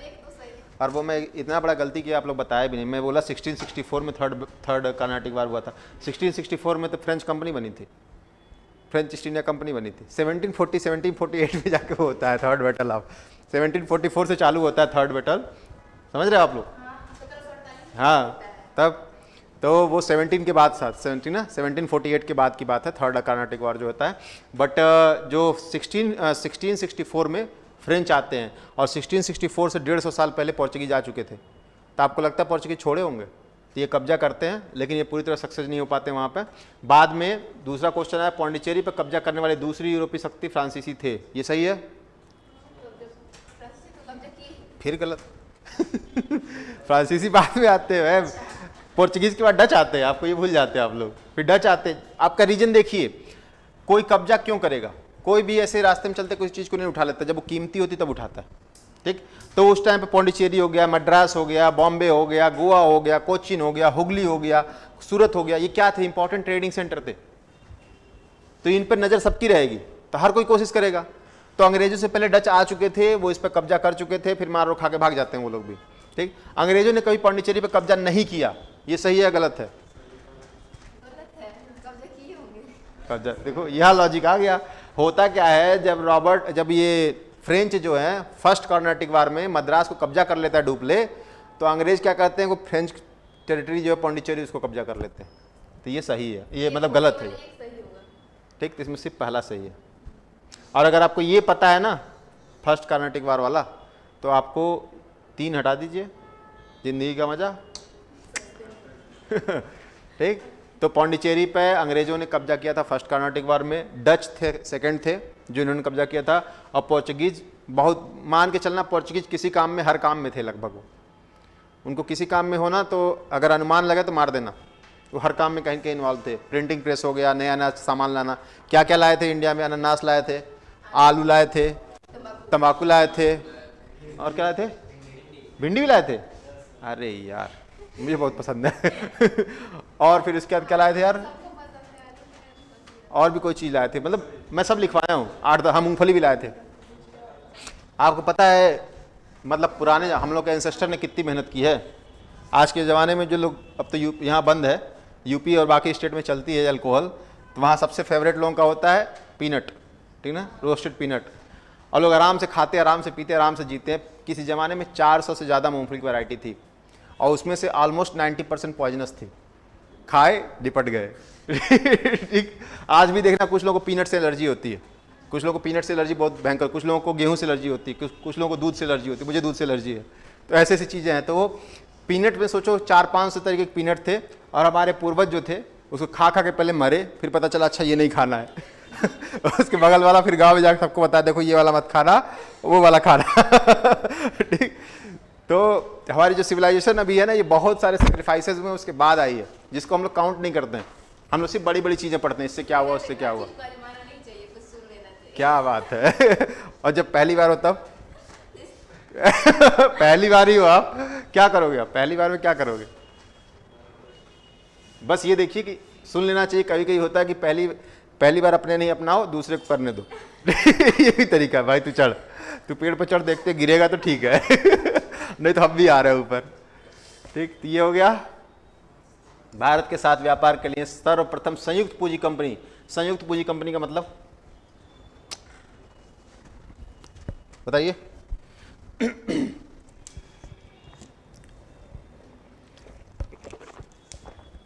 और वो मैं इतना बड़ा गलती किया, आप लोग बताया भी नहीं। मैं बोला 1664 में थर्ड कर्नाटिक वार हुआ था। 1664 में तो फ्रेंच कंपनी बनी थी, फ्रेंच ईस्ट इंडिया कंपनी बनी थी। 1748 में जाके वो होता है थर्ड बैटल ऑफ, 1744 से चालू होता है थर्ड बैटल, समझ रहे हो आप लोग? हाँ, तब तो वो 17 के बाद, 1748 के बाद की बात है, थर्ड कर्नाटिक वार जो होता है। बट जो 1664 में फ्रेंच आते हैं, और 1664 से 150 साल पहले पोर्चुगीज आ चुके थे। तो आपको लगता है पोर्चुगीज छोड़े होंगे? तो ये कब्जा करते हैं, लेकिन ये पूरी तरह सक्सेस नहीं हो पाते वहाँ पे। बाद में दूसरा क्वेश्चन आया, पौंडीचेरी पर कब्जा करने वाले दूसरी यूरोपीय शक्ति फ्रांसीसी थे, ये सही है? फिर गलत। फ्रांसीसी बाद में आते हैं, पोर्चुगीज के बाद डच आते हैं, आपको ये भूल जाते हैं आप लोग। फिर डच आते हैं। आपका रीजन देखिए, कोई कब्जा क्यों करेगा? कोई भी ऐसे रास्ते में चलते कोई चीज़ को नहीं उठा लेता, जब वो कीमती होती तब उठाता है। ठीक, तो उस टाइम पे पौंडीचेरी हो गया, मद्रास हो गया, बॉम्बे हो गया, गोवा हो गया, कोचीन हो गया, हुगली हो गया, सूरत हो गया, ये क्या थे? इंपॉर्टेंट ट्रेडिंग सेंटर थे। तो इन पर नज़र सबकी रहेगी, तो हर कोई कोशिश करेगा। तो अंग्रेजों से पहले डच आ चुके थे, वो इस पर कब्जा कर चुके थे, फिर मार खा के भाग जाते हैं वो लोग भी। ठीक, अंग्रेजों ने कभी पौंडीचेरी पर कब्जा नहीं किया, ये सही है गलत है? कब्जा, देखो यह लॉजिक आ गया। होता क्या है, जब ये फ्रेंच जो है फर्स्ट कर्नाटिक वार में मद्रास को कब्जा कर लेता है डुप्ले, तो अंग्रेज क्या करते हैं, वो फ्रेंच टेरिटरी जो है पौंडीचेरी उसको कब्जा कर लेते हैं। तो ये सही है, ये मतलब गलत है। ठीक, तो इसमें सिर्फ पहला सही है। और अगर आपको ये पता है ना फर्स्ट कर्नाटिक वार वाला, तो आपको 3 हटा दीजिए, जिंदगी का मजा। ठीक, तो पौंडीचेरी पे अंग्रेजों ने कब्जा किया था फर्स्ट कर्नाटिक वार में, डच थे सेकंड थे जो इन्होंने कब्जा किया था, और पोर्चुगीज, बहुत मान के चलना पोर्चुगीज किसी काम में, हर काम में थे लगभग। वो उनको किसी काम में होना तो अगर अनुमान लगे तो मार देना, वो हर काम में कहीं कहीं इन्वॉल्व थे। प्रिंटिंग प्रेस हो गया, नया नया सामान लाना, क्या क्या लाए थे इंडिया में? अनानास लाए थे, आलू लाए थे, तंबाकू लाए थे, और क्या लाए थे? भिंडी भी लाए थे। अरे यार मुझे बहुत पसंद है। और फिर उसके बाद क्या लाए थे यार? और भी कोई चीज़ लाए थे, मतलब मैं सब लिखवाया हूँ, 8-10। हाँ, मूंगफली भी लाए थे। आपको पता है मतलब पुराने हम लोग के एंसेस्टर ने कितनी मेहनत की है। आज के ज़माने में जो लोग, अब तो यहाँ बंद है, यूपी और बाकी स्टेट में चलती है अल्कोहल, तो वहाँ सबसे फेवरेट लोगों का होता है पीनट, ठीक ना, रोस्टेड पीनट। और लोग आराम से खाते, आराम से पीते, आराम से जीते हैं। किसी ज़माने में 400 से ज़्यादा मूंगफली की वैरायटी थी, और उसमें से ऑलमोस्ट 90% पॉइजनस थी। खाए निपट गए। ठीक, आज भी देखना कुछ लोगों को पीनट से एलर्जी होती है, कुछ लोगों को पीनट से एलर्जी बहुत भयंकर, कुछ लोगों को गेहूं से एलर्जी होती है, कुछ लोगों को दूध से एलर्जी होती है। मुझे दूध से एलर्जी है। तो ऐसी ऐसी चीज़ें हैं। तो वो पीनट में सोचो 400-500 तरीके के पीनट थे, और हमारे पूर्वज जो थे उसको खा खा के पहले मरे, फिर पता चला अच्छा ये नहीं खाना है। उसके बगल वाला फिर गाँव में जाकर सबको बताया देखो ये वाला मत खाना, वो वाला खाना। ठीक, तो हमारी जो सिविलाइजेशन अभी है ना, ये बहुत सारे सेक्रीफाइसेस में उसके बाद आई है, जिसको हम लोग काउंट नहीं करते हैं। हम लोग सिर्फ बड़ी बड़ी चीज़ें पढ़ते हैं, इससे क्या हुआ उससे क्या हुआ। मारना नहीं चाहिए, कुछ सुन लेना चाहिए। क्या बात है और जब पहली बार हो तब पहली बार ही हो आप, क्या करोगे आप पहली बार में, क्या करोगे? बस ये देखिए कि सुन लेना चाहिए। कभी कभी होता है कि पहली बार अपने नहीं अपनाओ, दूसरे को करने दो ये भी तरीका है भाई। तू चढ़, तू पेड़ पर चढ़, देखते गिरेगा तो ठीक है नहीं तो हम भी आ रहे हैं ऊपर। ठीक, तो ये हो गया भारत के साथ व्यापार के लिए सर्वप्रथम संयुक्त पूंजी कंपनी। संयुक्त पूंजी कंपनी का मतलब बताइए?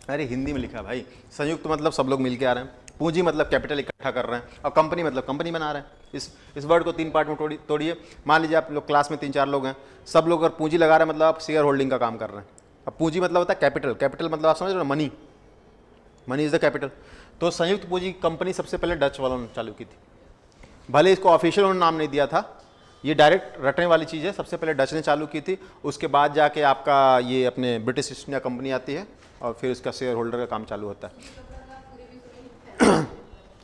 अरे हिंदी में लिखा भाई। संयुक्त मतलब सब लोग मिलके आ रहे हैं, पूंजी मतलब कैपिटल इकट्ठा कर रहे हैं, और कंपनी मतलब कंपनी बना रहे हैं। इस वर्ड को 3 पार्ट में तोड़िए। मान लीजिए आप लोग क्लास में 3-4 लोग हैं, सब लोग अगर पूंजी लगा रहे हैं मतलब आप शेयर होल्डिंग का काम कर रहे हैं। अब पूंजी मतलब होता है कैपिटल, कैपिटल मतलब आप समझ रहे हो, money, money is the capital. तो संयुक्त पूंजी कंपनी सबसे पहले डच वालों ने चालू की थी। भले इसको ऑफिशियल उन्होंने नाम नहीं दिया था, ये डायरेक्ट रटने वाली चीज़ है। सबसे पहले डच ने चालू की थी, उसके बाद जाके आपका ये अपने ब्रिटिश ईस्ट इंडिया कंपनी आती है, और फिर उसका शेयर होल्डर का काम चालू होता है।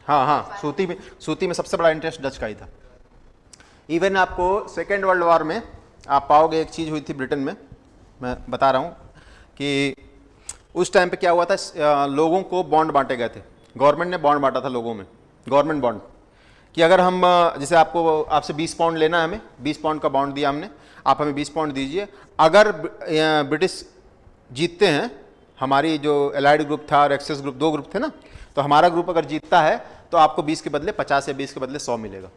हाँ हाँ, सूती में सबसे बड़ा इंटरेस्ट डच का ही था। इवन आपको सेकेंड वर्ल्ड वॉर में आप पाओगे एक चीज़ हुई थी ब्रिटेन में, मैं बता रहा हूँ कि उस टाइम पे क्या हुआ था, लोगों को बॉन्ड बांटे गए थे। गवर्नमेंट ने बॉन्ड बांटा था लोगों में, गवर्नमेंट बॉन्ड, कि अगर हम जैसे आपसे 20 पाउंड लेना है, हमें 20 पाउंड का बॉन्ड दिया हमने, आप हमें 20 पाउंड दीजिए। अगर ब्रिटिश जीतते हैं, हमारी जो एलाइड ग्रुप था और एक्सेस ग्रुप, 2 ग्रुप थे ना, तो हमारा ग्रुप अगर जीतता है तो आपको 20 के बदले 50 या 20 के बदले 100 मिलेगा।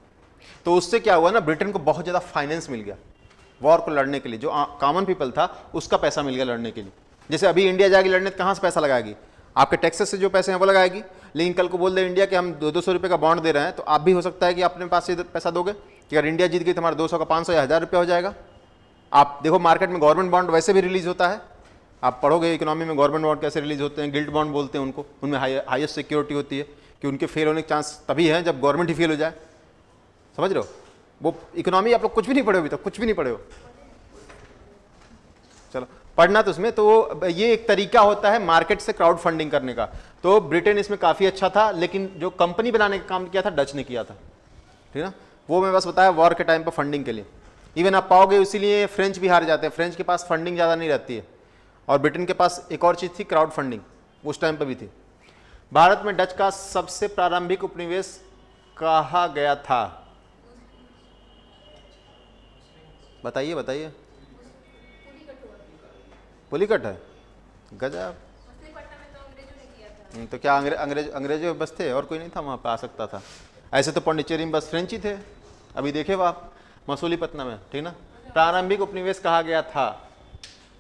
तो उससे क्या हुआ ना, ब्रिटेन को बहुत ज़्यादा फाइनेंस मिल गया वॉर को लड़ने के लिए। जो कॉमन पीपल था उसका पैसा मिल गया लड़ने के लिए। जैसे अभी इंडिया जाएगी लड़ने तो कहाँ से पैसा लगाएगी? आपके टैक्सेस से जो पैसे हैं वो लगाएगी। लेकिन कल को बोल दे इंडिया कि हम 200 रुपये का बॉन्ड दे रहे हैं, तो आप भी हो सकता है कि अपने पास से पैसा दोगे कि अगर इंडिया जीत गई तो हमारा 200 का 500 या 1000 रुपये हो जाएगा। आप देखो मार्केट में गवर्नमेंट बॉन्ड वैसे भी रिलीज होता है, आप पढ़ोगे इकोनॉमी में गवर्नमेंट बॉन्ड कैसे रिलीज होते हैं। गिल्ट बॉन्ड बोलते हैं उनको, उनमें हाईएस्ट सिक्योरिटी होती है कि उनके फेल होने के चांस तभी है जब गवर्नमेंट ही फेल हो जाए। समझ रहे हो? वो इकोनॉमी आप लोग कुछ भी नहीं पढ़े हो अभी तक, कुछ भी नहीं पढ़े हो। चलो पढ़ना तो उसमें, तो ये एक तरीका होता है मार्केट से क्राउड फंडिंग करने का। तो ब्रिटेन इसमें काफ़ी अच्छा था, लेकिन जो कंपनी बनाने का काम किया था डच ने किया था। ठीक है ना, वो मैं बस बताया वॉर के टाइम पर फंडिंग के लिए। इवन आप पाओगे इसीलिए फ्रेंच भी हार जाते हैं, फ्रेंच के पास फंडिंग ज़्यादा नहीं रहती है। और ब्रिटेन के पास एक और चीज़ थी, क्राउड फंडिंग, उस टाइम पर भी थी। भारत में डच का सबसे प्रारंभिक उपनिवेश कहा गया था? बताइए बताइए। पुलिकट है, गजब। तो क्या अंग्रेजों बस थे और कोई नहीं था वहाँ पे आ सकता था? ऐसे तो पौंडीचेरी में बस फ्रेंच ही थे। अभी देखे वो आप मसूलीपट्टनम में, ठीक ना, प्रारंभिक उपनिवेश कहा गया था।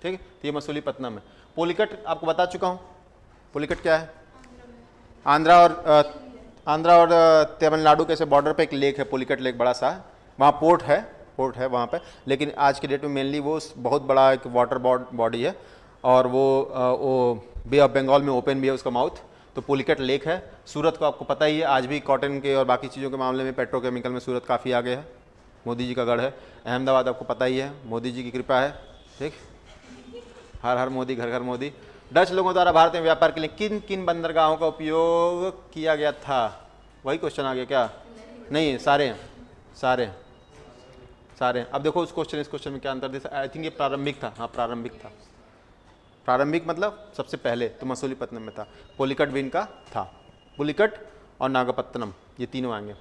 ठीक है, तो ये मसूलीपट्टनम है। पुलिकट आपको बता चुका हूँ। पुलिकट क्या है? आंध्रा और तमिलनाडु के बॉर्डर पे एक लेक है, पुलिकट लेक, बड़ा सा है वहाँ। पोर्ट है वहाँ पे, लेकिन आज के डेट में मेनली वो बहुत बड़ा एक वाटर बॉडी है, और वो बे ऑफ बंगाल में ओपन भी है उसका माउथ। तो पुलिकट लेक है। सूरत को आपको पता ही है, आज भी कॉटन के और बाकी चीज़ों के मामले में पेट्रोकेमिकल में सूरत काफ़ी आगे है। मोदी जी का गढ़ है। अहमदाबाद आपको पता ही है, मोदी जी की कृपा है। ठीक, हर हर मोदी, घर घर मोदी। डच लोगों द्वारा भारत में व्यापार के लिए किन किन बंदरगाहों का उपयोग किया गया था? वही क्वेश्चन आ गया क्या? नहीं, सारे। अब देखो उस क्वेश्चन इस क्वेश्चन में क्या अंतर दे। आई थिंक ये प्रारंभिक था। हाँ, प्रारंभिक था। प्रारंभिक मतलब सबसे पहले तो मसूलीपट्टनम में था। पुलिकट भी इनका था। पुलिकट और नागपत्तनम, ये तीनों आएंगे।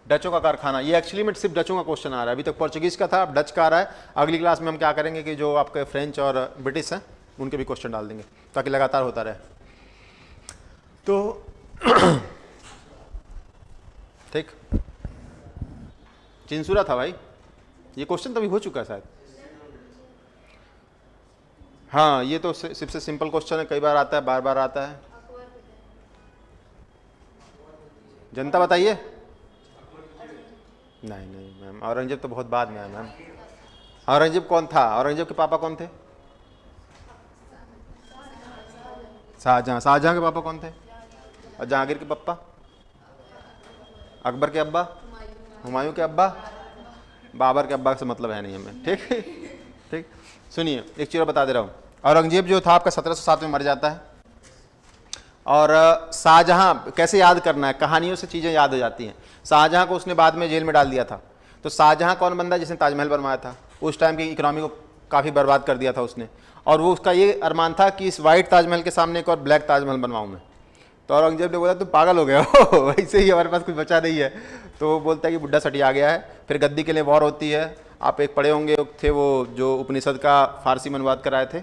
डचों का कारखाना, ये एक्चुअली में सिर्फ डचों का क्वेश्चन आ रहा है। अभी तक पोर्चुगीज का था, अब डच का आ रहा है। अगली क्लास में हम क्या करेंगे कि जो आपके फ्रेंच और ब्रिटिश हैं उनके भी क्वेश्चन डाल देंगे, ताकि लगातार होता रहे। तो ठीक, चिंसुरा था भाई। ये क्वेश्चन तो अभी हो चुका है शायद। हाँ, ये तो सबसे सिंपल क्वेश्चन है, कई बार आता है, बार बार आता है। जनता बताइए। नहीं मैम, औरंगजेब तो बहुत बाद में आया मैम। औरंगजेब कौन था? औरंगजेब के पापा कौन थे? शाहजहां। शाहजहां के पापा कौन थे? और जहांगीर के पापा? अकबर के अब्बा? हुमायूं के अब्बा? बाबर के अब्बा से मतलब है नहीं हमें। ठीक ठीक, सुनिए एक चीज़ बता दे रहा हूँ। औरंगजेब जो था आपका 1707 में मर जाता है। और शाहजहां, कैसे याद करना है, कहानियों से चीज़ें याद हो जाती हैं। शाहजहां को उसने बाद में जेल में डाल दिया था। तो शाहजहां कौन बंदा जिसने ताजमहल बनवाया था? उस टाइम की इकोनॉमी को काफ़ी बर्बाद कर दिया था उसने। और वो उसका ये अरमान था कि इस वाइट ताजमहल के सामने एक और ब्लैक ताजमहल बनवाऊँ मैं। तो औरंगजेब ने बोला तुम पागल हो गए हो वैसे ही हमारे पास कुछ बचा नहीं है। तो वो बोलता है कि बुड्ढा सटी आ गया है। फिर गद्दी के लिए वॉर होती है। आप एक पढ़े होंगे थे वो जो उपनिषद का फारसी में अनुवाद कराए थे,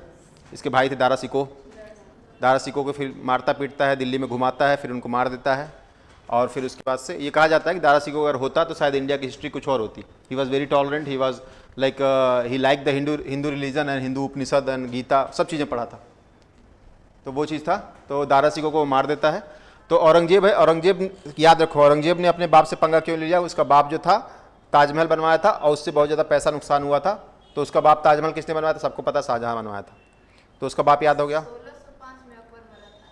इसके भाई थे दारा सिको। दारा सिको को फिर मारता पीटता है, दिल्ली में घुमाता है, फिर उनको मार देता है। और फिर उसके बाद से ये कहा जाता है कि दारा सिको अगर होता तो शायद इंडिया की हिस्ट्री कुछ और होती। He was very tolerant, he was like he like the Hindu religion and Hindu Upanishad and Gita, सब चीज़ें पढ़ा था। तो वो चीज़ था। तो दारा सिको को मार देता है। तो औरंगजेब है, औरंगजेब याद रखो, औरंगजेब ने अपने बाप से पंगा क्यों लिया? उसका बाप जो था ताजमहल बनवाया था और उससे बहुत ज़्यादा पैसा नुकसान हुआ था। तो उसका बाप ताजमहल किसने बनवाया था? सबको पता, शाहजहां बनवाया था। तो उसका बाप याद हो गया। 1605 में अकबर मरा था।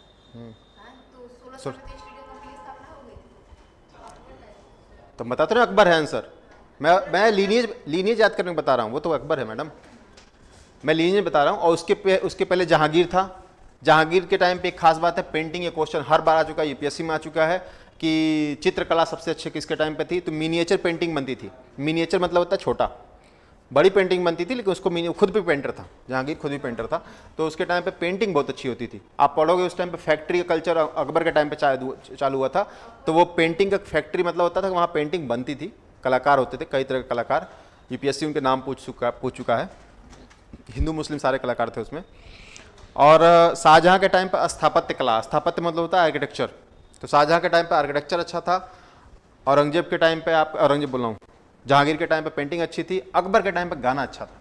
हाँ, तो 1600 में ईस्ट इंडिया कंपनी की स्थापना हो गई थी। तो बता तो रहे अकबर है आंसर। मैं लीनियज याद करने को बता रहा हूँ, वो तो अकबर है मैडम। मैं लीनियज बता रहा हूँ। और उसके पहले जहांगीर था। जहांगीर के टाइम पे एक खास बात है, पेंटिंग, ये क्वेश्चन हर बार आ चुका है, यूपीएससी में आ चुका है कि चित्रकला सबसे अच्छी किसके टाइम पे थी? तो मिनिएचर पेंटिंग बनती थी। मिनिएचर मतलब होता है छोटा, बड़ी पेंटिंग बनती थी, लेकिन उसको खुद भी पेंटर था, जहांगीर खुद भी पेंटर था। तो उसके टाइम पे पेंटिंग बहुत अच्छी होती थी। आप पढ़ोगे उस टाइम पे फैक्ट्री का कल्चर अकबर के टाइम पे चालू हुआ था। तो वो पेंटिंग का फैक्ट्री मतलब होता था कि वहाँ पेंटिंग बनती थी, कलाकार होते थे, कई तरह के कलाकार। यूपीएससी उनके नाम पूछ चुका है। हिंदू मुस्लिम सारे कलाकार थे उसमें। और शाहजहां के टाइम पर स्थापत्य कला, स्थापत्य मतलब होता है आर्किटेक्चर। तो शाहजहां के टाइम पर आर्किटेक्चर अच्छा था। औरंगजेब के टाइम पे, आप औरंगजेब बोल रहा हूँ, जहांगीर के टाइम पे पेंटिंग अच्छी थी। अकबर के टाइम पे गाना अच्छा था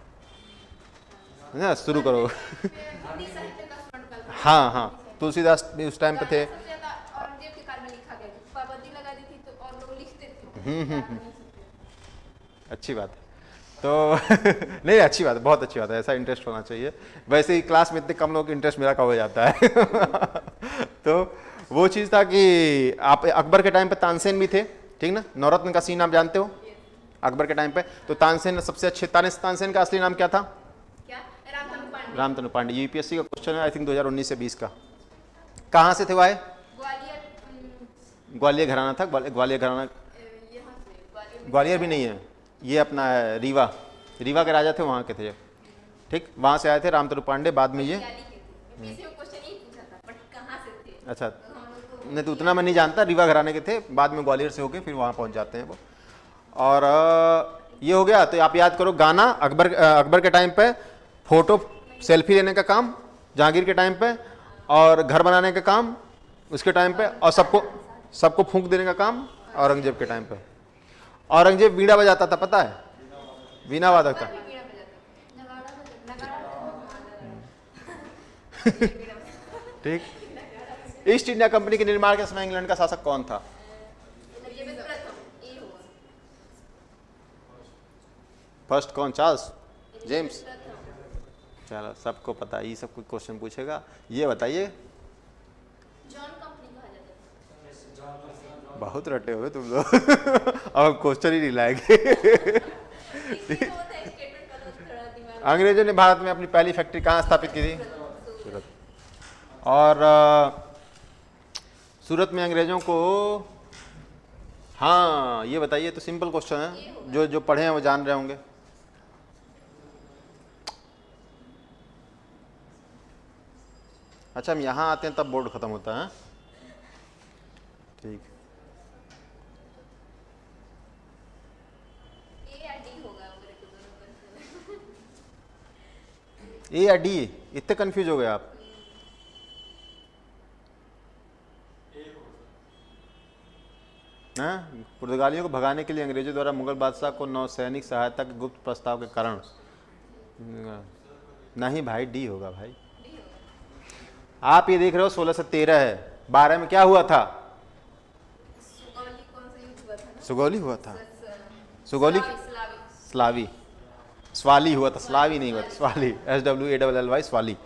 ना। शुरू करो हिंदी साहित्य का स्वर्णकाल था। हाँ हाँ, तुलसीदास भी उस टाइम पे थे। सबसे ज्यादा औरंगजेब के काल में लिखा गया, पाबंदी लगा दी थी तो और लोग लिखते थे। अच्छी बात है। तो नहीं, अच्छी बात है, बहुत अच्छी बात है, ऐसा इंटरेस्ट होना चाहिए। वैसे ही क्लास में इतने कम लोग इंटरेस्ट मेरा कम हो जाता है तो वो चीज़ था कि आप अकबर के टाइम पे तानसेन भी थे, ठीक ना। नवरत्न का सीन आप जानते हो अकबर के टाइम पे। तो तानसेन सबसे अच्छे, तानसेन का असली नाम क्या था? क्या? रामतनु पांडे। रामतनु पांडे। यूपीएससी का क्वेश्चन है, आई थिंक 2019 से 20 का। कहाँ से थे वो आए? ग्वालियर। ग्वालियर घराना था। ग्वालियर घराना, यहाँ से ग्वालियर भी नहीं है, ये अपना है रीवा के राजा थे, वहाँ के थे, ठीक। वहाँ से आए थे रामतनु पांडे। बाद में ये क्वेश्चन ही पूछा था, बट कहाँ से थे? अच्छा, नहीं तो उतना मैं नहीं जानता। रीवा घराने के थे, बाद में ग्वालियर से होके फिर वहाँ पहुँच जाते हैं वो। और ये हो गया। तो आप याद करो, गाना अकबर के टाइम पे, फोटो सेल्फी लेने का काम जहांगीर के टाइम पे, और घर बनाने का काम उसके टाइम पे, और सबको फूंक देने का काम औरंगजेब के टाइम पे। औरंगजेब वीणा बजाता था, पता है? वीणा वादक था। ठीक। ईस्ट इंडिया कंपनी के निर्माण के समय इंग्लैंड का शासक कौन था? फर्स्ट कौन? Charles James. चलो, सबको पता है, ये सब कुछ क्वेश्चन पूछेगा। ये बताइए, जॉन कंपनी कहा जाता है। बहुत रटे हुए तुम लोग अब क्वेश्चन ही नहीं लाएंगे अंग्रेजों ने भारत में अपनी पहली फैक्ट्री कहाँ स्थापित की थी? सूरत। और सूरत में अंग्रेजों को, हाँ ये बताइए, तो सिंपल क्वेश्चन है, जो पढ़े हैं वो जान रहे होंगे। अच्छा, हम यहाँ आते हैं तब बोर्ड खत्म होता है, ठीक। ए या डी? इतने कंफ्यूज हो गए आप? पुर्तगालियों को भगाने के लिए अंग्रेजों द्वारा मुगल बादशाह को नौसैनिक सहायता के गुप्त प्रस्ताव के कारण, नहीं भाई, डी होगा भाई। आप ये देख रहे हो 1613 है, 12 में क्या हुआ था? सुगौली हुआ था। सुगौली, स्वाली हुआ था, स्लावी नहीं हुआ था, स्वाली, SWALLY, स्वाली।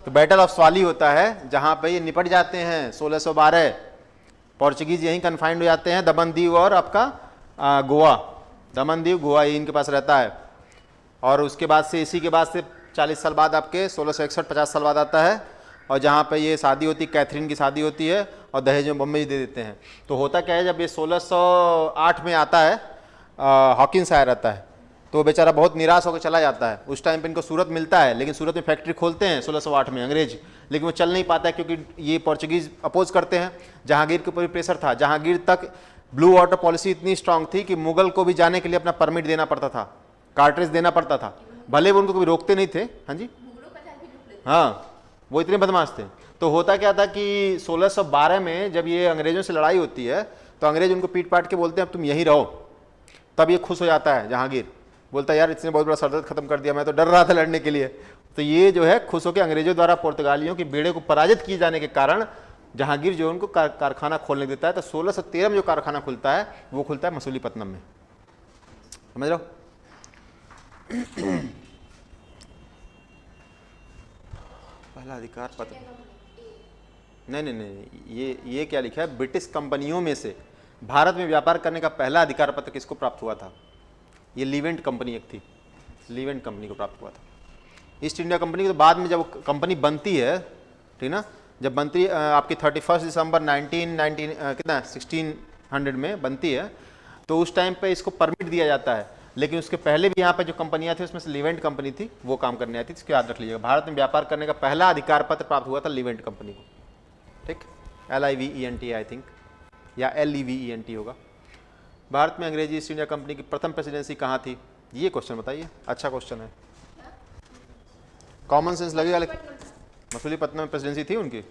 तो बैटल ऑफ स्वाली होता है, जहां पे ये निपट जाते हैं 1612। पोर्चुगीज यहीं कन्फाइंड हो जाते हैं, दमन दीव और आपका गोवा, दमन दीव गोवा, ये इनके पास रहता है। और उसके बाद से, इसी के बाद से 40 साल बाद आपके 1661 50 साल बाद आता है, और जहाँ पे ये शादी होती है, कैथरीन की शादी होती है, और दहेज में बम्बई दे देते हैं। तो होता क्या है, जब ये 1608 में आता है, हॉकिंस आया रहता है, तो वो बेचारा बहुत निराश होकर चला जाता है। उस टाइम पे इनको सूरत मिलता है, लेकिन सूरत में फैक्ट्री खोलते हैं 1608 में अंग्रेज, लेकिन वो चल नहीं पाता है क्योंकि ये पोर्चुगीज अपोज करते हैं। जहांगीर के ऊपर भी प्रेशर था। जहांगीर तक ब्लू वाटर पॉलिसी इतनी स्ट्रांग थी कि मुगल को भी जाने के लिए अपना परमिट देना पड़ता था, कार्ट्रेज देना पड़ता था, भले वो उनको कभी रोकते नहीं थे। हाँ जी, मुगलों का जाल भी लूट लेते। हाँ, वो इतने बदमाश थे। तो होता क्या था कि 1612 में जब ये अंग्रेजों से लड़ाई होती है, तो अंग्रेज उनको पीट पाट के बोलते हैं अब तुम यहीं रहो। तब ये खुश हो जाता है जहांगीर, बोलता है यार इसने बहुत बड़ा सरदर्द खत्म कर दिया, मैं तो डर रहा था लड़ने के लिए। तो ये जो है खुश होकर अंग्रेजों द्वारा पुर्तगालियों के बेड़े को पराजित किए जाने के कारण जहांगीर जो है उनको कारखाना खोलने देता है। तो 1613 में जो कारखाना खुलता है वो खुलता है मसूलीपट्टनम में। समझ रहे हो? पहला अधिकार पत्र, नहीं, ये क्या लिखा है, ब्रिटिश कंपनियों में से भारत में व्यापार करने का पहला अधिकार पत्र किसको प्राप्त हुआ था? ये लीवेंट कंपनी एक थी, लीवेंट कंपनी को प्राप्त हुआ था। ईस्ट इंडिया कंपनी को तो बाद में जब कंपनी बनती है, ठीक ना, जब बनती आपकी 31 दिसंबर 1600 में बनती है, तो उस टाइम पे इसको परमिट दिया जाता है। लेकिन उसके पहले भी यहाँ पे जो कंपनियाँ थी उसमें से लीवेंट कंपनी थी, वो काम करने आती थी। इसको याद रख लीजिएगा, भारत में व्यापार करने का पहला अधिकार पत्र प्राप्त हुआ था लीवेंट कंपनी को। ठीक, LIVENT आई थिंक, या LEVENT होगा। भारत में अंग्रेजी ईस्ट इंडिया कंपनी की प्रथम प्रेसिडेंसी कहाँ थी? ये क्वेश्चन बताइए, अच्छा क्वेश्चन है, कॉमन सेंस लगेगा। लेकिन मसूलीपट्टनम में प्रेसिडेंसी थी उनकी।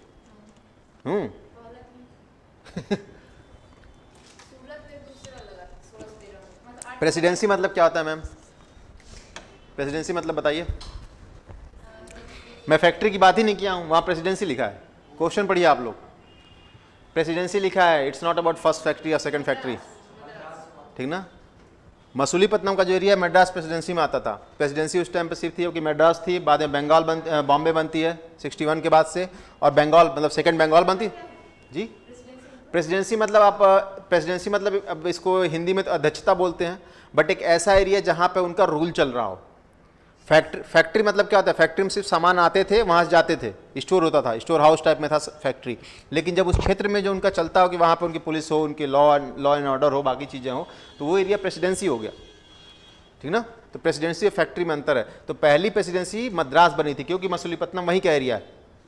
प्रेसिडेंसी मतलब क्या होता है मैम? प्रेसिडेंसी मतलब बताइए। मैं फैक्ट्री की बात ही नहीं किया हूँ, वहाँ प्रेसिडेंसी लिखा है। क्वेश्चन पढ़िए आप लोग, प्रेसिडेंसी लिखा है। It's not about first factory या सेकंड फैक्ट्री, ठीक ना। मसूलीपट्टनम का जो एरिया है मद्रास प्रेसिडेंसी में आता था। प्रेसिडेंसी उस टाइम पे सिर्फ थी कि मद्रास थी, बाद में बॉम्बे बनती है 61 के बाद से, और बंगाल मतलब सेकंड बंगाल बनती जी। प्रेसिडेंसी मतलब आप प्रेसिडेंसी मतलब अब इसको हिंदी में तो अध्यक्षता बोलते हैं, बट एक ऐसा एरिया जहाँ पे उनका रूल चल रहा हो। फैक्ट्री मतलब क्या होता है? फैक्ट्री में सिर्फ सामान आते थे, वहाँ से जाते थे, स्टोर होता था, स्टोर हाउस टाइप में था फैक्ट्री। लेकिन जब उस क्षेत्र में जो उनका चलता हो कि वहाँ पे उनकी पुलिस हो, उनकी लॉ एंड ऑर्डर हो, बाकी चीज़ें हो, तो वो एरिया प्रेसिडेंसी हो गया, ठीक ना। तो प्रेसिडेंसी और फैक्ट्री में अंतर है। तो पहली प्रेसिडेंसी मद्रास बनी थी क्योंकि मसूलीपट्टनम वहीं का एरिया है,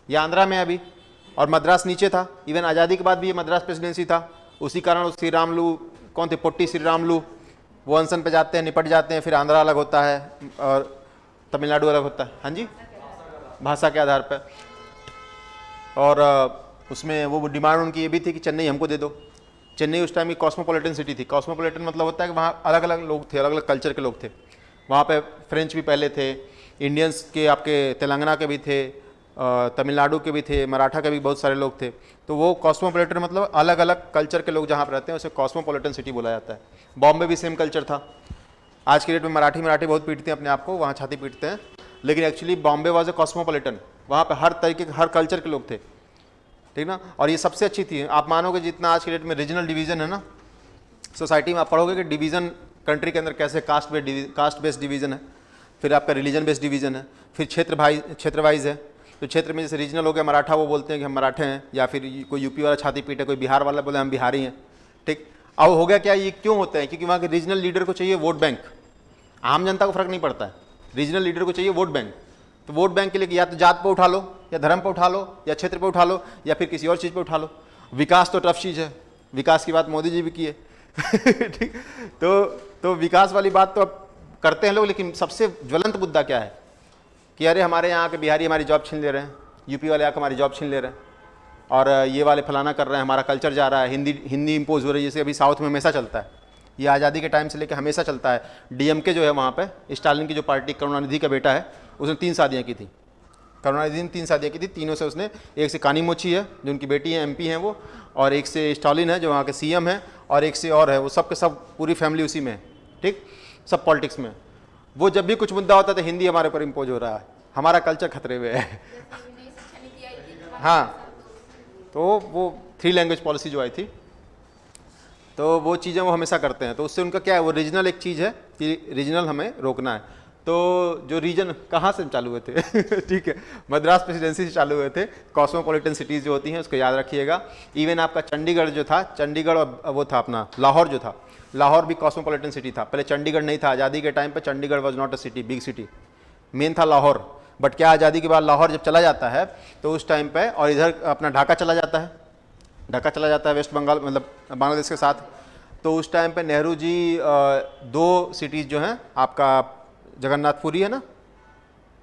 ये आंध्रा में अभी, और मद्रास नीचे था। इवन आज़ादी के बाद भी ये मद्रास प्रेसिडेंसी था। उसी कारण श्री रामलू कौन थे, पोट्टी श्री रामलू, वो अनशन पे जाते हैं, निपट जाते हैं, फिर आंध्रा अलग होता है और तमिलनाडु अलग होता है। हाँ जी, भाषा के आधार पर। और उसमें वो डिमांड उनकी ये भी थी कि चेन्नई हमको दे दो। चेन्नई उस टाइम की कॉस्मोपॉलिटन सिटी थी। कॉस्मोपॉलिटन मतलब होता है कि वहाँ अलग अलग लोग थे, अलग अलग कल्चर के लोग थे। वहाँ पे फ्रेंच भी पहले थे, इंडियंस के, आपके तेलंगाना के भी थे, तमिलनाडु के भी थे, मराठा के भी बहुत सारे लोग थे। तो वो कॉस्मोपॉलिटन मतलब अलग अलग कल्चर के लोग जहाँ पर रहते हैं उसे कॉस्मोपॉलिटन सिटी बोला जाता है। बॉम्बे भी सेम कल्चर था। आज के डेट में मराठी बहुत पीटते हैं अपने आप को, वहाँ छाती पीटते हैं, लेकिन actually Bombay was a cosmopolitan. वहाँ पे हर तरीके के, हर कल्चर के लोग थे, ठीक ना। और ये सबसे अच्छी थी। आप मानोगे जितना आज के डेट में रीजनल डिवीजन है ना सोसाइटी में, आप पढ़ोगे कि डिवीजन कंट्री के अंदर कैसे कास्ट बेस्ड डिवीजन है, फिर आपका रिलीजन बेस्ड डिवीजन है, फिर क्षेत्र वाइज है। तो क्षेत्र में जैसे रीजनल हो गया मराठा, वो बोलते हैं कि हम मराठे हैं, या फिर कोई यूपी वाला छाती पीटे, कोई बिहार वाला बोले हम बिहारी हैं, ठीक। अब हो गया क्या, ये क्यों होता है? क्योंकि वहाँ के रीजनल लीडर को चाहिए वोट बैंक। आम जनता को फर्क नहीं पड़ता है, रीजनल लीडर को चाहिए वोट बैंक। तो वोट बैंक के लिए या तो जात पे उठा लो, या धर्म पे उठा लो, या क्षेत्र पे उठा लो, या फिर किसी और चीज़ पे उठा लो। विकास तो टफ चीज़ है, विकास की बात मोदी जी भी किए ठीक। तो विकास वाली बात तो अब करते हैं लोग, लेकिन सबसे ज्वलंत मुद्दा क्या है कि अरे हमारे यहाँ के बिहारी हमारी जॉब छीन ले रहे हैं, यूपी वाले आकर हमारी जॉब छीन ले रहे हैं, और ये वाले फलाना कर रहे हैं, हमारा कल्चर जा रहा है, हिंदी इम्पोज हो रही है। जैसे अभी साउथ में हमेशा चलता है, ये आज़ादी के टाइम से लेकर हमेशा चलता है। DMK जो है वहाँ पे, स्टालिन की जो पार्टी, करुणानिधि का बेटा है, उसने 3 शादियाँ की थी। करुणानिधि ने 3 शादियाँ की थी। तीनों से उसने, एक से कानीमोची है जो उनकी बेटी है, MP हैं वो, और एक से स्टालिन है जो वहाँ के CM है, और एक से और है, वो सब के सब पूरी फैमिली उसी में है, ठीक, सब पॉलिटिक्स में। वो जब भी कुछ मुद्दा होता है तो हिंदी हमारे ऊपर इम्पोज हो रहा है, हमारा कल्चर खतरे में है हाँ, तो वो 3 लैंग्वेज पॉलिसी जो आई थी, तो वो चीज़ें वो हमेशा करते हैं। तो उससे उनका क्या है, वो रीजनल एक चीज़ है कि रीजनल हमें रोकना है। तो जो रीजन कहाँ से चालू हुए थे ठीक है, मद्रास प्रेसिडेंसी से चालू हुए थे। कॉस्मोपॉलिटन सिटीज़ जो होती हैं उसको याद रखिएगा। इवन आपका चंडीगढ़ जो था, चंडीगढ़ और वो था अपना लाहौर जो था, लाहौर भी कॉस्मोपॉलिटन सिटी था। पहले चंडीगढ़ नहीं था, आज़ादी के टाइम पे Chandigarh was not a city, big city, main था लाहौर। बट क्या आज़ादी के बाद लाहौर जब चला जाता है तो उस टाइम पे, और इधर अपना ढाका चला जाता है, ढाका चला जाता है वेस्ट बंगाल मतलब बांग्लादेश के साथ। तो उस टाइम पे नेहरू जी दो सिटीज़ जो हैं आपका जगन्नाथपुरी है ना,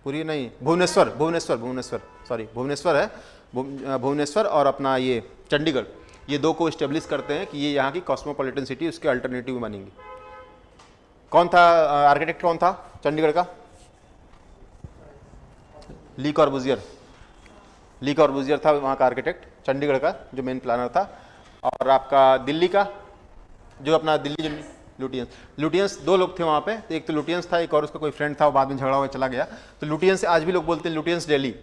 पुरी नहीं, भुवनेश्वर, सॉरी भुवनेश्वर है, भुवनेश्वर और अपना ये चंडीगढ़, ये दो को इस्टेब्लिश करते हैं कि ये यहाँ की कॉस्मोपॉलिटन सिटी उसके अल्टरनेटिव बनेंगी। कौन था आर्किटेक्ट, कौन था चंडीगढ़ का? ली कॉर्बुजियर था वहाँ का आर्किटेक्ट, चंडीगढ़ का जो मेन प्लानर था। और आपका दिल्ली का जो अपना दिल्ली, लुटियंस दो लोग थे वहाँ पे, तो एक तो लुटियंस था, एक और उसका कोई फ्रेंड था, वो बाद में झगड़ा हुआ चला गया। तो लुटियंस आज भी लोग बोलते हैं लुटियंस दिल्ली।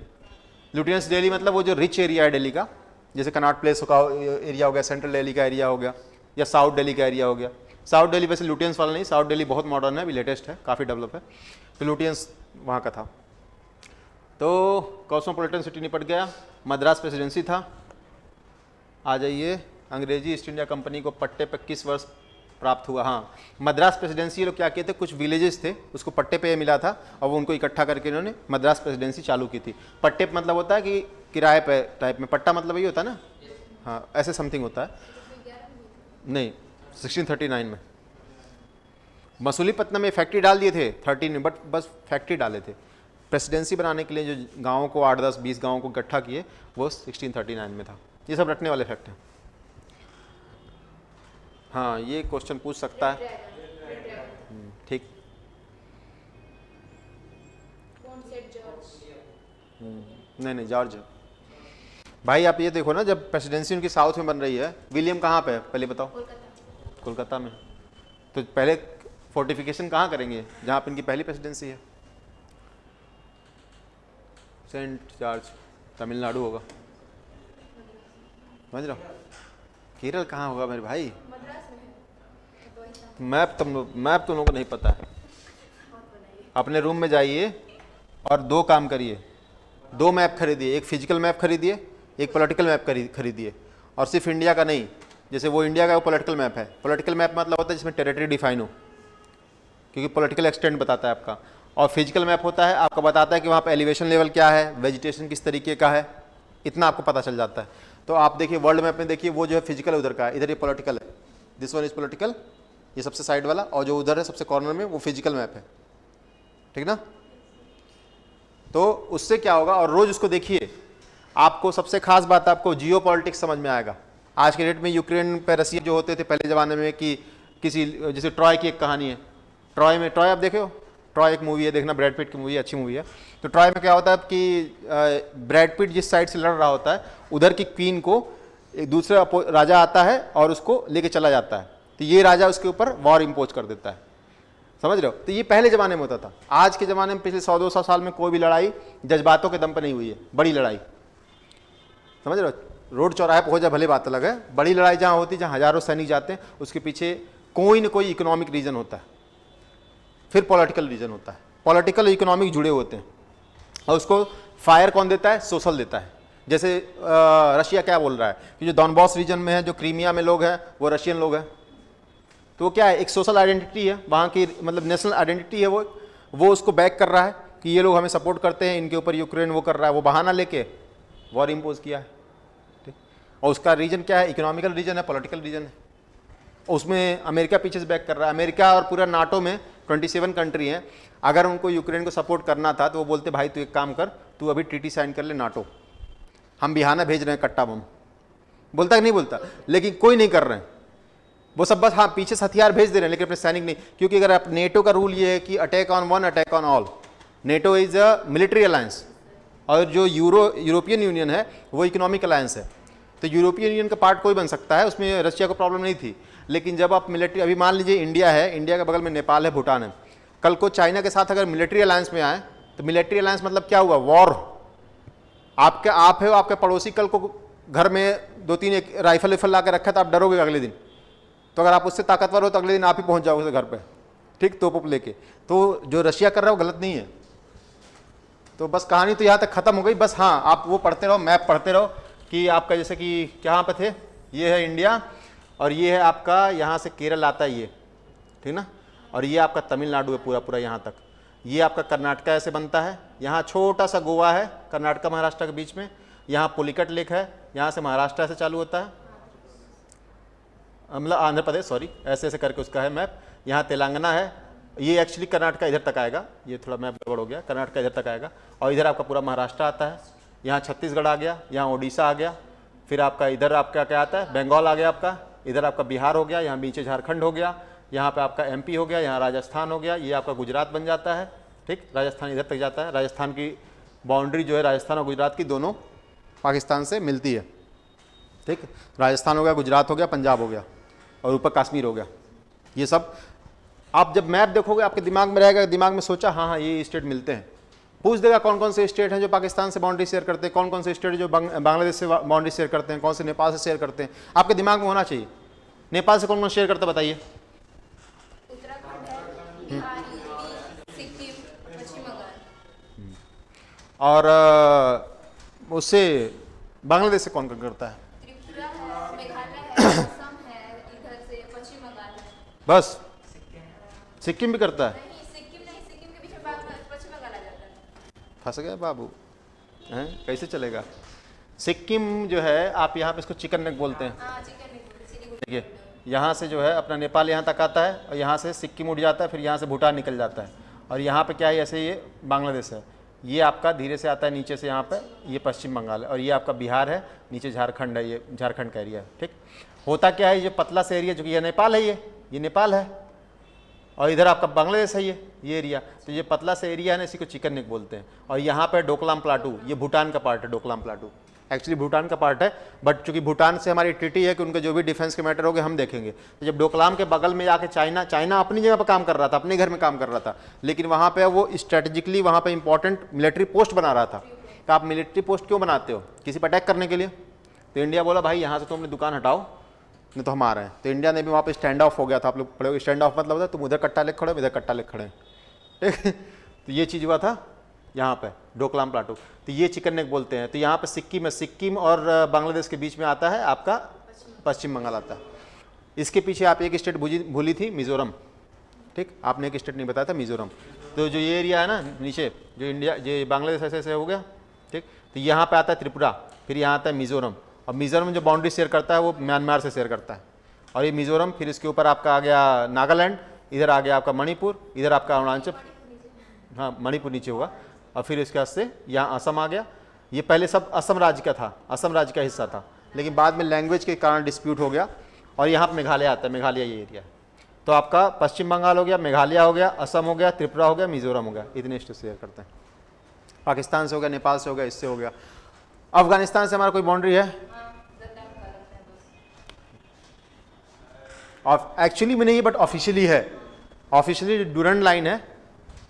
लुटियंस दिल्ली मतलब वो जो रिच एरिया है दिल्ली का, जैसे कनॉट प्लेस का एरिया हो गया, सेंट्रल दिल्ली का एरिया हो गया, या साउथ दिल्ली का एरिया हो गया। साउथ दिल्ली वैसे लुटियंस वाला नहीं, साउथ दिल्ली बहुत मॉडर्न है, अभी लेटेस्ट है, काफ़ी डेवलप है। तो लुटियंस वहाँ का था। तो कॉस्मोपॉलिटन सिटी निपट गया। मद्रास प्रेसिडेंसी था। आ जाइए, अंग्रेजी ईस्ट इंडिया कंपनी को पट्टे पर किस वर्ष प्राप्त हुआ? हाँ, मद्रास प्रेसिडेंसी ये लोग क्या किए थे, कुछ विलेजेस थे उसको पट्टे पे मिला था और वो उनको इकट्ठा करके इन्होंने मद्रास प्रेसिडेंसी चालू की थी। पट्टे पे मतलब होता है कि किराए पे टाइप में, पट्टा मतलब ये होता है ना, हाँ ऐसे समथिंग होता है। नहीं, 1639 में मसूलीपट्टनम में फैक्ट्री डाल दिए थे 13 में, बट बस फैक्ट्री डाले थे। प्रेसिडेंसी बनाने के लिए जो गाँवों को 8, 10, 20 गाँवों को इकट्ठा किए वो 1639 में था। ये सब रटने वाले फैक्ट हैं। हाँ, ये क्वेश्चन पूछ सकता है। ठीक। नहीं जॉर्ज भाई, आप ये देखो ना, जब प्रेसिडेंसी उनकी साउथ में बन रही है, विलियम कहाँ पे है पहले बताओ? कोलकाता में। तो पहले फोर्टिफिकेशन कहाँ करेंगे जहाँ पे इनकी पहली प्रेसिडेंसी है? सेंट जॉर्ज, तमिलनाडु होगा, समझ रहे हो? केरल कहाँ होगा मेरे भाई? मैप तुम लोगों को नहीं पता है। अपने रूम में जाइए और दो काम करिए, दो मैप खरीदिए, एक फिजिकल मैप खरीदिए, एक पॉलिटिकल मैप खरीदिए। और सिर्फ इंडिया का नहीं, जैसे वो इंडिया का वो पॉलिटिकल मैप है। पॉलिटिकल मैप मतलब होता है जिसमें टेरिटरी डिफाइन हो, क्योंकि पॉलिटिकल एक्सटेंट बताता है आपका। और फिजिकल मैप होता है, आपका बताता है कि वहाँ पे एलिवेशन लेवल क्या है, वेजिटेशन किस तरीके का है, इतना आपको पता चल जाता है। तो आप देखिए वर्ल्ड मैप में, देखिए वो जो है फिजिकल उधर का है, इधर ये पॉलिटिकल है, दिस वन इज पॉलिटिकल, ये सबसे साइड वाला, और जो उधर है सबसे कॉर्नर में वो फिजिकल मैप है, ठीक ना? तो उससे क्या होगा, और रोज उसको देखिए, आपको सबसे खास बात आपको जियो पॉलिटिक्स समझ में आएगा। आज के डेट में यूक्रेन पे रसिया जो होते थे पहले ज़माने में, कि किसी जैसे ट्रॉय की एक कहानी है, ट्रॉय आप देखे हो? ट्रॉय एक मूवी है, देखना, ब्रैड पिट की मूवी है, अच्छी मूवी है। तो ट्रॉय में क्या होता है कि ब्रैड पिट जिस साइड से लड़ रहा होता है, उधर की क्वीन को एक दूसरा राजा आता है और उसको लेके चला जाता है, तो ये राजा उसके ऊपर वॉर इम्पोज कर देता है, समझ रहे हो? तो ये पहले ज़माने में होता था। आज के ज़माने में पिछले 100-200 साल में कोई भी लड़ाई जज्बातों के दम पर नहीं हुई है, बड़ी लड़ाई, समझ रहे हो? रोड चौराहे पर हो जाए भले बात अलग है, बड़ी लड़ाई जहाँ होती है, जहाँ हजारों सैनिक जाते हैं, उसके पीछे कोई ना कोई इकोनॉमिक रीजन होता है, फिर पॉलिटिकल रीजन होता है, पॉलिटिकल इकोनॉमिक जुड़े होते हैं। और उसको फायर कौन देता है? सोशल देता है। जैसे रशिया क्या बोल रहा है कि जो डॉनबॉस रीजन में है, जो क्रीमिया में लोग हैं, वो रशियन लोग हैं। तो वो क्या है, एक सोशल आइडेंटिटी है वहाँ की, मतलब नेशनल आइडेंटिटी है, वो उसको बैक कर रहा है कि ये लोग हमें सपोर्ट करते हैं, इनके ऊपर यूक्रेन वो कर रहा है, वो बहाना लेके वॉर इम्पोज किया है, ठीक। और उसका रीजन क्या है? इकोनॉमिकल रीजन है, पॉलिटिकल रीजन है। उसमें अमेरिका पीछे से बैक कर रहा है। अमेरिका और पूरा नाटो में 27 कंट्री हैं, अगर उनको यूक्रेन को सपोर्ट करना था तो वो बोलते भाई तू एक काम कर, तू अभी ट्रीटी साइन कर ले नाटो, हम बिहाना भेज रहे हैं कट्टा बम, बोलता कि नहीं बोलता? लेकिन कोई नहीं कर रहे हैं, वो सब बस हाँ पीछे से हथियार भेज दे रहे हैं, लेकिन अपने सैनिक नहीं। क्योंकि अगर आप नेटो का रूल ये है कि attack on one attack on all, NATO is a military alliance, और जो यूरोपियन यूनियन है वो इकोनॉमिक अलायंस है। तो यूरोपियन यूनियन का पार्ट कोई बन सकता है, उसमें रशिया को प्रॉब्लम नहीं थी। लेकिन जब आप मिलिट्री, अभी मान लीजिए इंडिया है, इंडिया के बगल में नेपाल है, भूटान है, कल को चाइना के साथ अगर मिलिट्री अलायंस में आए, तो मिलिट्री अलायंस मतलब क्या हुआ? वॉर। आप है, आपके पड़ोसी कल को घर में 2-3 एक राइफल ला के रखा, तो आप डरोगे अगले दिन। तो अगर आप उससे ताकतवर हो तो अगले दिन आप ही पहुंच जाओगे घर पे, ठीक, तोप वोप लेके। तो जो रशिया कर रहा है वो गलत नहीं है। तो बस कहानी तो यहाँ तक खत्म हो गई। बस हाँ, आप वो पढ़ते रहो, मैप पढ़ते रहो कि आपका जैसे कि कहाँ पे थे, ये है इंडिया और ये है आपका यहाँ से केरल आता है ये, ठीक ना, और ये आपका तमिलनाडु है पूरा पूरा यहाँ तक। ये आपका कर्नाटका ऐसे बनता है, यहाँ छोटा सा गोवा है कर्नाटका महाराष्ट्र के बीच में, यहाँ पुलिकट लेक है, यहाँ से महाराष्ट्र ऐसे चालू होता है, मतलब आंध्र प्रदेश, सॉरी, ऐसे ऐसे करके उसका है मैप। यहाँ तेलंगाना है, ये एक्चुअली कर्नाटका इधर तक आएगा, ये थोड़ा मैप गड़बड़ हो गया, कर्नाटका इधर तक आएगा और इधर आपका पूरा महाराष्ट्र आता है। यहाँ छत्तीसगढ़ आ गया, यहाँ उड़ीसा आ गया, फिर आपका इधर आपका क्या आता है, बंगाल आ गया आपका, इधर आपका बिहार हो गया, यहाँ नीचे झारखंड हो गया, यहाँ पे आपका एमपी हो गया, यहाँ राजस्थान हो गया, ये आपका गुजरात बन जाता है। ठीक, राजस्थान इधर तक जाता है। राजस्थान की बाउंड्री जो है राजस्थान और गुजरात की दोनों पाकिस्तान से मिलती है। ठीक, राजस्थान हो गया, गुजरात हो गया, पंजाब हो गया और ऊपर कश्मीर हो गया। ये सब आप जब मैप देखोगे आपके दिमाग में रहेगा, दिमाग में सोचा हाँ हाँ ये स्टेट मिलते हैं, पूछ देगा कौन कौन से स्टेट हैं जो पाकिस्तान से बाउंड्री शेयर करते हैं, कौन कौन से स्टेट जो बांग्लादेश से बाउंड्री शेयर करते हैं, कौन से नेपाल से शेयर करते हैं, आपके दिमाग में होना चाहिए। नेपाल से कौन कौन शेयर करते बताइए? उत्तराखंड है, बिहार, यूपी, सिक्किम, पश्चिम बंगाल। और उससे बांग्लादेश से कौन कौन करता है? त्रिपुरा है, मेघालय है, असम है, इधर से पश्चिम बंगाल है। बस सिक्किम भी करता है? नहीं, सिक्किम नहीं, सिक्किम के बीच में पश्चिम बंगाल आ जाता है। फंस गए बाबू, हैं कैसे चलेगा? सिक्किम जो है आप यहाँ पे इसको चिकन नेक बोलते हैं। हाँ, चिकन नहीं बोलते, सिलीगुड़ी देखिए बोलते हैं। यहाँ से जो है अपना नेपाल यहाँ तक आता है और यहाँ से सिक्किम उड़ जाता है, फिर यहाँ से भूटान निकल जाता है और यहाँ पे क्या है, ऐसे ये बांग्लादेश है, ये आपका धीरे से आता है नीचे से यहाँ पे, ये पश्चिम बंगाल है और ये आपका बिहार है, नीचे झारखंड है, ये झारखंड का एरिया है। ठीक, होता क्या है, ये पतला सा एरिया जो कि ये नेपाल है, ये नेपाल है और इधर आपका बांग्लादेश है, ये एरिया, तो ये पतला सा एरिया है ना, इसी को चिकन नेक बोलते हैं। और यहाँ पे डोकलाम प्लाटू, ये भूटान का पार्ट है, डोकलाम प्लाटू एक्चुअली भूटान का पार्ट है, बट चूंकि भूटान से हमारी ट्रीटी है कि उनके जो भी डिफेंस के मैटर होंगे हम देखेंगे। तो जब डोकलाम के बगल में जाके चाइना अपनी जगह पर काम कर रहा था, अपने घर में काम कर रहा था, लेकिन वहाँ पे वो स्ट्रेटेजिकली वहाँ पे इंपॉर्टेंट मिलिट्री पोस्ट बना रहा था। तो आप मिलिट्री पोस्ट क्यों बनाते हो? किसी पर अटैक करने के लिए। तो इंडिया बोला भाई यहाँ से तुम अपनी दुकान हटाओ, नहीं तो हम आ रहे हैं। तो इंडिया ने भी वहाँ पे स्टैंड ऑफ हो गया था। आप लोग पढ़े, स्टैंड ऑफ मतलब होता है तुम उधर कट्टा लेके खड़े हो, इधर कट्टा लेके खड़े हैं, ठीक। तो ये चीज़ हुआ था यहाँ पे डोकलाम प्लाटू, तो ये चिकन नेक बोलते हैं। तो यहाँ पे सिक्किम है, सिक्किम और बांग्लादेश के बीच में आता है आपका पश्चिम बंगाल आता है। इसके पीछे आप एक स्टेट भूली थी, मिजोरम। ठीक, आपने एक स्टेट नहीं बताया था, मिजोरम। तो जो ये एरिया है ना नीचे, जो इंडिया जो बांग्लादेश ऐसे ऐसे हो गया, ठीक, तो यहाँ पे आता है त्रिपुरा, फिर यहाँ आता है मिजोरम, और मिजोरम जो बाउंड्री शेयर करता है वो म्यांमार से शेयर करता है। और ये मिजोरम, फिर इसके ऊपर आपका आ गया नागालैंड, इधर आ गया आपका मणिपुर, इधर आपका अरुणाचल, हाँ मणिपुर नीचे होगा, और फिर इसके बाद से यहाँ असम आ गया। ये पहले सब असम राज्य का था, असम राज्य का हिस्सा था, लेकिन बाद में लैंग्वेज के कारण डिस्प्यूट हो गया और यहाँ पर मेघालय आता है, मेघालय ये एरिया। तो आपका पश्चिम बंगाल हो गया, मेघालय हो गया, असम हो गया, त्रिपुरा हो गया, मिजोरम हो गया, इतने स्टेट शेयर करते हैं। पाकिस्तान से हो गया, नेपाल से हो गया, इससे हो गया। अफगानिस्तान से हमारा कोई बाउंड्री है? एक्चुअली में नहीं है, बट ऑफिशियली है। ऑफिशियली डूरंड लाइन है,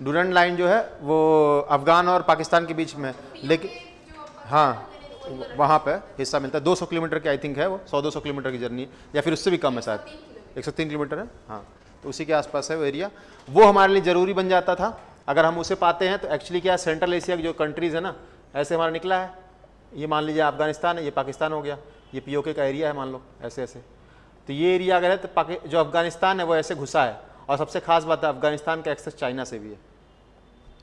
डूरंड लाइन जो है वो अफगान और पाकिस्तान के बीच में, लेकिन हाँ वहाँ पे हिस्सा मिलता है। 200 किलोमीटर की आई थिंक है वो, 100-200 किलोमीटर की जर्नी, या फिर उससे भी कम है शायद, 103 किलोमीटर है, हाँ। तो उसी के आसपास है वो एरिया। वो हमारे लिए ज़रूरी बन जाता था अगर हम उसे पाते हैं। तो एक्चुअली क्या, सेंट्रल एशिया की जो कंट्रीज़ है ना, ऐसे हमारा निकला है। ये मान लीजिए अफगानिस्तान है, ये पाकिस्तान हो गया, ये पीओके का एरिया है मान लो, ऐसे ऐसे। तो ये एरिया अगर है तो जो अफगानिस्तान है वो ऐसे घुसा है। और सबसे खास बात है, अफगानिस्तान का एक्सेस चाइना से भी है,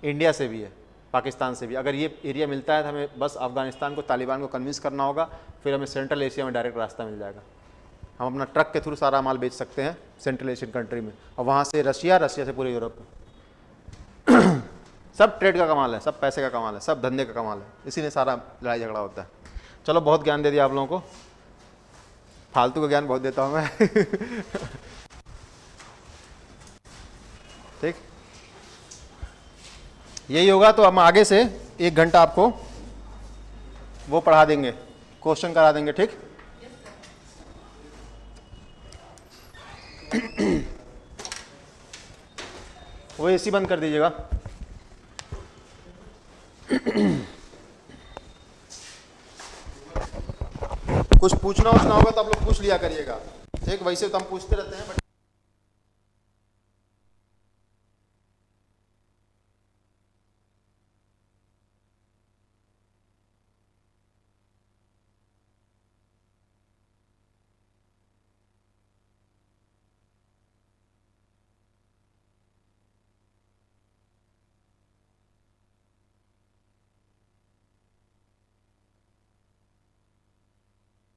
इंडिया से भी है, पाकिस्तान से भी। अगर ये एरिया मिलता है तो हमें बस अफगानिस्तान को, तालिबान को कन्विंस करना होगा, फिर हमें सेंट्रल एशिया में डायरेक्ट रास्ता मिल जाएगा। हम अपना ट्रक के थ्रू सारा माल बेच सकते हैं सेंट्रल एशियन कंट्री में, और वहाँ से रशिया, रशिया से पूरे यूरोप में। सब ट्रेड का कमाल है, सब पैसे का कमाल है, सब धंधे का कमाल है, इसी में सारा लड़ाई झगड़ा होता है। चलो बहुत ज्ञान दे दिया आप लोगों को, फालतू का ज्ञान बहुत देता हूँ मैं। ठीक, यही होगा। तो हम आगे से 1 घंटा आपको वो पढ़ा देंगे, क्वेश्चन करा देंगे, ठीक। वो एसी बंद कर दीजिएगा। कुछ पूछना होगा तो आप लोग पूछ लिया करिएगा, ठीक। वैसे तो हम पूछते रहते हैं बट